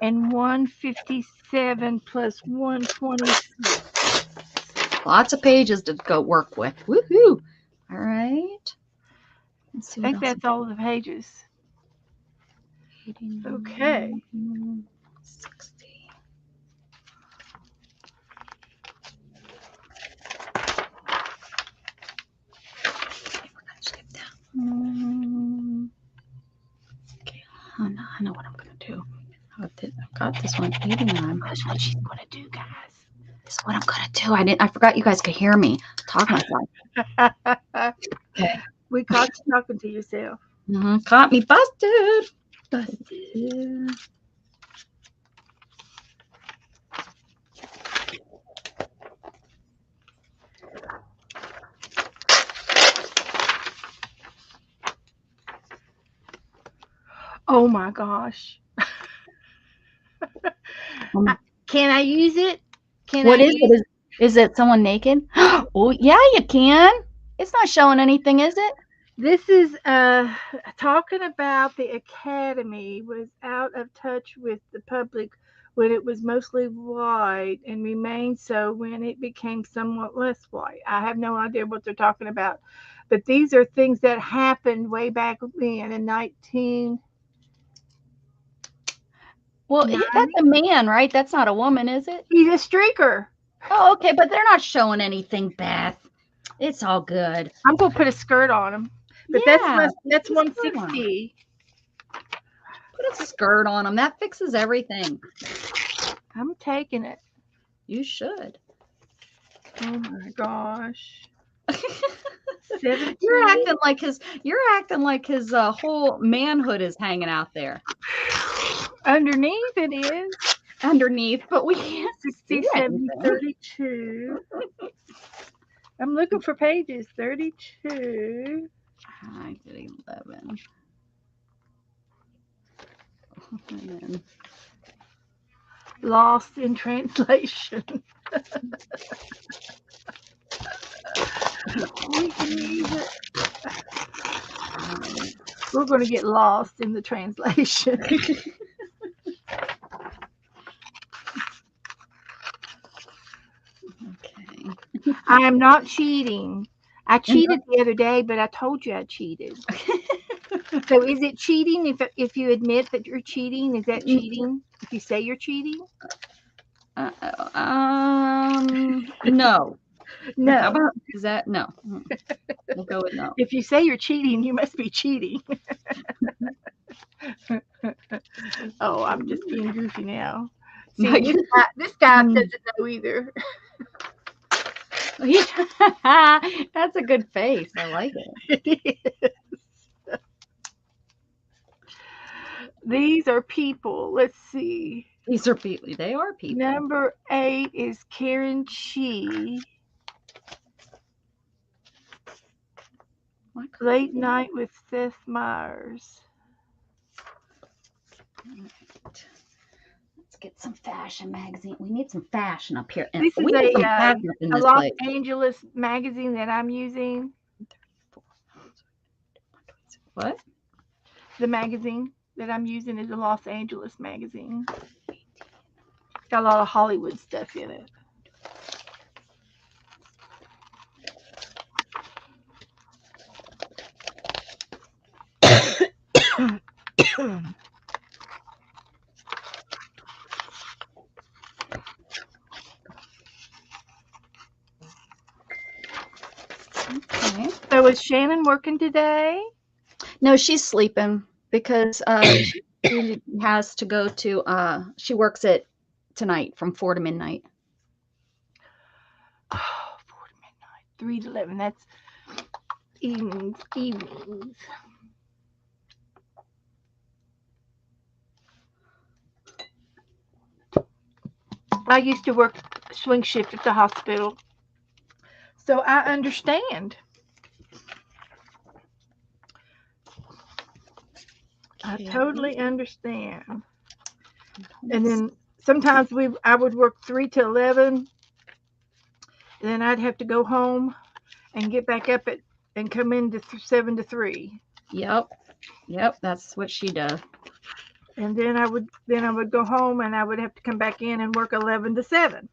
and 157 plus 126. Lots of pages to go work with. Woohoo! All right. Let's see. I think that's all the pages. 89, okay. 60. I know what I'm gonna do. I've got this one 89. That's what she's gonna do, guys. This is what I'm gonna do. I forgot you guys could hear me talking myself. Okay. We caught you talking to yourself. Caught me busted. Busted. Oh my gosh. Can I use it? What is it? Is it someone naked? Oh, yeah, you can. It's not showing anything, is it? This is talking about the Academy was out of touch with the public when it was mostly white and remained so when it became somewhat less white. I have no idea what they're talking about, but these are things that happened way back when in 19. Well, that's a man, right? That's not a woman, is it? He's a streaker. Oh, okay, but they're not showing anything, Beth. It's all good. I'm gonna put a skirt on him, but Yeah, that's 160. Put a skirt on them. That fixes everything. I'm taking it. You should. Oh my gosh. You're acting like his whole manhood is hanging out there. Underneath it is. Underneath, but we can't 60, 70, 32. I'm looking for pages 32. I did 11. And then Lost in translation. We can use it. We're going to get lost in the translation. Okay. I am not cheating. I cheated the other day, but I told you I cheated. So is it cheating if you admit that you're cheating? Is that cheating if you say you're cheating? No. No. How about, is that no? We'll go with no. If you say you're cheating, you must be cheating. Oh, I'm just being goofy now. See, this guy doesn't know either. That's a good face. I like it. It is. These are people. Let's see. These are people. They are people. Number 8 is Karen Chi. Late Night with Seth Meyers. Right. Let's get some fashion magazine. We need some fashion up here. This is a Los Angeles magazine that I'm using. What? The magazine that I'm using is a Los Angeles magazine. Got a lot of Hollywood stuff in it. Okay. So is Shannon working today? No, she's sleeping because she has to go to she works at tonight from 4 to midnight. Oh, 4 to midnight. 3 to 11. That's evenings. I used to work swing shift at the hospital, so I understand. I totally understand. And then sometimes I would work 3 to 11. Then I'd have to go home and get back up and come in to 7 to 3. Yep, that's what she does. And then I would go home and I would have to come back in and work 11 to 7.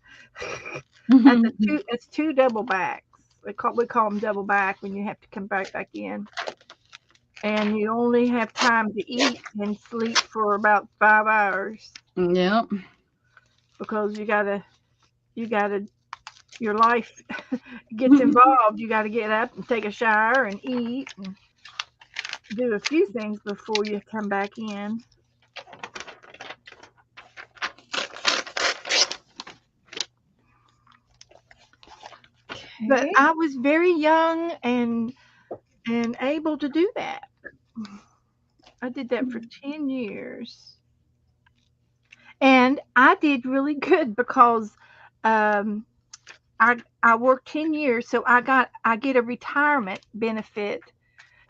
That's two double backs. We call them double back when you have to come back in. And you only have time to eat and sleep for about 5 hours. Yep. Because your life gets involved. You got to get up and take a shower and eat and do a few things before you come back in. But I was very young and able to do that. I did that for 10 years. And I did really good because um, I worked 10 years, so I get a retirement benefit.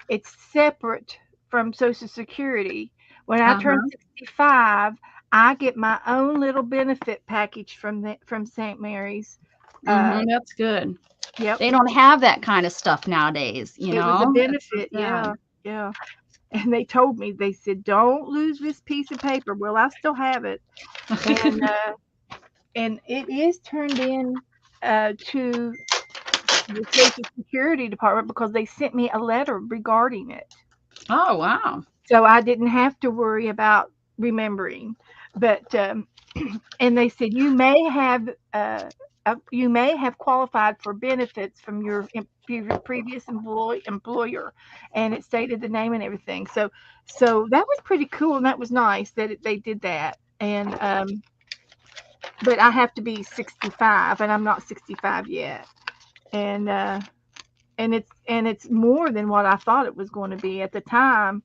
It's separate from Social Security. When I turn 65, I get my own little benefit package from St. Mary's. That's good. Yep. They don't have that kind of stuff nowadays, you It know. was a benefit, Yeah. yeah. And they told me, they said, "Don't lose this piece of paper." Well, I still have it, and it is turned in to the Social Security Department because they sent me a letter regarding it. Oh, wow. So I didn't have to worry about remembering. But and they said you may have qualified for benefits from your previous employer, and it stated the name and everything. So that was pretty cool, and that was nice that they did that. And but I have to be 65, and I'm not 65 yet. And it's more than what I thought it was going to be at the time.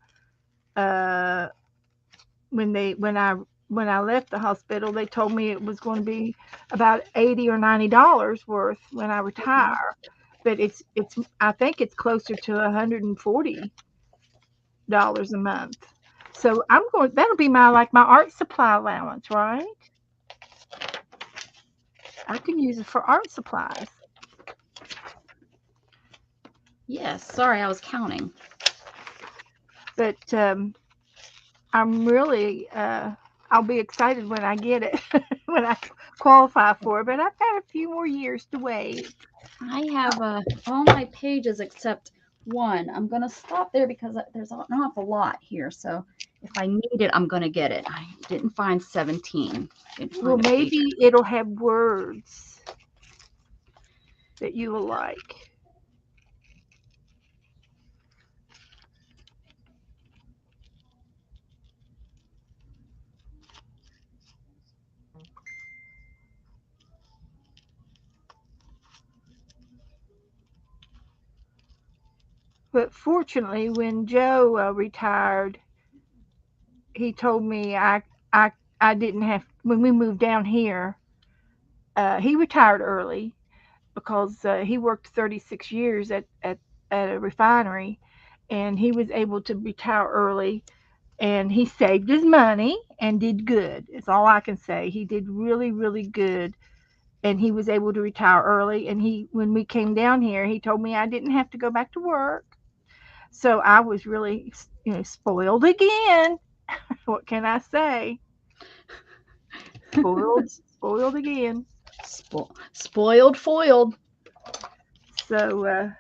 When I left the hospital, they told me it was going to be about $80 or $90 worth when I retire. But I think it's closer to $140 a month. So that'll be my art supply allowance, right? I can use it for art supplies. Yes, sorry, I was counting. But I'm really I'll be excited when I get it, when I qualify for it. But I've got a few more years to wait. I have all my pages except one. I'm going to stop there because there's an awful lot here. So if I need it, I'm going to get it. I didn't find 17. Well, maybe it'll have words that you will like. But fortunately, when Joe retired, he told me I didn't have, when we moved down here. He retired early because he worked 36 years at a refinery, and he was able to retire early. And he saved his money and did good. It's all I can say. He did really, really good, and he was able to retire early. And when we came down here, he told me I didn't have to go back to work. So I was really, spoiled again. What can I say? Spoiled again. Spoiled, foiled. So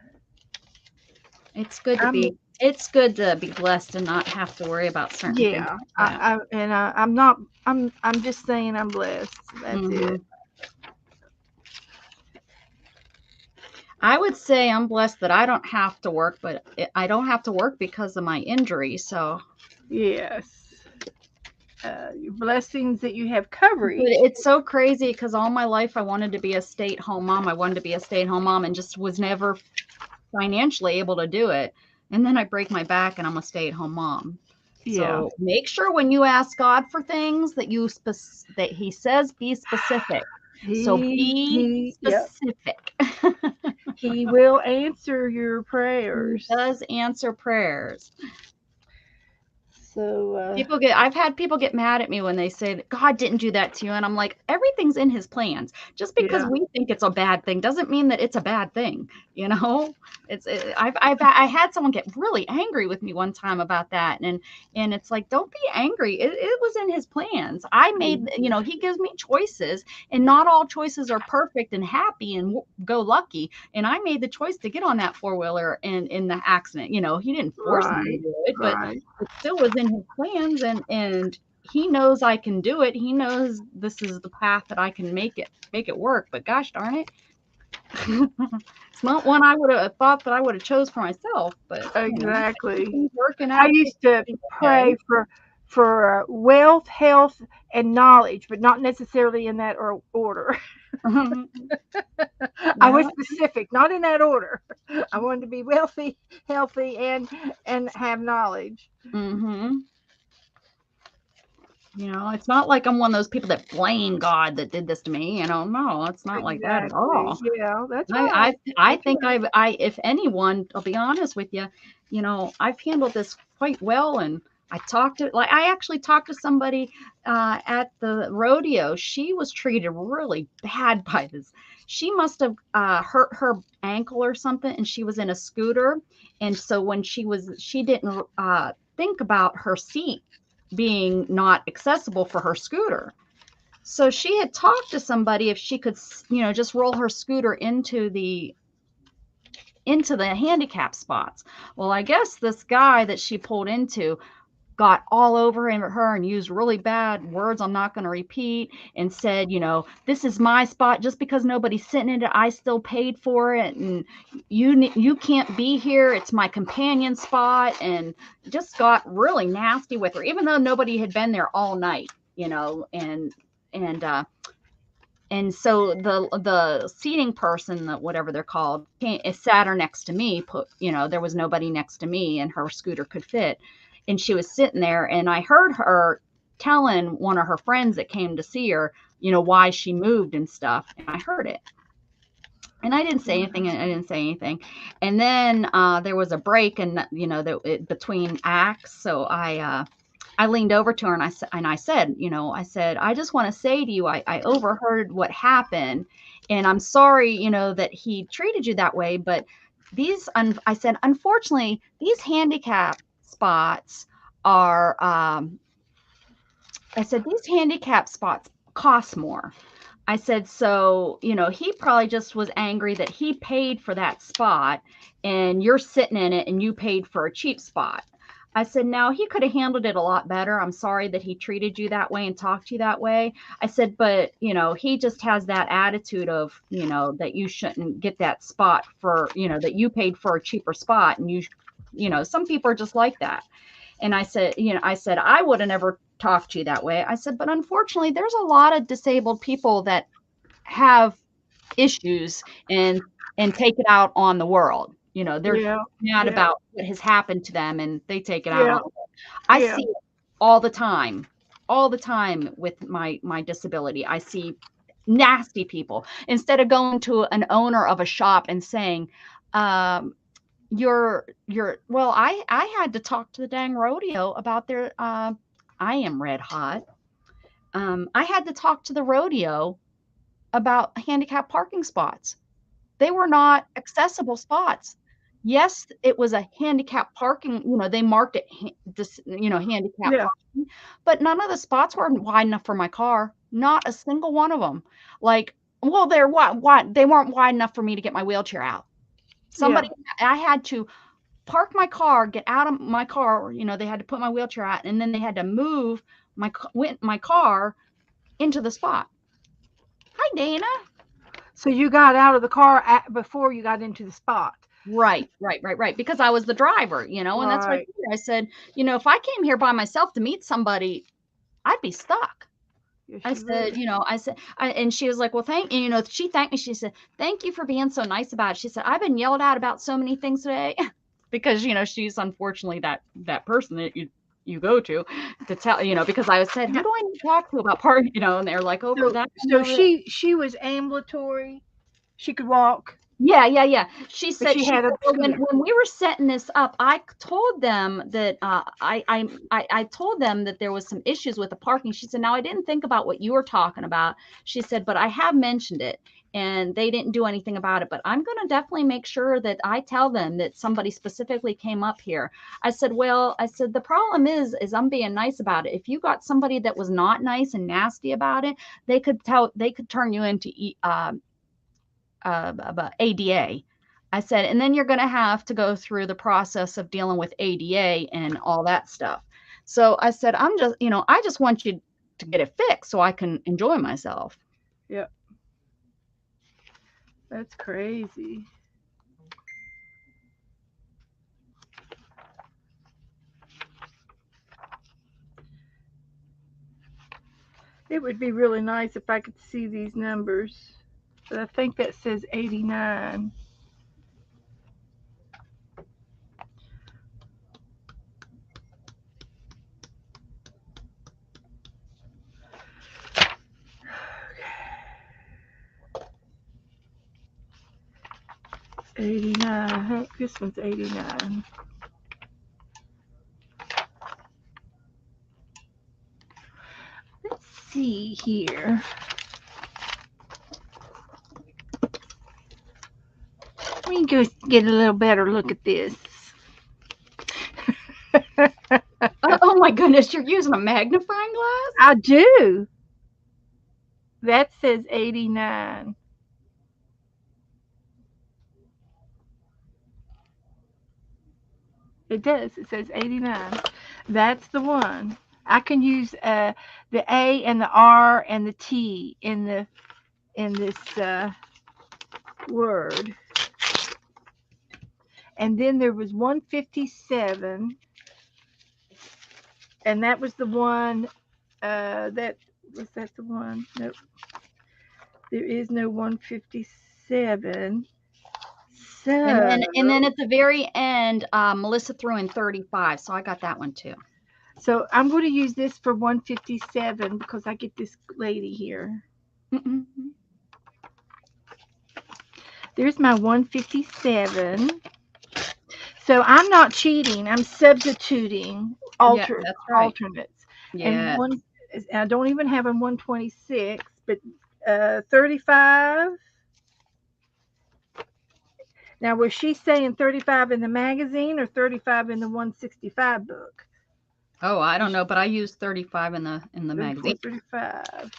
it's good to be. It's good to be blessed and not have to worry about certain things. Yeah, I'm not. I'm just saying I'm blessed. That's it. I would say I'm blessed that I don't have to work, but I don't have to work because of my injury. So yes. Your blessings that you have coverage. But it's so crazy because all my life I wanted to be a stay-at-home mom. I wanted to be a stay-at-home mom and just was never financially able to do it. And then I break my back and I'm a stay-at-home mom. Yeah. So make sure when you ask God for things that that He says be specific. So be specific. Yep. He will answer your prayers. He does answer prayers. So I've had people get mad at me when they say that God didn't do that to you, and I'm like, everything's in His plans. Just because we think it's a bad thing doesn't mean that it's a bad thing. You know, I had someone get really angry with me one time about that, and it's like, don't be angry. It was in His plans. I made, He gives me choices, and not all choices are perfect and happy and go lucky. And I made the choice to get on that four-wheeler in the accident. He didn't force me to do it, but it still was in His plans, and He knows I can do it. He knows this is the path that I can make it work. But gosh darn it, it's not one I would have thought that I would have chose for myself. But exactly, working out. I used to pray for wealth, health, and knowledge, but not necessarily in that order. I I was specific, not in that order. I wanted to be wealthy, healthy, and have knowledge. Mm-hmm. You know, it's not like I'm one of those people that blame God that did this to me. You know, no, it's not like that at all. Exactly. Yeah, that's right. I think if anyone, I'll be honest with you, you know, I've handled this quite well. And I actually talked to somebody at the rodeo. She was treated really bad by this. She must have hurt her ankle or something, and she was in a scooter. And so when she didn't think about her seat being not accessible for her scooter. So she had talked to somebody if she could, you know, just roll her scooter into the handicap spots. Well, I guess this guy that she pulled into got all over her and used really bad words I'm not going to repeat, and said, you know, this is my spot. Just because nobody's sitting in it, I still paid for it, and you can't be here. It's my companion spot. And just got really nasty with her, even though nobody had been there all night, you know. And so the seating person, whatever they're called, sat her next to me. You know, there was nobody next to me, and her scooter could fit. And she was sitting there, and I heard her telling one of her friends that came to see her, you know, why she moved and stuff. And I heard it. And I didn't say anything. And I didn't say anything. And then there was a break, and you know, between acts. So I leaned over to her, and I said, you know, I just want to say to you, I overheard what happened, and I'm sorry, you know, that he treated you that way. But I said, unfortunately, these handicap spots are, these handicap spots cost more. I said, so, you know, he probably just was angry that he paid for that spot and you're sitting in it and you paid for a cheap spot. I said, now he could have handled it a lot better. I'm sorry that he treated you that way and talked to you that way. I said, but, you know, he just has that attitude of, you know, that you shouldn't get that spot for, you know, that you paid for a cheaper spot. And you know, some people are just like that. And I said, you know, I would have never talked to you that way. I said, but unfortunately, there's a lot of disabled people that have issues and take it out on the world. You know, they're mad about what has happened to them, and they take it out on the world. I see it all the time with my disability. I see nasty people. Instead of going to an owner of a shop and saying, well, I had to talk to the dang rodeo about their I am red hot. I had to talk to the rodeo about handicap parking spots. They were not accessible spots. Yes, it was a handicap parking, you know, they marked it you know, handicap parking, but none of the spots were wide enough for my car. Not a single one of them. Like, well, they're what they weren't wide enough for me to get my wheelchair out. I had to park my car, get out of my car, you know, they had to put my wheelchair out, and then they had to move my car into the spot. Hi, Dana. So you got out of the car before you got into the spot. Right. Because I was the driver, you know, and that's what I said, you know, if I came here by myself to meet somebody, I'd be stuck. I said, you know, and she was like, well, you know, she thanked me. She said, thank you for being so nice about it. She said, I've been yelled at about so many things today because, you know, she's unfortunately that person that you go to tell, you know, because I said, who do I need to talk to about part, you know, and they're like, over that. So she was ambulatory. She could walk. Yeah. She said when we were setting this up, I told them that I told them that there was some issues with the parking. She said, now I didn't think about what you were talking about. She said, but I have mentioned it and they didn't do anything about it. But I'm going to definitely make sure that I tell them that somebody specifically came up here. I said, the problem is I'm being nice about it. If you got somebody that was not nice and nasty about it, they could turn you into ADA. I said, and then you're going to have to go through the process of dealing with ADA and all that stuff. So I said, I just want you to get it fixed so I can enjoy myself. Yep. That's crazy. It would be really nice if I could see these numbers but I think that says 89. Okay. 89. I think this one's 89. Let's see here. We can go get a little better look at this. Oh my goodness, you're using a magnifying glass? I do. That says 89. It does. It says 89. That's the one. I can use the A and the R and the T in this word. And then there was 157, and that was the one that was that the one? Nope. There is no 157. So And then at the very end, Melissa threw in 35, so I got that one too. So I'm going to use this for 157 because I get this lady here. There's my 157. So I'm not cheating. I'm substituting alternates. Yeah. And I don't even have a 126, but 35. Now, was she saying 35 in the magazine or 35 in the 165 book? Oh, I don't know, but I used 35 in the magazine. 35.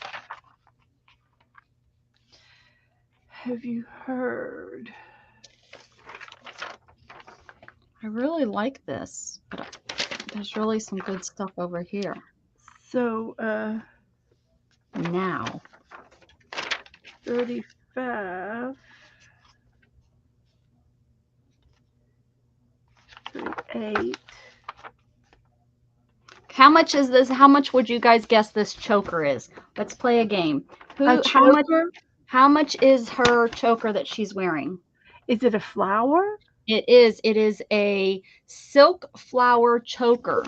Have you heard? I really like this, but there's really some good stuff over here. So, now 35, 38. How much is this? How much would you guys guess this choker is? Let's play a game. How much is her choker that she's wearing? Is it a flower? It is. It is a silk flower choker.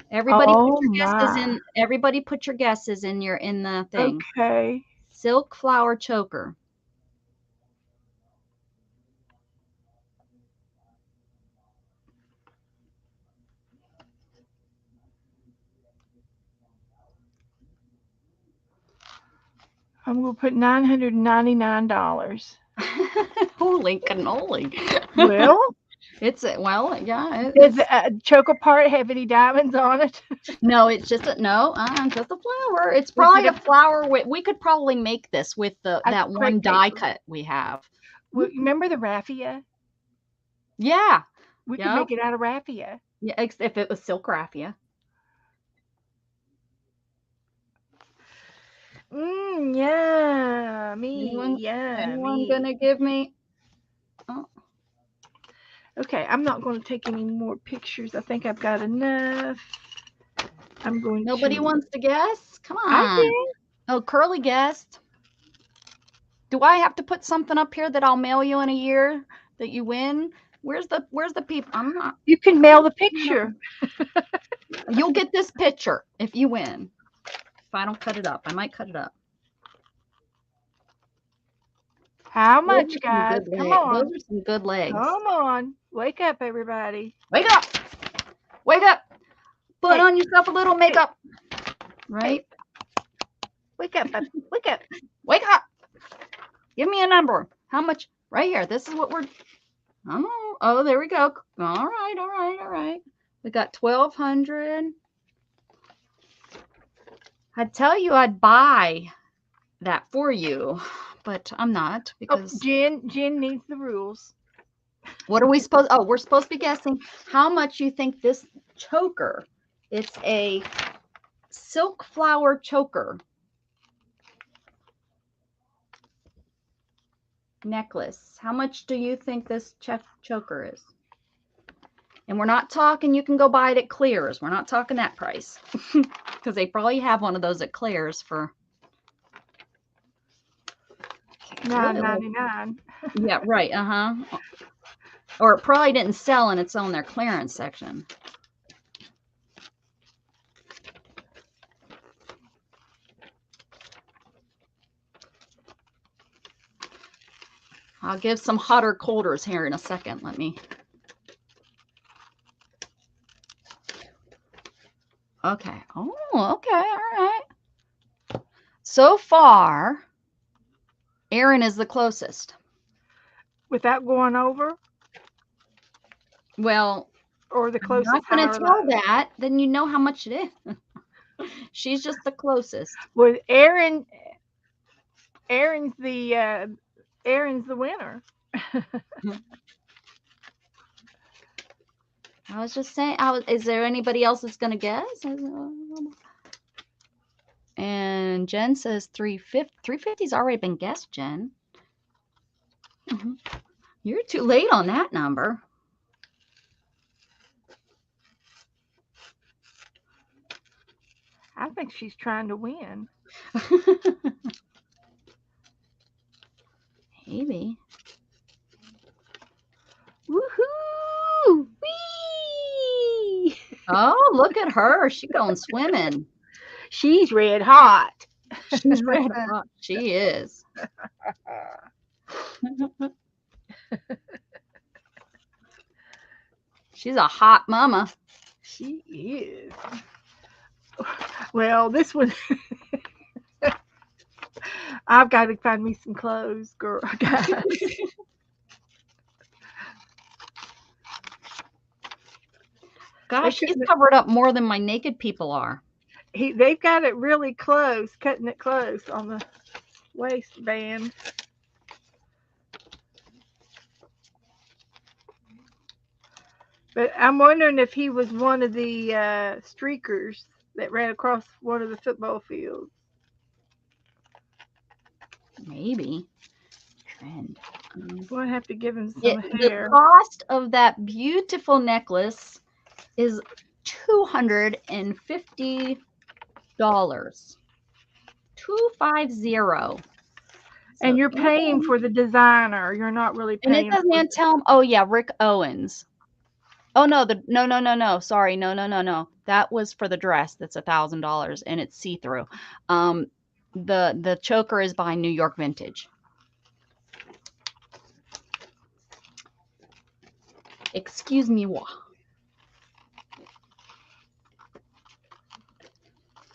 Everybody put your guesses in. Everybody put your guesses in the thing. Okay. Silk flower choker. I'm going to put $999. Holy cannoli. Well, it's yeah. Does the choker part have any diamonds on it? No, it's just just a flower. It's probably a flower. We could probably make this with that one die cut we have. Remember the raffia? Yeah. We could make it out of raffia. Yeah, if it was silk raffia. Yeah, Anyone gonna give me? Oh. Okay, I'm not going to take any more pictures. I think I've got enough. Nobody wants to guess? Come on. I did. Oh, Curly guessed. Do I have to put something up here that I'll mail you in a year that you win? Where's the people? I'm not. You can mail the picture. You'll get this picture if you win. If I don't cut it up, I might cut it up. How much, guys? Come on. Those are some good legs. Come on. Wake up, everybody. Wake up. Wake up. Put on yourself a little makeup. Right? Wake up. Wake up. Wake up. Give me a number. How much? Right here. This is what we're. Oh, there we go. All right. We got 1,200. I'd tell you I'd buy that for you, but I'm not because Jen needs the rules. What are we supposed? Oh, we're supposed to be guessing how much you think this choker. It's a silk flower choker necklace. How much do you think this choker is? And we're not talking, you can go buy it at Clears. We're not talking that price because they probably have one of those at Clears for. really like, $9.99. yeah, right. Or it probably didn't sell and it's on their clearance section. I'll give some hotter colders here in a second. Let me. Okay. Oh, okay. All right. So far, Erin is the closest. Without going over? Well, or the closest. I'm not going to tell that. Then you know how much it is. She's just the closest. Well, Erin's the winner. I was just saying. Is there anybody else that's going to guess? And Jen says 350. 350's already been guessed, Jen. You're too late on that number. I think she's trying to win. Maybe. Woohoo! Whee! Oh, look at her. She's going swimming. She's red hot. She's red hot. She is. She's a hot mama. She is. Well, this one, I've got to find me some clothes, girl. Gosh, she's covered up more than my naked people are. They've got it really close, cutting it close on the waistband. But I'm wondering if he was one of the streakers that ran across one of the football fields. Maybe. Trend. We'll have to give him some hair. The cost of that beautiful necklace is $250. $250. And you're paying for the designer. You're not really paying. And it doesn't tell him. Oh yeah, Rick Owens. Oh no, no. Sorry, no. That was for the dress. That's $1,000 and it's see-through. The choker is by New York Vintage. Excuse me, what?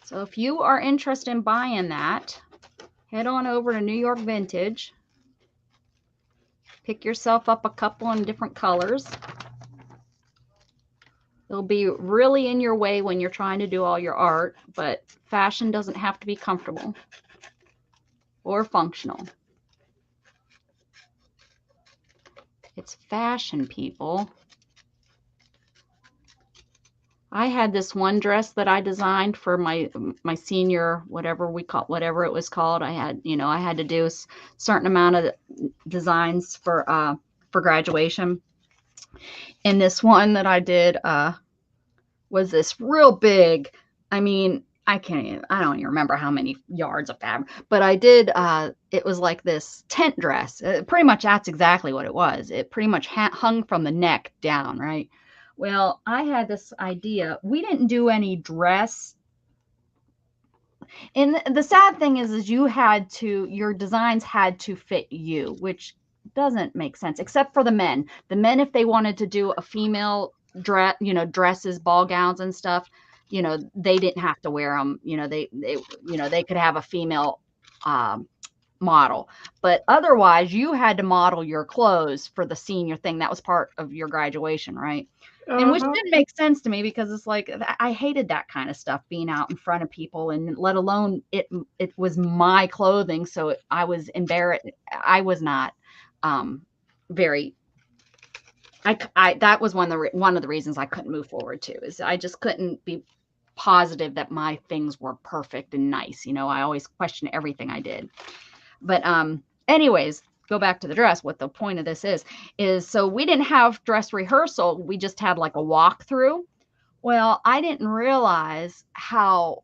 So if you are interested in buying that, head on over to New York Vintage. Pick yourself up a couple in different colors. It'll be really in your way when you're trying to do all your art, but fashion doesn't have to be comfortable or functional. It's fashion, people. I had this one dress that I designed for my senior, whatever it was called. I had to do a certain amount of designs for graduation. And this one that I did was this real big, I don't even remember how many yards of fabric, but I did, it was like this tent dress. Pretty much that's exactly what it was. It pretty much hung from the neck down, right? Well, I had this idea. We didn't do any dress. And the sad thing is your designs had to fit you, which doesn't make sense, except for the men. The men, if they wanted to do a female dress, dresses, ball gowns and stuff, they didn't have to wear them. They could have a female model, but otherwise you had to model your clothes for the senior thing. That was part of your graduation, right? And which didn't make sense to me because it's like, I hated that kind of stuff, being out in front of people, and let alone it was my clothing. So I was embarrassed. I was not very, that was one of the reasons I couldn't move forward too, is I just couldn't be positive that my things were perfect and nice. I always questioned everything I did. But anyways, go back to the dress. What the point of this is so we didn't have dress rehearsal. We just had like a walkthrough. Well, I didn't realize how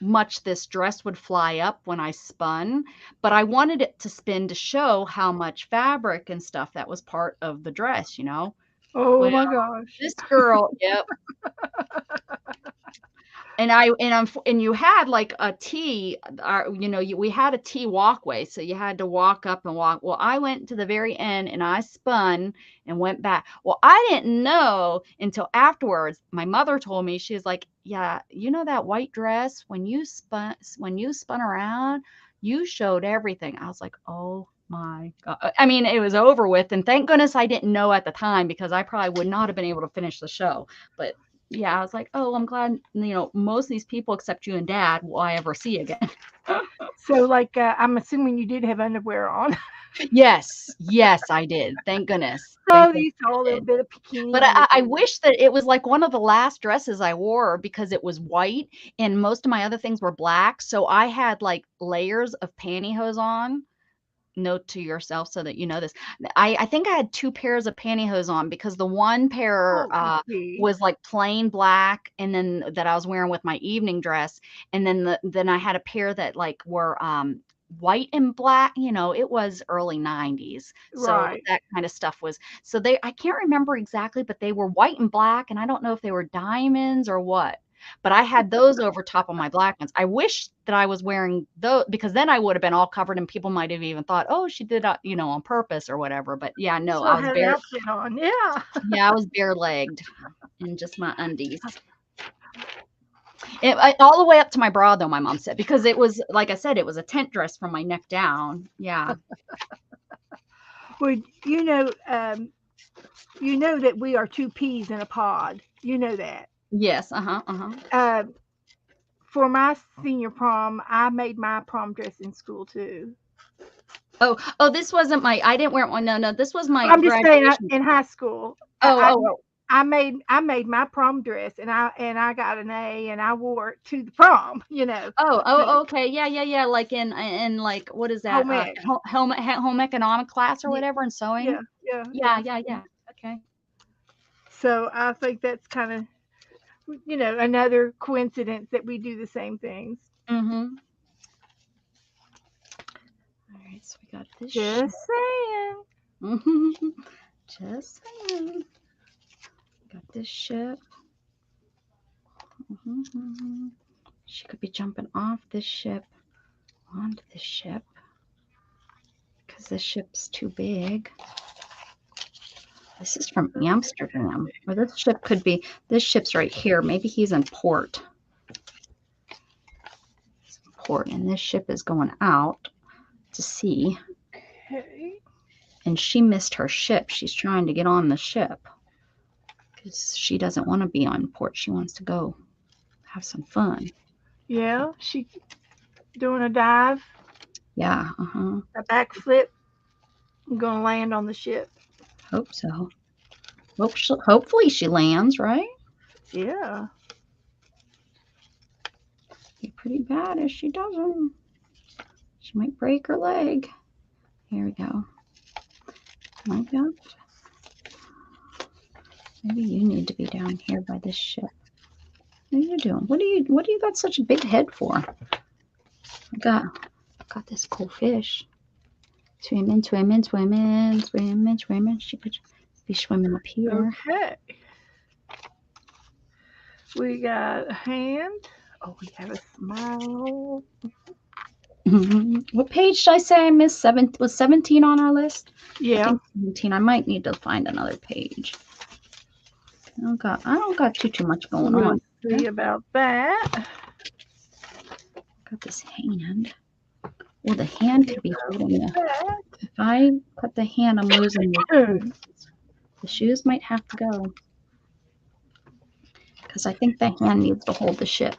much this dress would fly up when I spun, but I wanted it to spin to show how much fabric and stuff that was part of the dress, you know? Oh Well, my gosh. this girl, yep. And you had like a T, we had a T walkway, so you had to walk up and walk. Well, I went to the very end and I spun and went back. Well, I didn't know until afterwards. My mother told me, she was like, "Yeah, you know that white dress when you spun around, you showed everything." I was like, "Oh my God." I mean, it was over with, and thank goodness I didn't know at the time because I probably would not have been able to finish the show. But yeah, I was like, "Oh, I'm glad, most of these people except you and Dad will I ever see again." So, like, I'm assuming you did have underwear on. Yes, yes, I did. Thank goodness. Oh, Thank you goodness saw a I little did. bit of bikini But on the I wish that it was like one of the last dresses I wore because it was white and most of my other things were black. So I had like layers of pantyhose on. Note to yourself so that you know this. I think I had 2 pairs of pantyhose on because the one pair, Oh, gee. was, like, plain black and then that I was wearing with my evening dress, and then I had a pair that, like, were, white and black, it was early '90s, so Right. that kinda stuff was so I can't remember exactly, but they were white and black, and I don't know if they were diamonds or what. But I had those over top of my black ones. I wish that I was wearing those because then I would have been all covered and people might have even thought, "Oh, she did, on purpose or whatever." But yeah, no, Still had an outfit on. Yeah. I was bare-legged in just my undies. All the way up to my bra, though, my mom said, because it was, like I said, it was a tent dress from my neck down. Yeah. Well, that we are 2 peas in a pod. You know that. Yes. Uh-huh. Uh-huh. For my senior prom, I made my prom dress in school too. Oh, this wasn't I didn't wear one. No, this was my I'm just saying, graduation. in high school, Oh. I made my prom dress, and I got an A, and I wore it to the prom. Oh, okay. Yeah. Like in like, what is that? Home ec. Home economic class or Yeah, whatever and sewing. yeah. Yeah. Okay. So I think that's kind of, another coincidence that we do the same things. Mm-hmm. All right, so we got this. Just saying. Just saying. Got this ship. She could be jumping off this ship onto this ship because this ship's too big. This is from Amsterdam, or this ship's right here. Maybe he's in port. He's in port, and this ship is going out to sea. Okay. And she missed her ship. She's trying to get on the ship because she doesn't want to be on port. She wants to go have some fun. Yeah, she doing a dive. Yeah, uh-huh. A backflip. I'm gonna land on the ship. Hope so. Hopefully she lands, right? Yeah. Be pretty bad if she doesn't. She might break her leg. Here we go. My God. Maybe you need to be down here by this ship. What are you doing? What do you got such a big head for? I got this cool fish. Swimming. She could be swimming up here. Okay. We got a hand. Oh, we have a smile. What page did I say I missed? Was 17 on our list? Yeah. I think 17. I might need to find another page. I don't got too much going on. See about that. Got this hand. Well, the hand could be holding the. If I cut the hand, I'm losing the shoes. The shoes might have to go. Because I think the hand needs to hold the ship.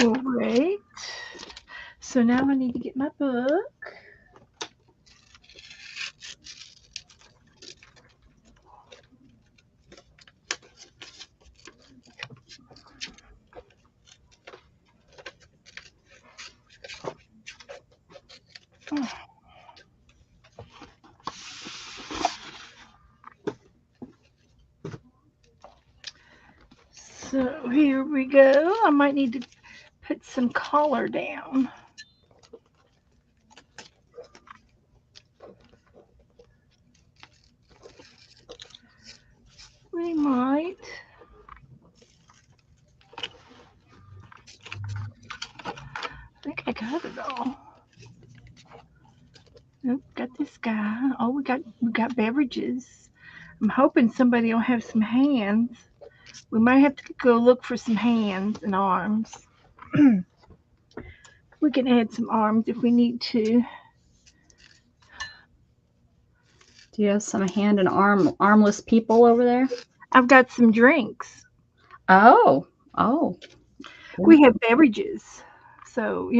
All right. So now I need to get my book. So here we go. I might need to put some color down. We might. I think I got it all. Nope, got this guy. Oh, we got beverages. I'm hoping somebody will have some hands. We might have to go look for some hands and arms. We can add some arms if we need to. Do you have some hand and armless people over there? I've got some drinks. Oh. We have beverages, so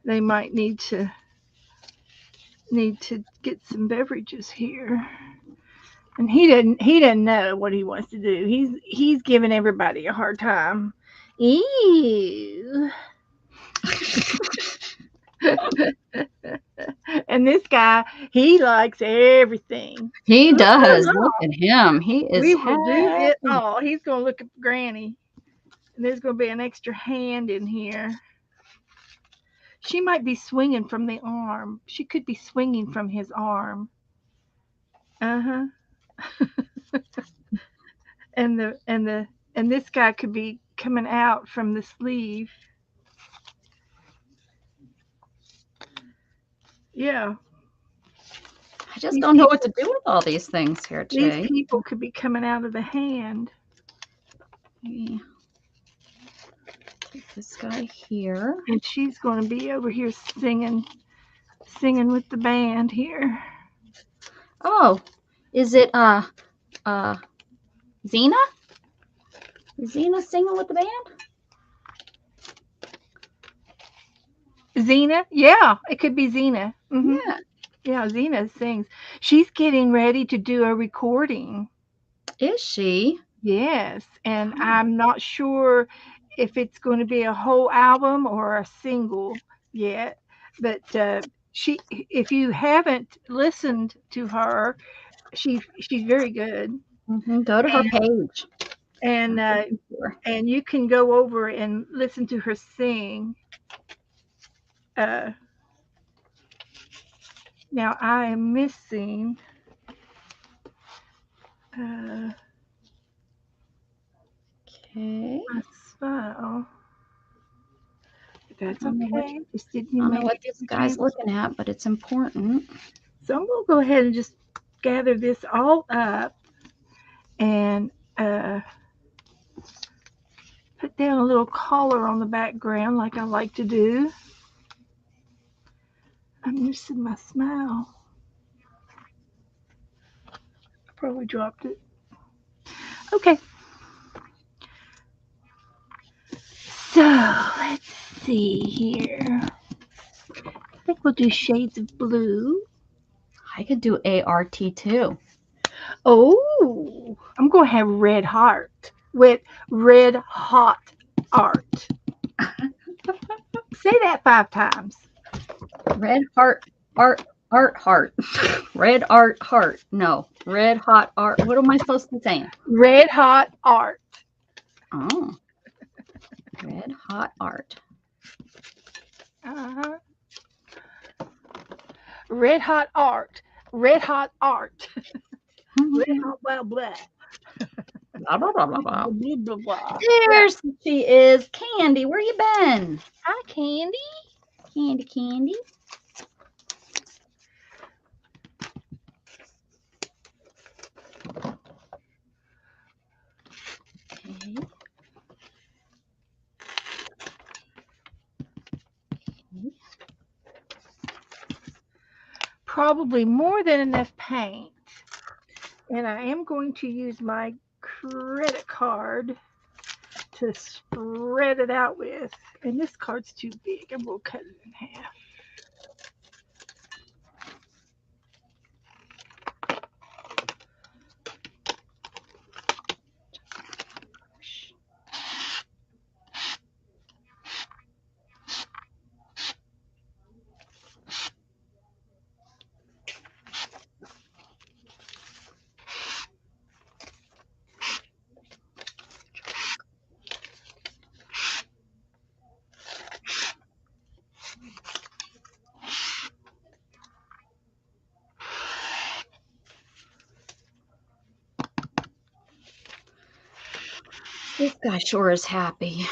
they might need to get some beverages here. And he doesn't know what he wants to do. He's giving everybody a hard time. Ew. And this guy, he likes everything. He does. Look at him. He is We will do it happy. all. He's going to look at Granny. And there's going to be an extra hand in here. She might be swinging from the arm. She could be swinging from his arm. Uh-huh. and this guy could be coming out from the sleeve. Yeah. I just don't know what to do with all these things here, Jay. These people could be coming out of the hand. Yeah. This guy here. And she's going to be over here singing with the band here. Oh, is it Xena? Is Xena singing with the band? Xena? Yeah, it could be Xena. Mm-hmm. Yeah, Xena sings. She's getting ready to do a recording. Is she? Yes, and I'm not sure if it's going to be a whole album or a single yet, but if you haven't listened to her, she's very good. Mm-hmm. Go to her page, and you can go over and listen to her sing. Now I am missing. Okay. My file. That's okay. I don't know what this guy's looking at, but it's important. So I'm going to go ahead and just gather this all up and put down a little color on the background like I like to do. I'm missing my smile. I probably dropped it. Okay. So let's see here. I think we'll do shades of blue. I could do ART too. Oh, I'm going to have red heart with red hot art. Say that 5 times. Red heart. Red art heart. No, red hot art. What am I supposed to be saying? Red hot art. Oh. Red hot art. Uh-huh. Red hot art. Red hot art. Red hot blah blah. Blah, blah, blah, blah, blah. Blah, blah, blah. There she is. Candy, where you been? Hi, Candy. Candy. Okay. Probably more than enough paint. And I am going to use my credit card to spread it out with. And this card's too big. I'm going to cut it in half. This guy sure is happy.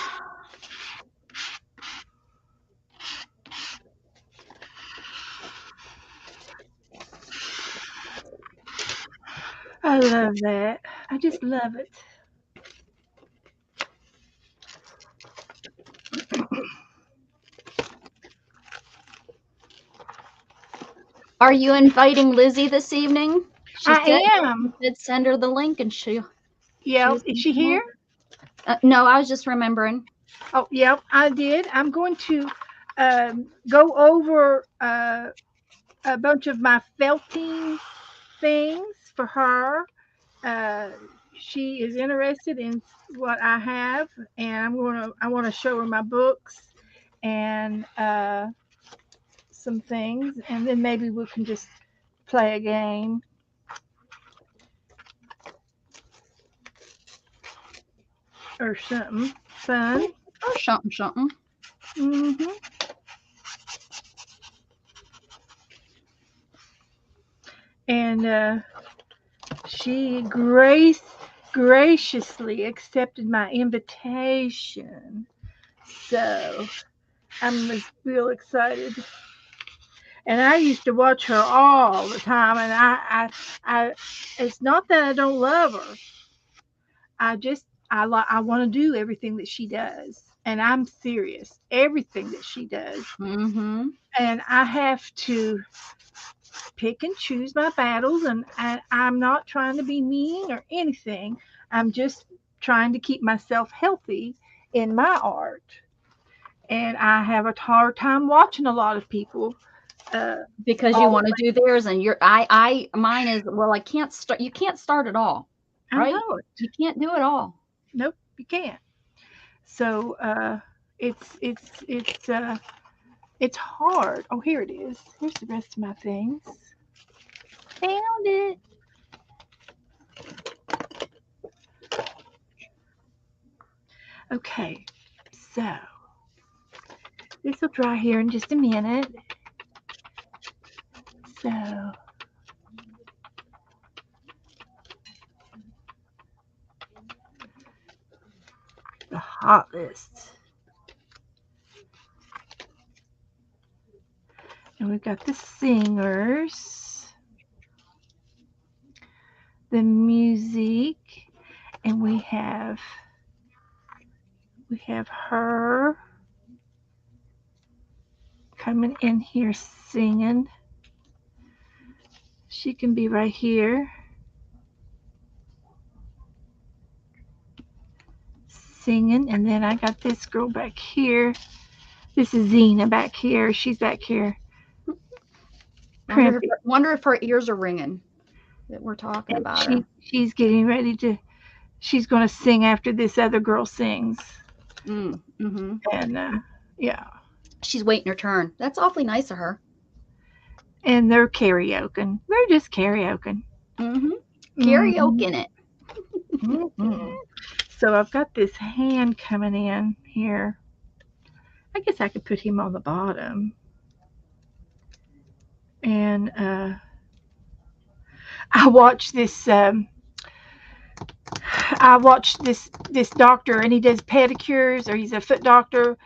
I love that. I just love it. Are you inviting Lizzie this evening? I am. Said send her the link and she'll. Yeah, is she here? No, I was just remembering. Oh, yeah, I did. I'm going to go over a bunch of my felting things for her. She is interested in what I have, and I want to show her my books and some things, and then maybe we can just play a game or something fun. Or something. Mm-hmm. And she graciously accepted my invitation, so I'm real excited. And I used to watch her all the time, and I it's not that I don't love her. I want to do everything that she does, and I'm serious. Everything that she does, Mm-hmm. and I have to pick and choose my battles, and I'm not trying to be mean or anything. I'm just trying to keep myself healthy in my art. And I have a hard time watching a lot of people. Because you want to do theirs, and mine is, well, I can't start. You can't start it all, right? I know it. You can't do it all. Nope, you can't. So it's hard. Oh, here it is. Here's the rest of my things. Found it. Okay, so this will dry here in just a minute. So the hot list. And we've got the singers, the music, and we have her coming in here singing. She can be right here. Singing, and then I got this girl back here. This is Zena back here. She's back here. Wonder if her ears are ringing that we're talking about her. She's getting ready to. She's going to sing after this other girl sings. Mm-hmm. And yeah, she's waiting her turn. That's awfully nice of her. And they're karaokeing. They're just karaokeing. Mm-hmm. Karaokeing it. Mm-hmm. So I've got this hand coming in here. I guess I could put him on the bottom. And I watched this. I watched this doctor, and he does pedicures, or he's a foot doctor,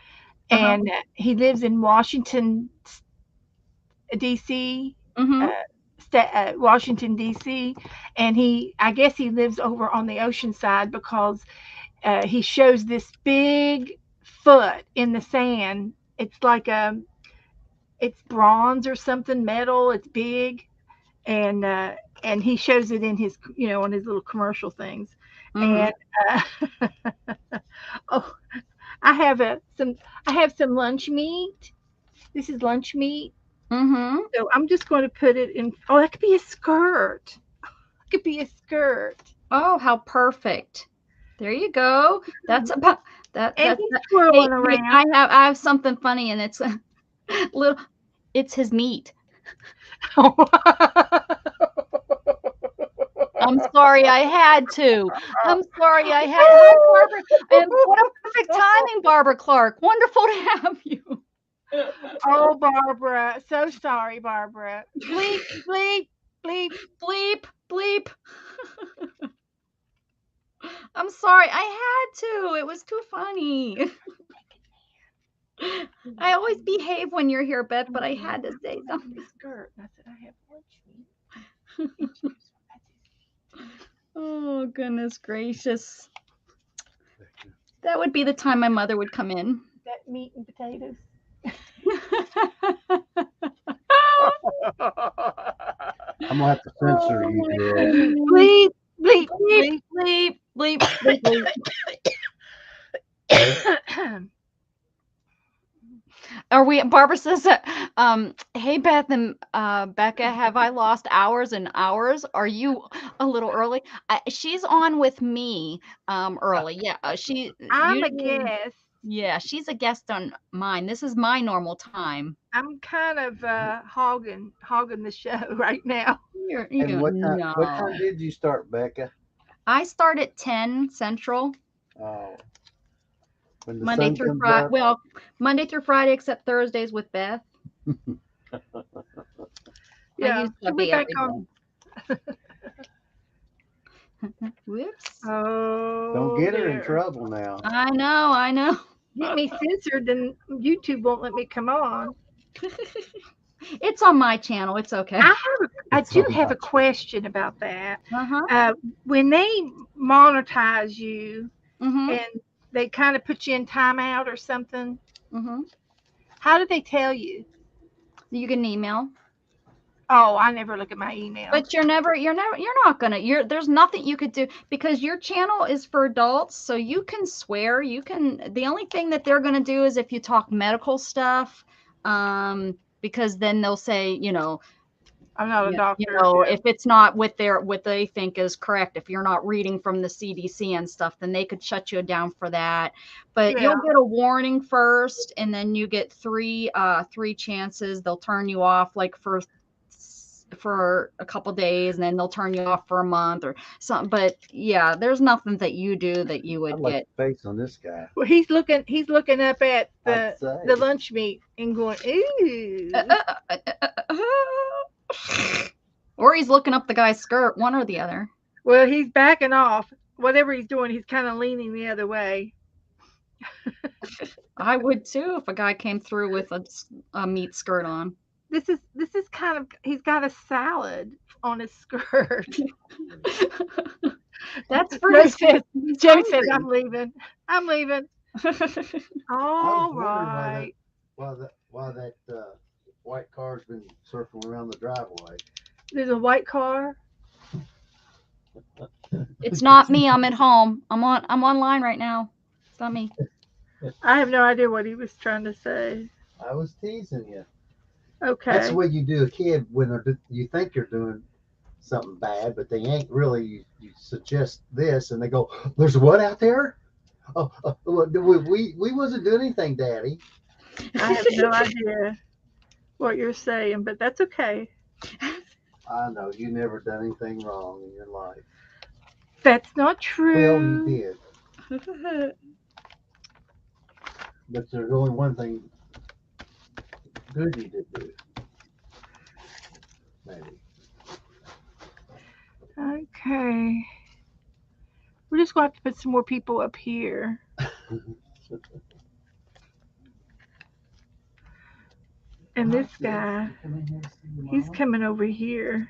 and he lives in Washington, D.C. Washington, D.C. And I guess he lives over on the ocean side because he shows this big foot in the sand. It's like it's bronze or something, metal. It's big, and he shows it in his, on his little commercial things. And oh, I have some lunch meat. This is lunch meat. So I'm just going to put it in. Oh, that could be a skirt. It could be a skirt. Oh, how perfect! There you go. That's about that. And he's twirling around. I have something funny, and it's a little. It's his meat. I'm sorry, I had to. I'm sorry, I had to. Hi, Barbara. And what a perfect timing, Barbara Clark. Wonderful to have you. Oh, Barbara. So sorry, Barbara. Bleep, bleep, bleep, bleep, bleep. I'm I'm sorry. I had to. It was too funny. I always behave when you're here, Beth, but I had to say something. Skirt. And I said, I have lunch meat. Oh, goodness gracious. That would be the time my mother would come in. That meat and potatoes. I'm gonna have to censor you. Bleep, bleep, Bleep, bleep. bleep, bleep, bleep, bleep. Are we? Barbara says, "Hey Beth and Becca, have I lost hours and hours? Are you a little early?" She's on with me early. Yeah, I'm a usually- guest. Yeah, she's a guest on mine. This is my normal time. I'm kind of hogging the show right now. And what time No. did you start, Becca? I start at 10 Central, Oh, when the Monday sun through comes Friday. up. Well, Monday through Friday, except Thursdays with Beth. Yeah, used to she'll be be back every on. Whoops. Oh, Don't get her in dear. trouble now. I know. Get me censored, then YouTube won't let me come on. It's on my channel. It's okay. I do have a question about that. Uh-huh. When they monetize you Mm-hmm. and they kind of put you in timeout or something, Mm-hmm. how do they tell you? You get an email. Oh, I never look at my email. But you're not gonna, there's nothing you could do because your channel is for adults, so you can swear, the only thing that they're gonna do is if you talk medical stuff, because then they'll say, I'm not a doctor. if it's not what they think is correct, if you're not reading from the CDC and stuff, then they could shut you down for that. But you'll get a warning first, and then you get three chances. They'll turn you off like for a couple days, and then they'll turn you off for a month or something. But yeah, there's nothing that you do that you would I like get. the face on this guy. Well, he's looking up at I'd say. the lunch meat and going, ooh. Or he's looking up the guy's skirt, one or the other. Well, he's backing off. Whatever he's doing, he's kind of leaning the other way. I would too if a guy came through with a meat skirt on. This is kind of, he's got a salad on his skirt. That's for Joe his said, hungry. I'm leaving. All right. Why that white car's been circling around the driveway. There's a white car. It's not me. I'm at home. I'm online right now. It's not me. I have no idea what he was trying to say. I was teasing you. Okay. That's the way you do a kid when you think you're doing something bad, but they ain't really. You suggest this, and they go, "There's what out there? Oh, we wasn't doing anything, Daddy." I have no idea what you're saying, but that's okay. I know you never done anything wrong in your life. That's not true. Well, you did. But there's only one thing good you did do. Maybe. Okay. We're just going to have to put some more people up here. And this guy, he's coming over here.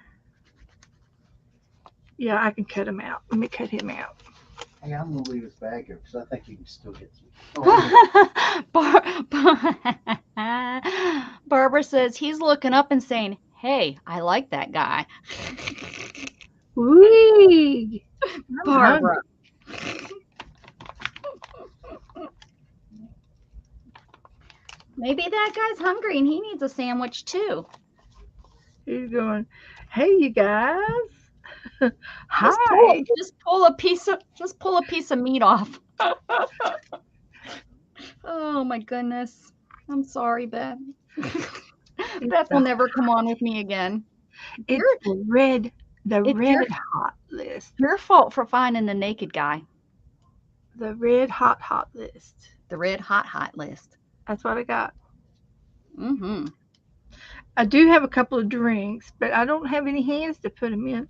Yeah, I can cut him out. Let me cut him out. Hey, I'm gonna leave this bag here because I think you can still get some. Barbara says he's looking up and saying, "Hey, I like that guy." Wee! Barbara. Maybe that guy's hungry and he needs a sandwich too. He's going, hey, you guys. Hi. Just pull a piece of meat off. Oh my goodness. I'm sorry, Beth. Beth will never come on with me again. It's the red hot list. Your fault for finding the naked guy. The red hot list. The red hot list. That's what I got. Mm-hmm. I do have a couple of drinks, but I don't have any hands to put them in.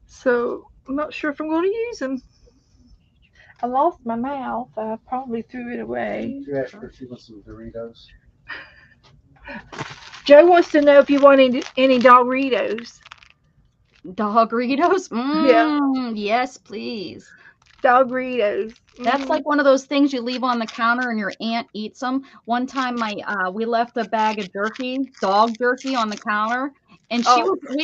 So I'm not sure if I'm going to use them. I lost my mouth. I probably threw it away. You asked her if she wants some Doritos. Joe wants to know if you want any Doritos. Doritos? Yeah. Yes, please. Doritos. That's like one of those things you leave on the counter and your aunt eats them. One time we left a bag of jerky, dog jerky on the counter, and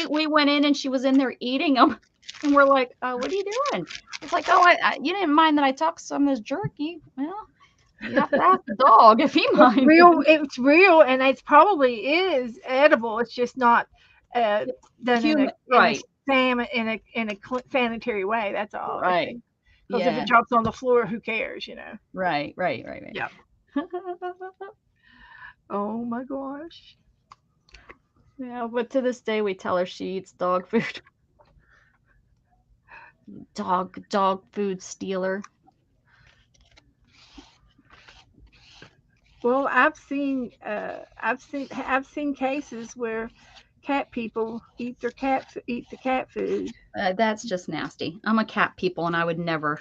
we went in and she was in there eating them. And we're like, what are you doing? It's like, oh, you didn't mind that I took some of this jerky. Well, you have to ask the dog if he minds. It's real, and it probably is edible. It's just not done in a sanitary way. That's all. Right. Because if it drops on the floor, who cares, Right. Yeah. Oh my gosh. Yeah, but to this day we tell her she eats dog food. Dog food stealer. Well, I've seen cases where cat people eat the cat food. That's just nasty. I'm a cat people, and I would never.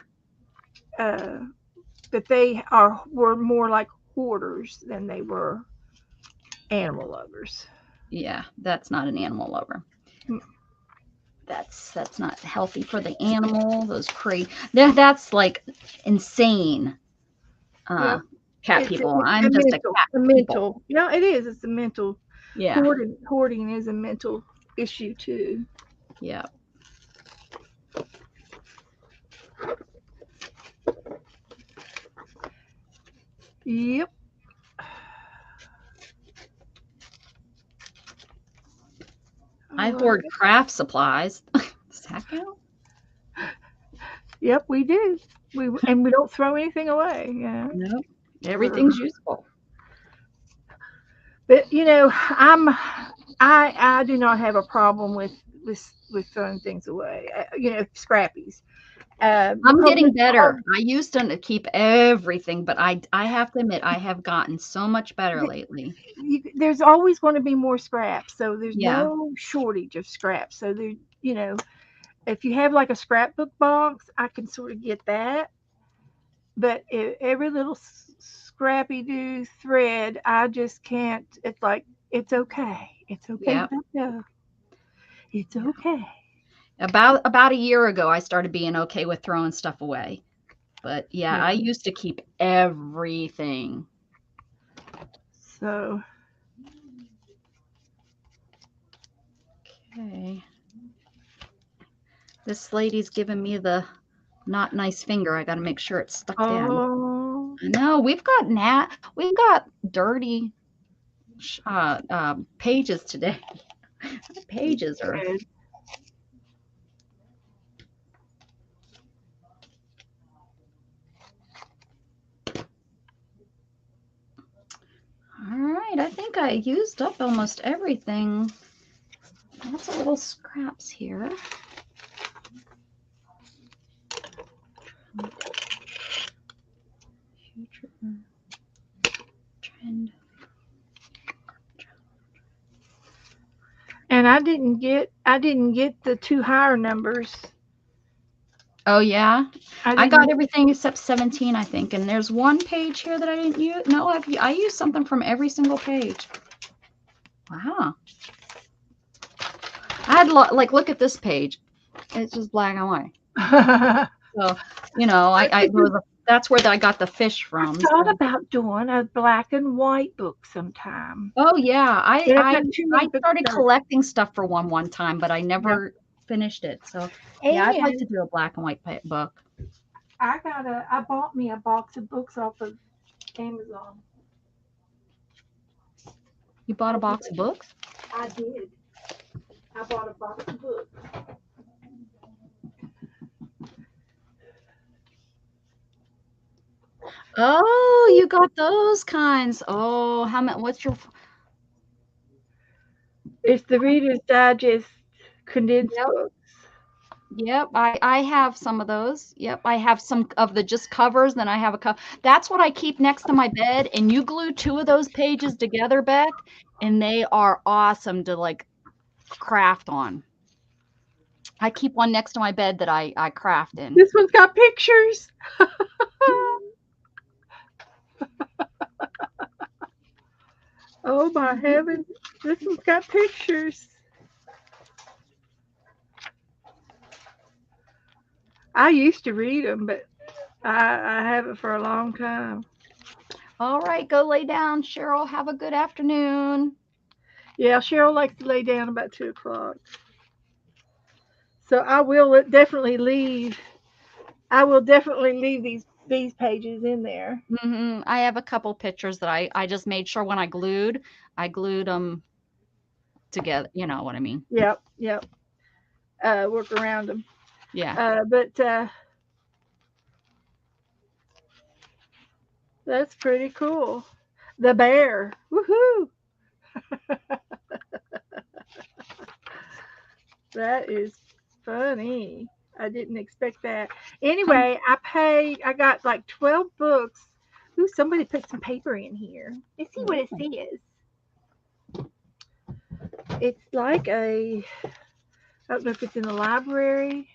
That they were more like hoarders than they were animal lovers. Yeah, that's not an animal lover. That's not healthy for the animal. Those that's like insane. Cat people. I'm just a cat people. Yeah, it is. It's a mental. Yeah. Hoarding is a mental issue too. Yeah. Yep. I hoard craft supplies. Does that count? Yep, we do. We don't throw anything away. Yeah. Nope. Everything's useful. But I do not have a problem with throwing things away. Scrappies. I'm getting better. I used to keep everything, but I have to admit I have gotten so much better lately. There's always going to be more scraps, so there's no shortage of scraps. So there, if you have like a scrapbook box, I can sort of get that. But every little scrappy do thread, I just can't. It's like it's okay. It's okay. Yeah. It's okay. About a year ago, I started being okay with throwing stuff away. But I used to keep everything. So. Okay. This lady's giving me the not nice finger. I got to make sure it's stuck down. I know we've got dirty pages today. The pages are. All right, I think I used up almost everything. Lots of little scraps here. Future trend. And I didn't get the 2 higher numbers. Oh yeah, I got everything except 17, I think. And there's one page here that I didn't use. No, I used something from every single page. Wow. I had look at this page. It's just black and white. So that's where I got the fish from. I thought about doing a black and white book sometime. Oh yeah, I started collecting stuff for one time, but I never finished it. So I'd like to do a black and white book. I bought me a box of books off of Amazon. You bought a box of books? I did. I bought a box of books. Oh, you got those kinds. Oh, how much? What's your? It's the Reader's Digest condensed books. Yep, I have some of those. Yep, I have some of the just covers. Then I have a cover. That's what I keep next to my bed. And you glue 2 of those pages together, Beck, and they are awesome to like craft on. I keep one next to my bed that I craft in. This one's got pictures. Oh my heavens. This one's got pictures. I used to read them, but I haven't for a long time. All right, go lay down, Cheryl. Have a good afternoon. Yeah, Cheryl likes to lay down about 2 o'clock. So I will definitely leave. I will definitely leave these pages in there. I have a couple pictures that I just made sure when I glued them together. You know what I mean? Yep, yep. Work around them. Yeah. But that's pretty cool. The bear. Woohoo! That is funny. I didn't expect that. Anyway, I got like 12 books. Ooh, somebody put some paper in here. Let's see what it says. It's like I don't know if it's in the library.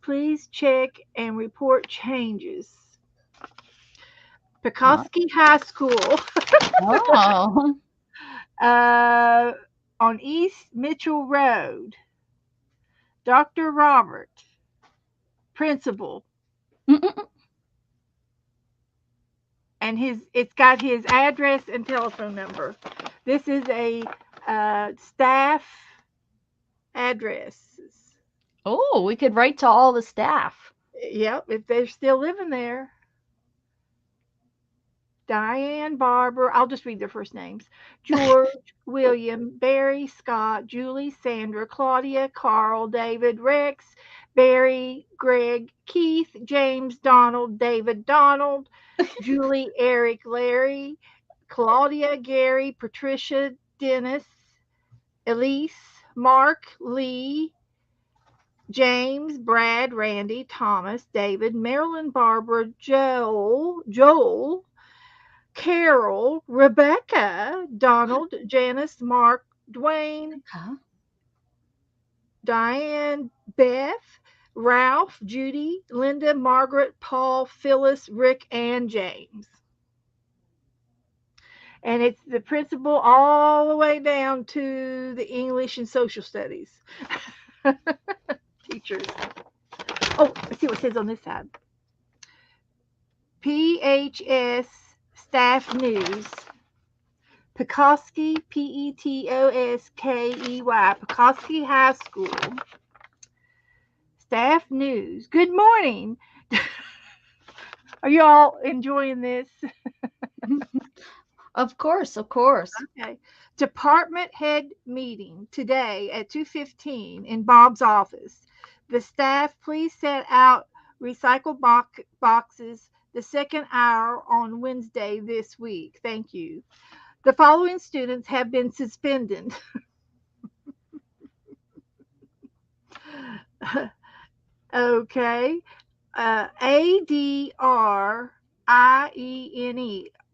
Please check and report changes. Pekoski High School. Oh. On East Mitchell Road. Dr. Robert, principal. And it's got his address and telephone number. This is a staff address. Oh, we could write to all the staff. Yep, if they're still living there. Diane, Barbara, I'll just read their first names. George, William, Barry, Scott, Julie, Sandra, Claudia, Carl, David, Rex, Barry, Greg, Keith, James, Donald, David, Donald, Julie, Eric, Larry, Claudia, Gary, Patricia, Dennis, Elise, Mark, Lee, James, Brad, Randy, Thomas, David, Marilyn, Barbara, Joel, Carol, Rebecca, Donald, Janice, Mark, Dwayne, Diane, Beth, Ralph, Judy, Linda, Margaret, Paul, Phyllis, Rick, and James. And it's the principal all the way down to the English and social studies teachers. Oh, let's see what it says on this side. PHS Staff News. Pekoski, P-E-T-O-S-K-E-Y, Pekoski High School. Staff News. Good morning. Are you all enjoying this? Of course, of course. Okay. Department head meeting today at 2:15 in Bob's office. The staff, please set out recycle boxes the second hour on Wednesday this week. Thank you. The following students have been suspended. Okay. ADRIENE,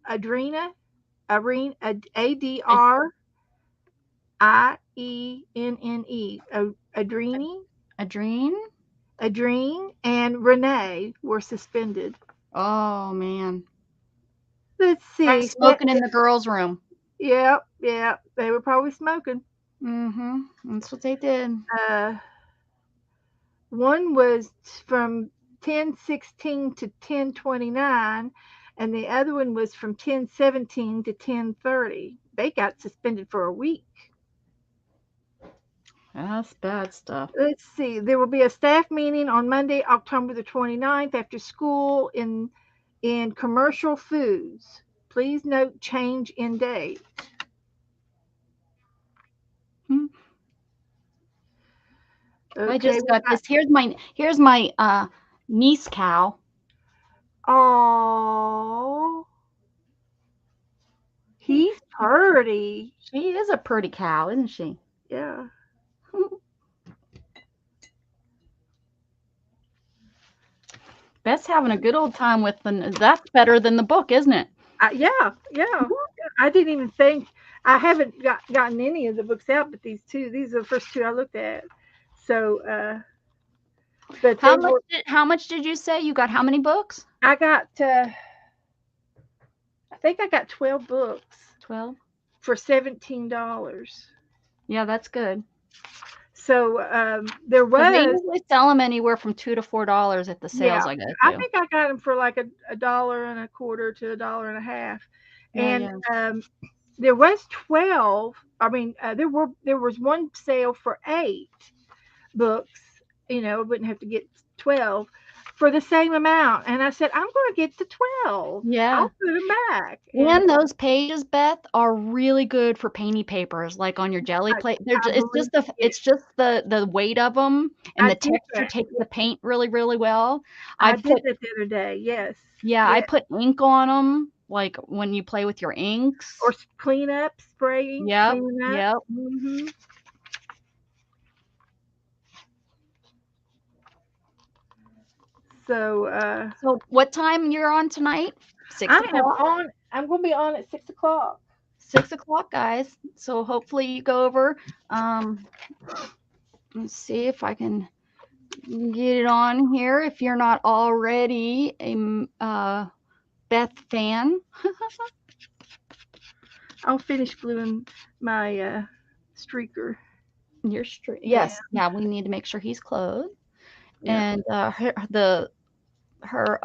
Adrena, ADRIENNE, Adrene, and Renee were suspended. Oh man. Let's see. Smoking in the girls' room. Yep, they were probably smoking. That's what they did. One was from 10:16 to 10:29, and the other one was from 10:17 to 10:30. They got suspended for a week. That's bad stuff. Let's see. There will be a staff meeting on Monday, October the 29th after school in Commercial Foods. Please note change in date. Okay, I just got this. Here's my niece cow. Oh, he's pretty. She is a pretty cow, isn't she? Yeah. Beth's having a good old time with them. That's better than the book, isn't it? Yeah. I didn't even think. I haven't gotten any of the books out, but these two. These are the first two I looked at. So, but How much did you say you got? How many books? I got, I think I got 12 books 12. for $17. Yeah, that's good. So there 'Cause they was, usually sell them anywhere from $2 to $4 at the sales yeah, I go I to. think I got them for like $1.25 to $1.50, and Yeah. there was 12. I mean, there was one sale for 8 books. Wouldn't have to get 12 for the same amount. And I said, I'm going to get the 12. Yeah. I'll put them back. And those pages, Beth, are really good for painty papers, like on your jelly plate. It's just the weight of them and I the did texture that. takes the paint really, really well. I did that the other day. Yes. I Yes. put ink on them, like when you play with your inks. Or clean up, spraying. Yep. Clean up. Yep. Mm-hmm. So what time you're on tonight? 6 o'clock? I'm going to be on at 6 o'clock. 6 o'clock, guys. So hopefully you go over. Let's see if I can get it on here. If you're not already a Beth fan. I'll finish gluing my streaker. Your yes. Yeah, we need to make sure he's clothed. Yeah. And her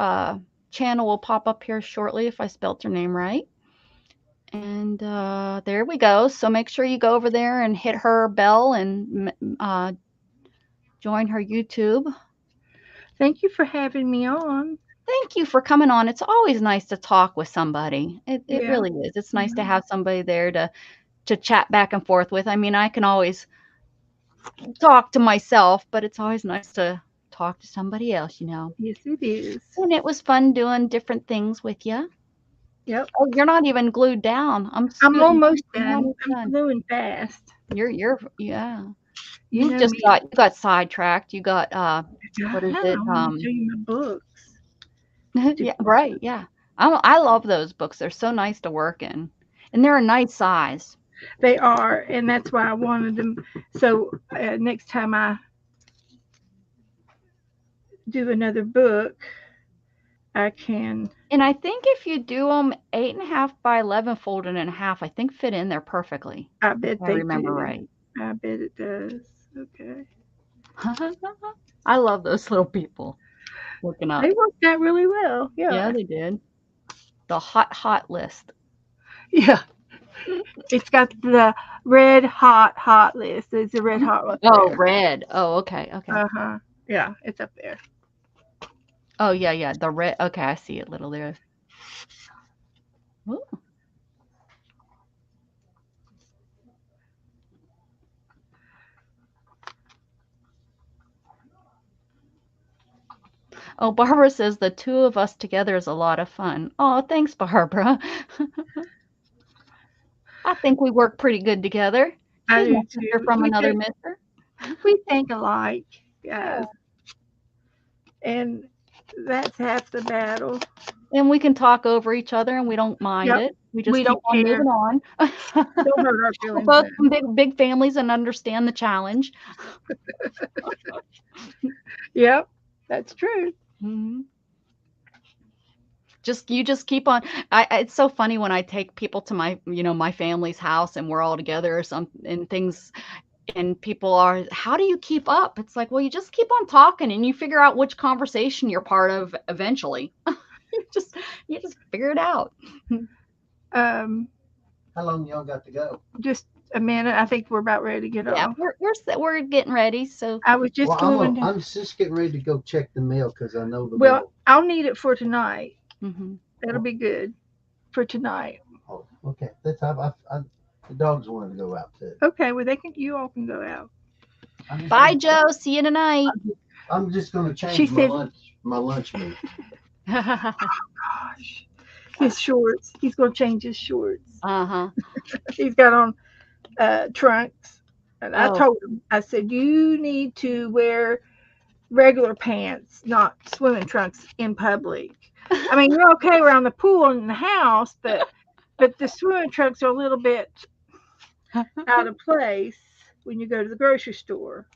channel will pop up here shortly if I spelt her name right. And there we go. So make sure you go over there and hit her bell and join her YouTube. Thank you for having me on. Thank you for coming on. It's always nice to talk with somebody. It really is. It's nice to have somebody there to chat back and forth with. I mean, I can always talk to myself, but it's always nice to talk to somebody else, Yes, it is. And it was fun doing different things with you. Yep. Oh, you're not even glued down. I'm almost done. I'm gluing fast. Yeah. You just got sidetracked. You got what is it? I'm show you my books. Yeah, right. Yeah. I love those books. They're so nice to work in. And they're a nice size. They are, and that's why I wanted them. So next time I do another book, I can. And I think if you do them 8.5 by 11 folded in half, I think fit in there perfectly. I bet I remember right. I bet it does. Okay. I love those little people looking up. They worked out really well. Yeah. Yeah, they did. The hot list. Yeah. It's got the red hot list. It's a red hot list. Oh, red. Oh, okay. Uh-huh. Yeah, it's up there. Oh, yeah. The red. Okay, I see it little there. Ooh. Oh, Barbara says the two of us together is a lot of fun. Oh, thanks, Barbara. I think we work pretty good together. I do too. You're from another mister. We think alike. Yeah. And that's half the battle. And we can talk over each other, and we don't mind it. We just keep on moving on. Don't hurt our feelings. We're both from big families and understand the challenge. Yep, that's true. Mm-hmm. You just keep on. It's so funny when I take people to my my family's house and we're all together or something and things. And people are, how do you keep up? It's like, well, you just keep on talking and you figure out which conversation you're part of eventually. you just figure it out. How long y'all got to go? Just a minute. I think we're about ready to get off. We're getting ready. So I was just going. I'm just getting ready to go check the mail because I know the. Well, I'll need it for tonight. Mm-hmm. That'll be good for tonight. Oh, okay. That's the dogs wanted to go out too. Okay, well you all can go out. Bye, Joe. See you tonight. I'm just going to change my lunch meat. Oh gosh, his shorts. He's going to change his shorts. He's got on trunks, and I told him. I said you need to wear regular pants, not swimming trunks in public. I mean, you're okay around the pool and in the house, but the swimming trunks are a little bit out of place when you go to the grocery store.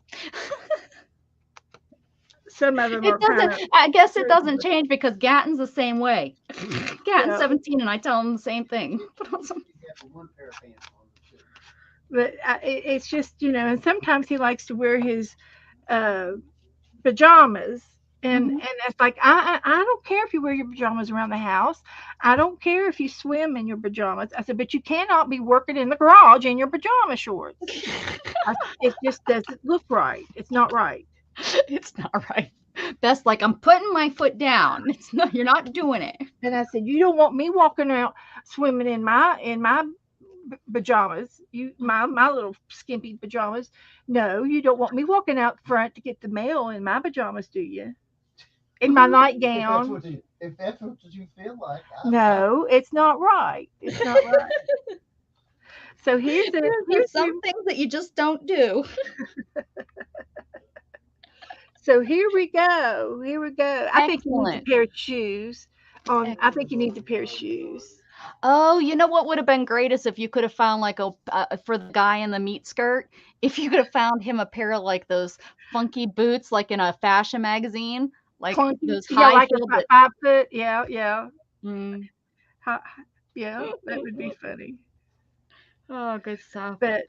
some of them It are kind doesn't. of. I guess it doesn't change because Gatton's the same way. Gatton's Yeah. 17, and I tell him the same thing. But it's just, you know, and sometimes he likes to wear his uh, pajamas. And it's like, I don't care if you wear your pajamas around the house. I don't care if you swim in your pajamas. I said, but you cannot be working in the garage in your pajama shorts. It just doesn't look right. It's not right. It's not right. Beth's like, I'm putting my foot down. It's not. You're not doing it. And I said, you don't want me walking around swimming in my pajamas, my little skimpy pajamas. No, you don't want me walking out front to get the mail in my pajamas, do you? In my nightgown. If that's what you feel like. No, it's not right. It's not right. So here's some things that you just don't do. So here we go. Here we go. I think you need a pair of shoes. I think you need a pair of shoes. Oh, you know what would have been great is if you could have found like for the guy in the meat skirt, if you could have found him a pair of like those funky boots, like in a fashion magazine, like Funky, those high like heeled. 5 foot. Yeah, yeah. Mm. Yeah, that would be funny. Oh, good stuff. But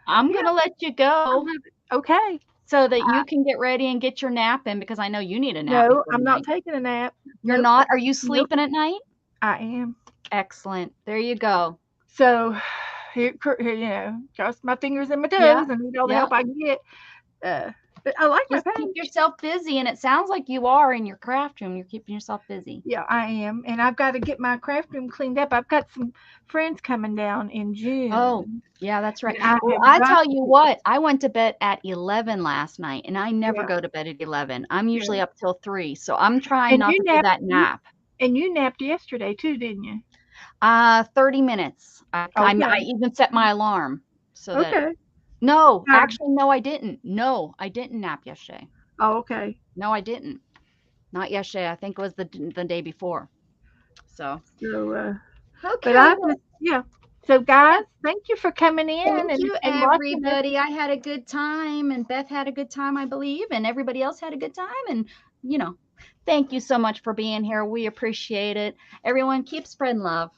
I'm gonna let you go. Okay. So that you can get ready and get your nap in, because I know you need a nap. No, I'm not taking a nap. You're not? Are you sleeping at night? I am. Excellent. There you go. So, here, you know, cross my fingers and my toes and need all the help I can get. But I like Just my paint. keep yourself busy, and it sounds like you are in your craft room. You're keeping yourself busy. Yeah, I am, and I've got to get my craft room cleaned up. I've got some friends coming down in June. Oh, yeah, that's right. I tell you what, I went to bed at 11 last night, and I never go to bed at 11. I'm usually up till 3, so I'm trying not to do that nap. And you napped yesterday too, didn't you? 30 minutes. I even set my alarm so that. No, actually, no, I didn't. No, I didn't nap yesterday. Oh, okay. No, I didn't. Not yesterday. I think it was the day before. So. Okay. But So, guys, thank you for coming in. Thank you, everybody. I had a good time, and Beth had a good time, I believe, and everybody else had a good time. And, you know, thank you so much for being here. We appreciate it. Everyone, keep spreading love.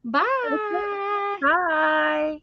Bye. Bye.